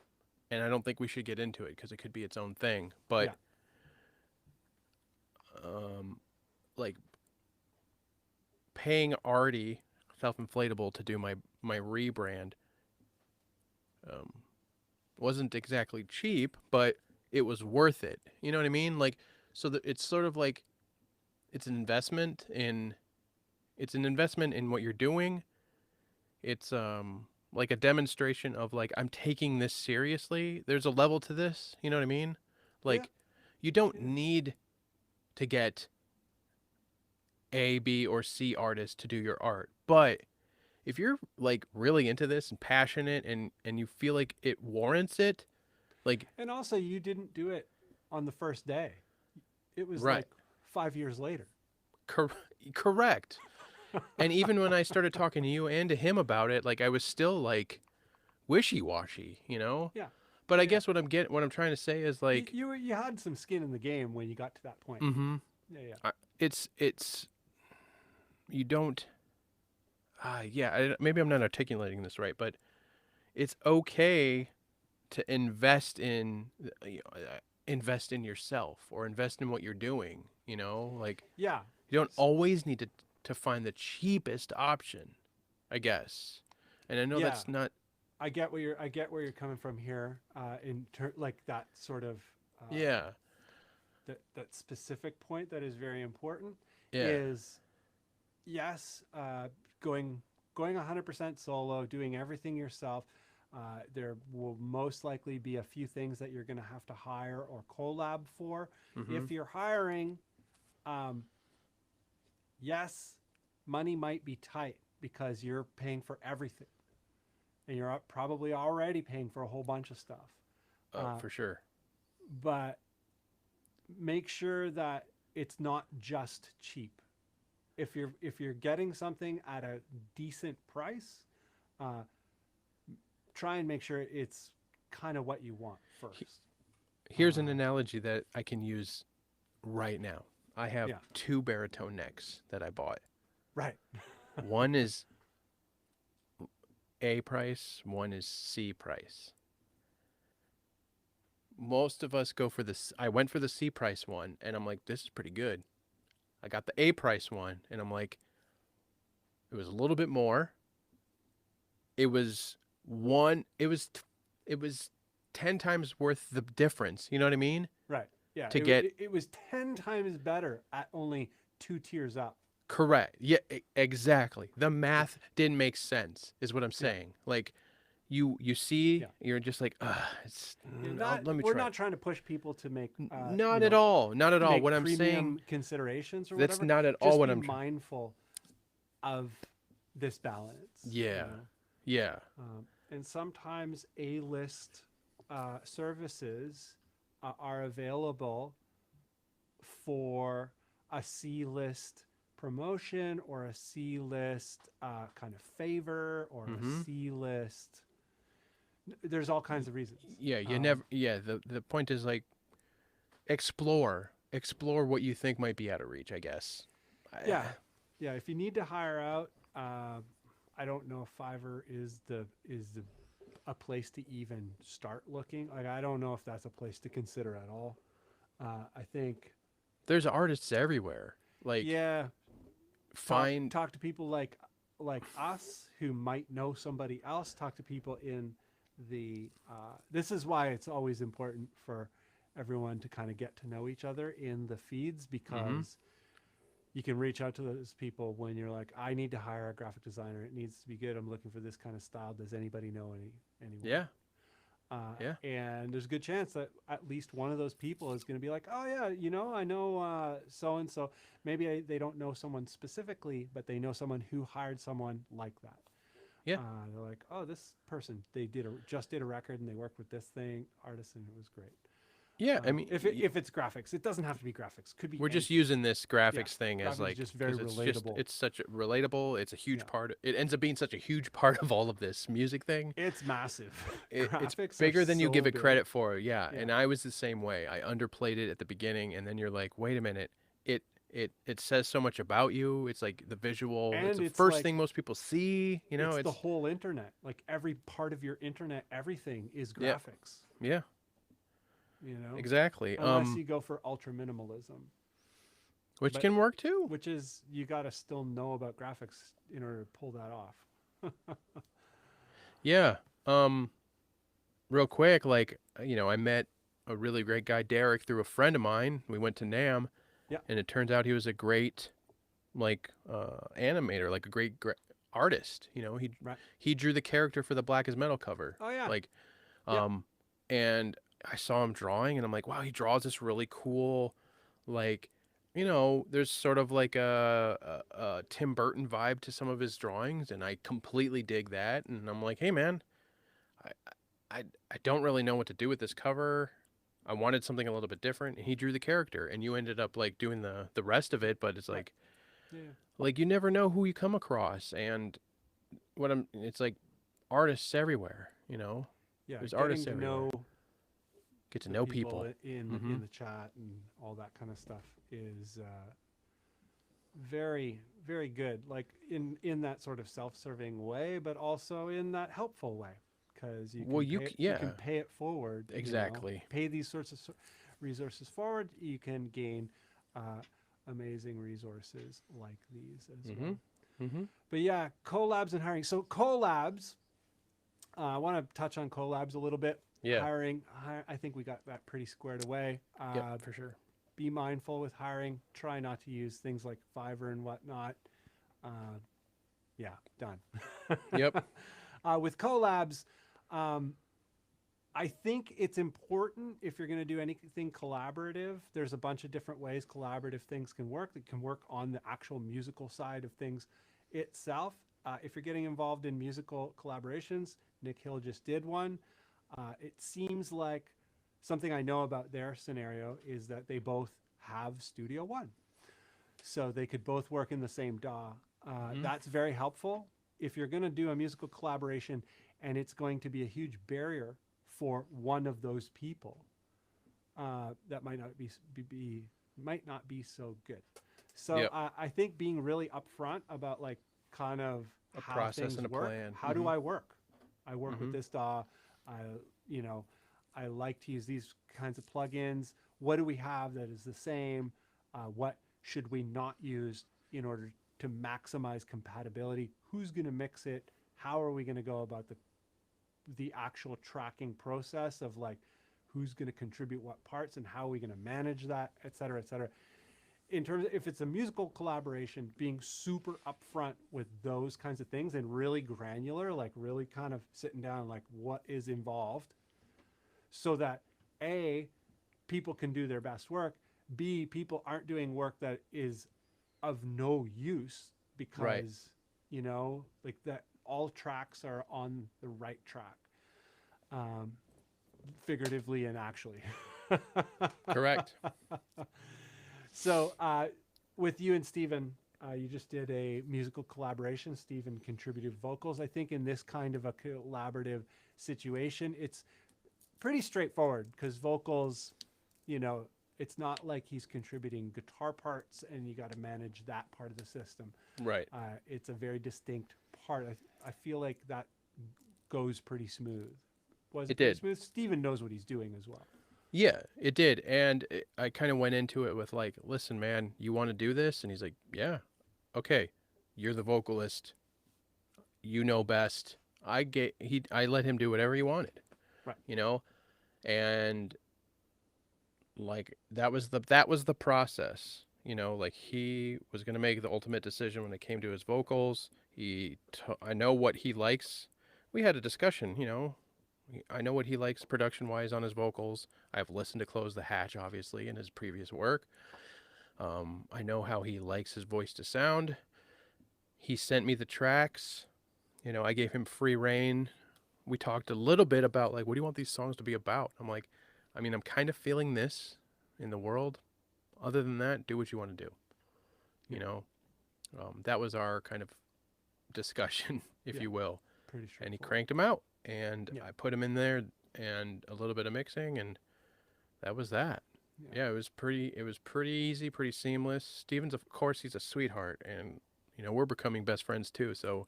and I don't think we should get into it because it could be its own thing, but like paying Artie, Self-Inflatable, to do my rebrand wasn't exactly cheap, but it was worth it. You know what I mean? Like, so that it's sort of like it's an investment in what you're doing. It's like a demonstration of like, I'm taking this seriously. There's a level to this, you know what I mean? Like, you don't need to get A, B, or C artists to do your art, but if you're like really into this and passionate and you feel like it warrants it, like, and also you didn't do it on the first day. It was like 5 years later. Correct. And even when I started talking to you and to him about it, like, I was still like wishy-washy, you know? Yeah. But I guess what I'm trying to say is like you had some skin in the game when you got to that point. Mm-hmm. Yeah. It's you don't. Maybe I'm not articulating this right, but it's okay to invest in yourself or invest in what you're doing. You know, like, you don't always need to find the cheapest option, I guess. And I know that's not I get where you're coming from here. Like that sort of Yeah. that specific point that is very important Yeah. is yes, going 100% solo, doing everything yourself. There will most likely be a few things that you're going to have to hire or collab for. Mm-hmm. If you're hiring, yes, money might be tight because you're paying for everything, and you're probably already paying for a whole bunch of stuff. For sure. But make sure that it's not just cheap. If you're getting something at a decent price, try and make sure it's kind of what you want first. Here's an analogy that I can use right now. I have 2 baritone necks that I bought. Right. One is A price, one is C price. Most of us go for this. I went for the C price one, and I'm like, this is pretty good. I got the A price one, and I'm like, it was a little bit more. It was 10 times worth the difference. You know what I mean? Right. Yeah. It was 10 times better at only 2 tiers up. Correct. Yeah, exactly. The math didn't make sense, is what I'm saying. Like, you see, you're just like, let me we're try. not trying to push people to make Not at all. Not at all. What I'm saying, considerations or that's whatever. not at all what Just I'm be mindful of this balance. Yeah. Yeah. And sometimes A-list services are available for a C-list promotion or a C-list kind of favor or a C-list. There's all kinds of reasons. Yeah, the point is, like, explore what you think might be out of reach, I guess. Yeah. If you need to hire out, I don't know if Fiverr is a place to even start looking. Like, I don't know if that's a place to consider at all. I think there's artists everywhere. Like, talk to people like us who might know somebody else. Talk to people in the this is why it's always important for everyone to kind of get to know each other in the feeds, because you can reach out to those people when you're like, I need to hire a graphic designer. It needs to be good. I'm looking for this kind of style. Does anybody know anyone? Yeah. And there's a good chance that at least one of those people is going to be like, oh yeah, I know so-and-so. Maybe they don't know someone specifically, but they know someone who hired someone like that. Yeah. They're like, oh, this person, they just did a record and they worked with this artist, and it was great. Yeah, I mean, if it's graphics, it doesn't have to be graphics. Could be. We're just using this graphics thing as, like, just very relatable. It's such a relatable. It's a huge part. It ends up being such a huge part of all of this music thing. It's massive. It's bigger than you give it credit for. Yeah, and I was the same way. I underplayed it at the beginning, and then you're like, wait a minute, it says so much about you. It's like the visual. And it's the first thing most people see. It's the whole internet. Like, every part of your internet, everything is graphics. Yeah. Exactly. Unless you go for ultra minimalism, which can work too. Which is, you got to still know about graphics in order to pull that off. Yeah. Real quick, like, I met a really great guy, Derek, through a friend of mine. We went to NAMM. Yeah. And it turns out he was a great, like, animator, like a great artist. He drew the character for the Black is Metal cover. Oh yeah. Like, and I saw him drawing, and I'm like, wow, he draws this really cool, like, there's sort of like a Tim Burton vibe to some of his drawings, and I completely dig that. And I'm like, hey man, I don't really know what to do with this cover. I wanted something a little bit different, and he drew the character, and you ended up, like, doing the rest of it. But it's like, like, you never know who you come across, and it's like artists everywhere, Yeah, there's artists everywhere. Get to know people in the chat and all that kind of stuff is very, very good. Like, in that sort of self-serving way, but also in that helpful way, because you can pay it forward. Exactly. Pay these sorts of resources forward. You can gain amazing resources like these as well. But yeah, collabs and hiring. So collabs, I want to touch on collabs a little bit. Yeah. Hiring, I think we got that pretty squared away. Yeah, for sure. Be mindful with hiring. Try not to use things like Fiverr and whatnot. Yeah, done. Yep. With collabs, I think it's important if you're going to do anything collaborative. There's a bunch of different ways collaborative things can work. It can work on the actual musical side of things itself. If you're getting involved in musical collaborations, Nick Hill just did one. It seems like something I know about their scenario is that they both have Studio One. So they could both work in the same DAW. That's very helpful. If you're going to do a musical collaboration and it's going to be a huge barrier for one of those people, that might not be so good. So Yep. I think being really upfront about like kind of A how process things and a work. plan. How do I work? I work with this DAW. I like to use these kinds of plugins. What do we have that is the same? What should we not use in order to maximize compatibility? Who's going to mix it? How are we going to go about the actual tracking process of like who's going to contribute what parts and how are we going to manage that, et cetera, et cetera. In terms of if it's a musical collaboration, being super upfront with those kinds of things and really granular, like really kind of sitting down like what is involved so that A, people can do their best work, B, people aren't doing work that is of no use because, Right. like that all tracks are on the right track, figuratively and actually. Correct. So with you and Stephen, you just did a musical collaboration. Stephen contributed vocals. I think in this kind of a collaborative situation, it's pretty straightforward because vocals, it's not like he's contributing guitar parts and you got to manage that part of the system. Right. It's a very distinct part. I feel like that goes pretty smooth. Was it pretty did. smooth? Stephen knows what he's doing as well. Yeah, it did. And I kind of went into it with like, listen, man, you want to do this? And he's like, yeah, okay. You're the vocalist. You know best. I let him do whatever he wanted. Right. And like that was the process. Like he was going to make the ultimate decision when it came to his vocals. I know what he likes. We had a discussion, I know what he likes production-wise on his vocals. I've listened to Close the Hatch, obviously, in his previous work. I know how he likes his voice to sound. He sent me the tracks. I gave him free rein. We talked a little bit about, like, what do you want these songs to be about? I'm like, I'm kind of feeling this in the world. Other than that, do what you want to do. That was our kind of discussion, if you will. Pretty straightforward. And he cranked them out. And Yeah. I put him in there and a little bit of mixing, and that was that. Yeah, it was pretty easy, pretty seamless. Steven's, of course, he's a sweetheart, and we're becoming best friends too, so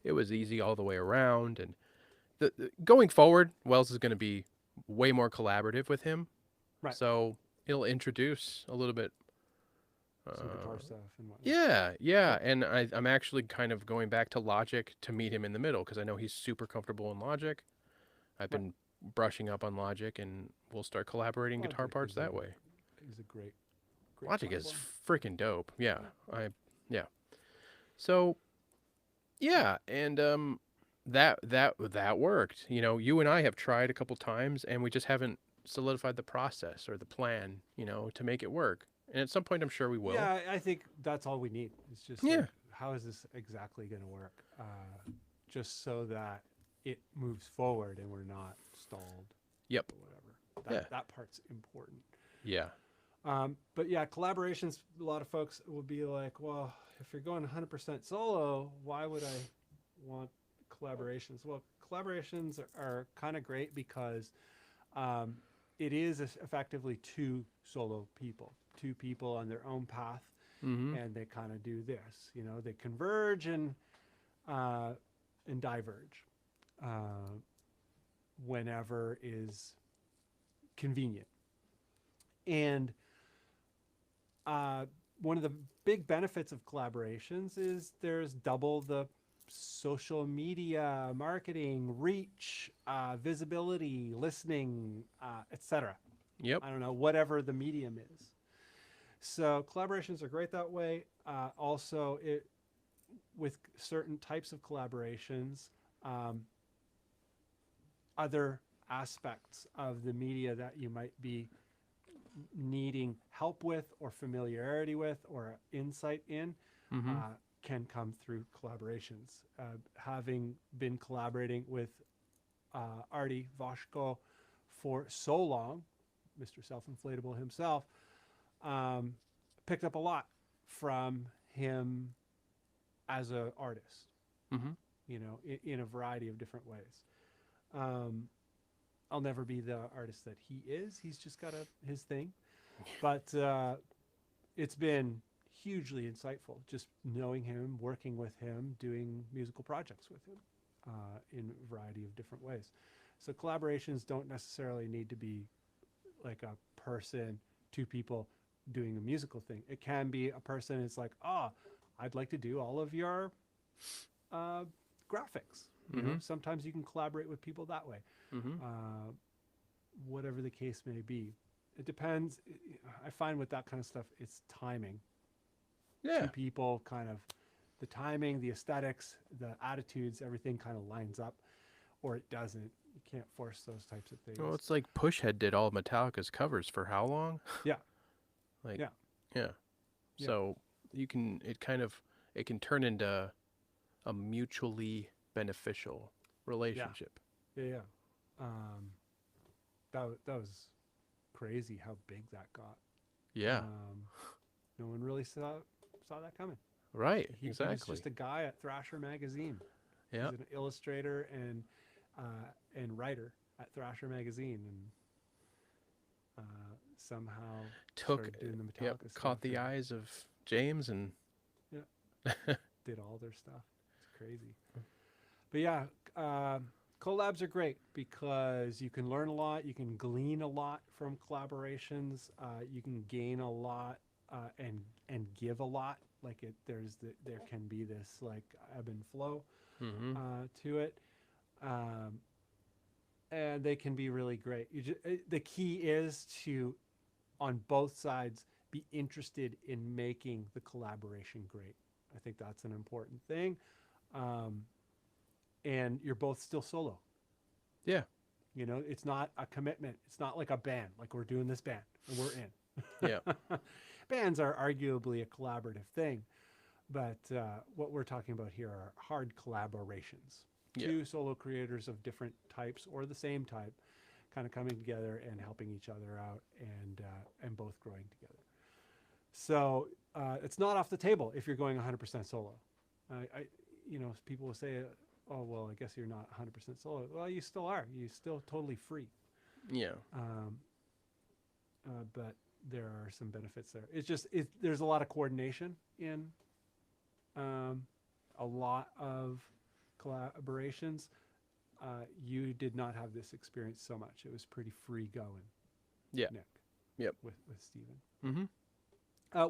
it was easy all the way around. And going forward, Wells is going to be way more collaborative with him. Right. So it'll introduce a little bit Some guitar stuff and whatnot. yeah. And I'm actually kind of going back to Logic to meet him in the middle because I know he's super comfortable in Logic. I've been brushing up on Logic, and we'll start collaborating guitar parts that way. He's a great Logic platform. is freaking dope. Yeah. So, yeah, and that worked. You and I have tried a couple times, and we just haven't solidified the process or the plan, to make it work. And at some point, I'm sure we will. Yeah, I think that's all we need. It's just like, how is this exactly going to work? Just so that it moves forward and we're not stalled. Yep. Or whatever. That part's important. Yeah. But yeah, collaborations, a lot of folks will be like, well, if you're going 100% solo, why would I want collaborations? Well, collaborations are kind of great because it is effectively two solo people, two people on their own path, and they kind of do this. They converge and diverge whenever is convenient. And one of the big benefits of collaborations is there's double the social media, marketing, reach, visibility, listening, etc. Yep. I don't know, whatever the medium is. So collaborations are great that way. Also, with certain types of collaborations, other aspects of the media that you might be needing help with or familiarity with or insight in can come through collaborations. Having been collaborating with Artie Voshko for so long, Mr. Self-Inflatable himself, picked up a lot from him as an artist, you know, in a variety of different ways. I'll never be the artist that he is. He's just got his thing. But it's been hugely insightful just knowing him, working with him, doing musical projects with him in a variety of different ways. So collaborations don't necessarily need to be like a person, two people doing a musical thing. It can be a person. It's like, oh, I'd like to do all of your graphics. You know, sometimes you can collaborate with people that way. Whatever the case may be, it depends. I find with that kind of stuff, it's timing. Yeah. Two people, kind of the timing, the aesthetics, the attitudes, everything kind of lines up, or it doesn't. You can't force those types of things. Well, it's like Pushhead did all Metallica's covers for how long? Yeah. Like, Yeah. yeah. So you can, it can turn into a mutually beneficial relationship. Yeah. That was crazy how big that got. Yeah. No one really saw that coming. Right. He was just a guy at Thrasher magazine. Yeah. He's an illustrator and writer at Thrasher magazine, and somehow started doing the Metallica stuff. Caught the eyes of James and did all their stuff. It's crazy. But yeah, collabs are great because you can learn a lot, you can glean a lot from collaborations, you can gain a lot and give a lot. Like there can be this like ebb and flow to it, and they can be really great. The key is to, on both sides, be interested in making the collaboration great. I think that's an important thing. And you're both still solo. Yeah. You know, it's not a commitment. It's not like a band, like we're doing this band and we're in. Yeah. Bands are arguably a collaborative thing, but what we're talking about here are hard collaborations. Two solo creators of different types or the same type kind of coming together and helping each other out and both growing together. So it's not off the table if you're going 100% solo. You know, people will say, oh, well, I guess you're not 100% solo. Well, you still are. You're still totally free. Yeah. But there are some benefits there. It's just, there's a lot of coordination in a lot of collaborations. You did not have this experience so much. It was pretty free going. Yeah. Nick. Yep. With Stephen.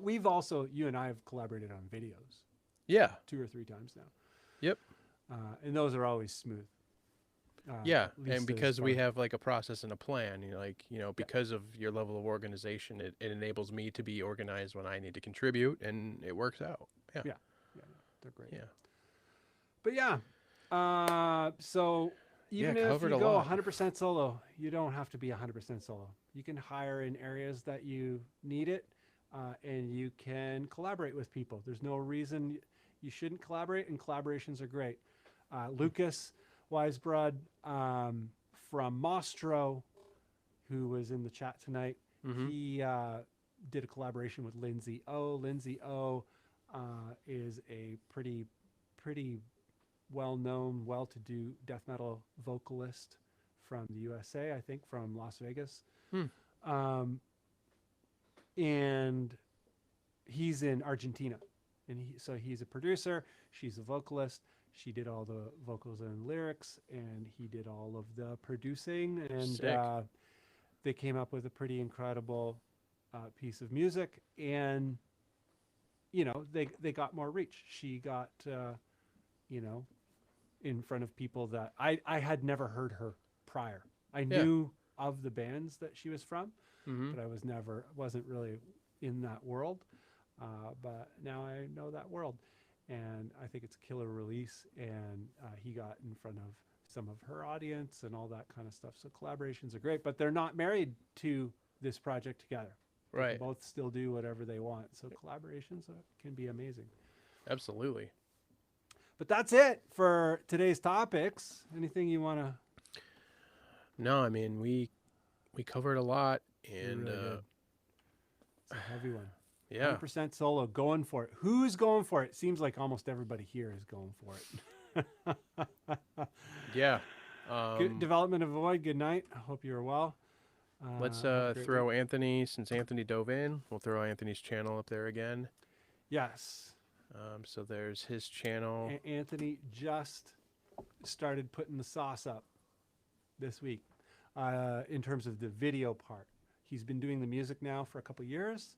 We've also, you and I have collaborated on videos. Yeah. 2 or 3 times now. Yep. And those are always smooth. Yeah, and because we have like a process and a plan, because of your level of organization, it enables me to be organized when I need to contribute, and it works out. Yeah, they're great. Yeah, but yeah, so even if you go 100% solo, you don't have to be 100% solo. You can hire in areas that you need it, and you can collaborate with people. There's no reason you shouldn't collaborate, and collaborations are great. Lucas Weisbrod from Mostro, who was in the chat tonight, he did a collaboration with Lindsay O. Lindsay O is a pretty well-known, well-to-do death metal vocalist from the USA, I think, from Las Vegas. And he's in Argentina. And so he's a producer, she's a vocalist. She did all the vocals and lyrics, and he did all of the producing. And they came up with a pretty incredible piece of music. And, they got more reach. She got you know, in front of people that I had never heard her prior. I Yeah. knew of the bands that she was from, Mm-hmm. but I wasn't really in that world. But now I know that world, and I think it's a killer release. And he got in front of some of her audience and all that kind of stuff. So collaborations are great, but they're not married to this project together. They Right. can both still do whatever they want. So collaborations can be amazing. Absolutely. But that's it for today's topics. Anything you want to? No, I mean we covered a lot, and Really good. It's a heavy one. yeah, 100% solo, going for it. Who's going for it? Seems like almost everybody here is going for it. yeah. Good development of Void. Good night. I hope you are well. Let's Have a great throw week. Anthony, since Anthony dove in. We'll throw Anthony's channel up there again. Yes. So there's his channel. Anthony just started putting the sauce up this week in terms of the video part. He's been doing the music now for a couple years,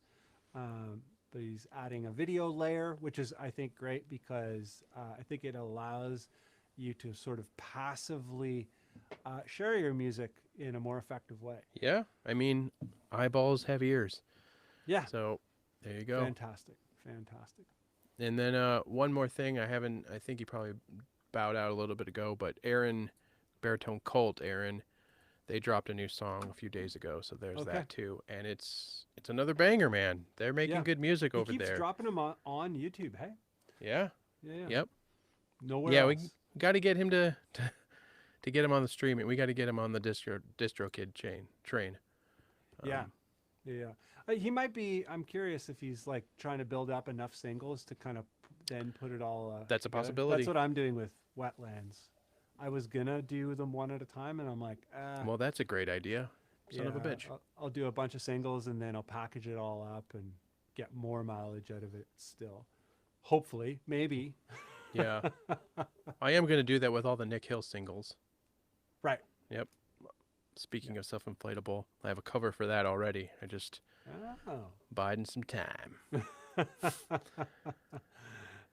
but he's adding a video layer, which is, I think, great because I think it allows you to sort of passively share your music in a more effective way. Yeah, I mean, eyeballs have ears. Yeah. So there you go. Fantastic. Fantastic. And then one more thing, I think he probably bowed out a little bit ago, but Aaron, Baritone Cult, Aaron, they dropped a new song a few days ago, so there's that too. And it's another banger, man. They're making good music over there. He keeps there. dropping them on YouTube, hey? Yeah. Yeah. Yep. Nowhere Yeah, else. we got to get him to get him on the streaming. We got to get him on the DistroKid train. Yeah. He might be. I'm curious if he's like trying to build up enough singles to kind of then put it all. That's a together. possibility. That's what I'm doing with Wetlands. I was gonna do them one at a time, and I'm like, well, that's a great idea. Son of a bitch. I'll do a bunch of singles, and then I'll package it all up and get more mileage out of it. Still, hopefully, maybe. Yeah, I am gonna do that with all the Nick Hill singles. Right. Yep. Speaking of self-inflatable, I have a cover for that already. I just biding some time.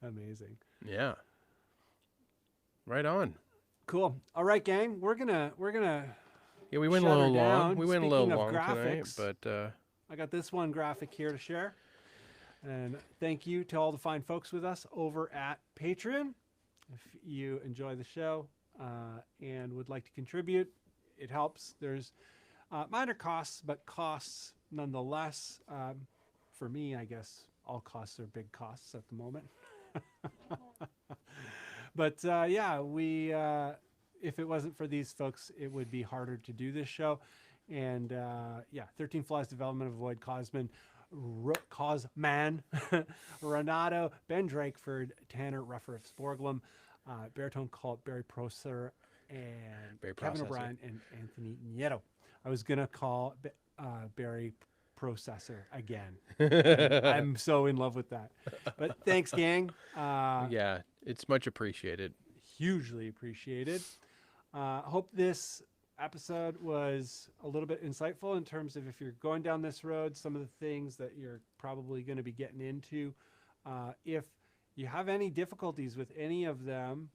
Amazing. Yeah. Right on. Cool. All right, gang. We're gonna. Yeah, we went a shut her little long. down. We went a little Speaking of long tonight, graphics, but I got this one graphic here to share. And thank you to all the fine folks with us over at Patreon. If you enjoy the show and would like to contribute, it helps. There's minor costs, but costs nonetheless. For me, I guess all costs are big costs at the moment. But yeah, we if it wasn't for these folks, it would be harder to do this show. And yeah, 13 Flaws Development of Void, Cosman, Cosman, Renato, Ben Drakeford, Tanner, RoughRiffs, Borglum, Baritone Cult, Barry Procer, and Kevin OBrien, and Anthony Nieto. I was going to call Barry Processor again. I'm so in love with that. But thanks, gang. yeah, it's much appreciated. Hugely appreciated. Hope this episode was a little bit insightful in terms of if you're going down this road, some of the things that you're probably going to be getting into. If you have any difficulties with any of them,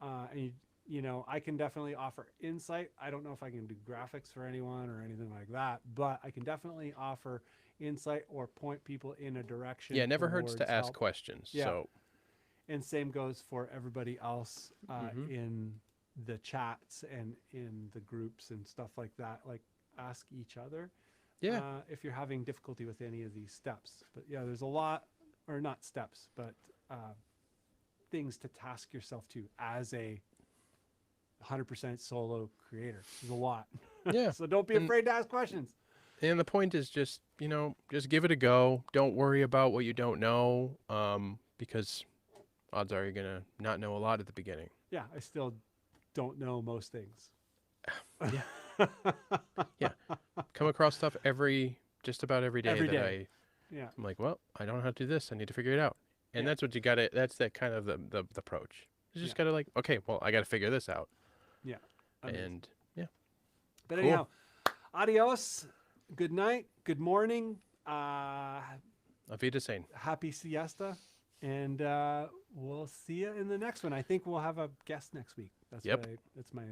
and you know, I can definitely offer insight. I don't know if I can do graphics for anyone or anything like that, but I can definitely offer insight or point people in a direction. Yeah, it never hurts to ask help. questions. Yeah. So, and same goes for everybody else in the chats and in the groups and stuff like that. Like, ask each other. Yeah. If you're having difficulty with any of these steps. But yeah, there's a lot, or not steps, but things to task yourself to as a 100% solo creator. There's a lot. Yeah. So don't be afraid to ask questions. And the point is just, you know, just give it a go. Don't worry about what you don't know, because odds are you're going to not know a lot at the beginning. Yeah, I still don't know most things. Yeah. Yeah. Come across stuff just about every day Every that day. Yeah. I'm like, well, I don't know how to do this. I need to figure it out. And Yeah. that's what you got to, that's that kind of the approach. You just got to like, okay, well, I got to figure this out. Yeah. Amazing. And yeah. But Cool. anyhow, adios. Good night. Good morning. Auf Wiedersehen. Happy siesta. And we'll see you in the next one. I think we'll have a guest next week. That's Yep. that's my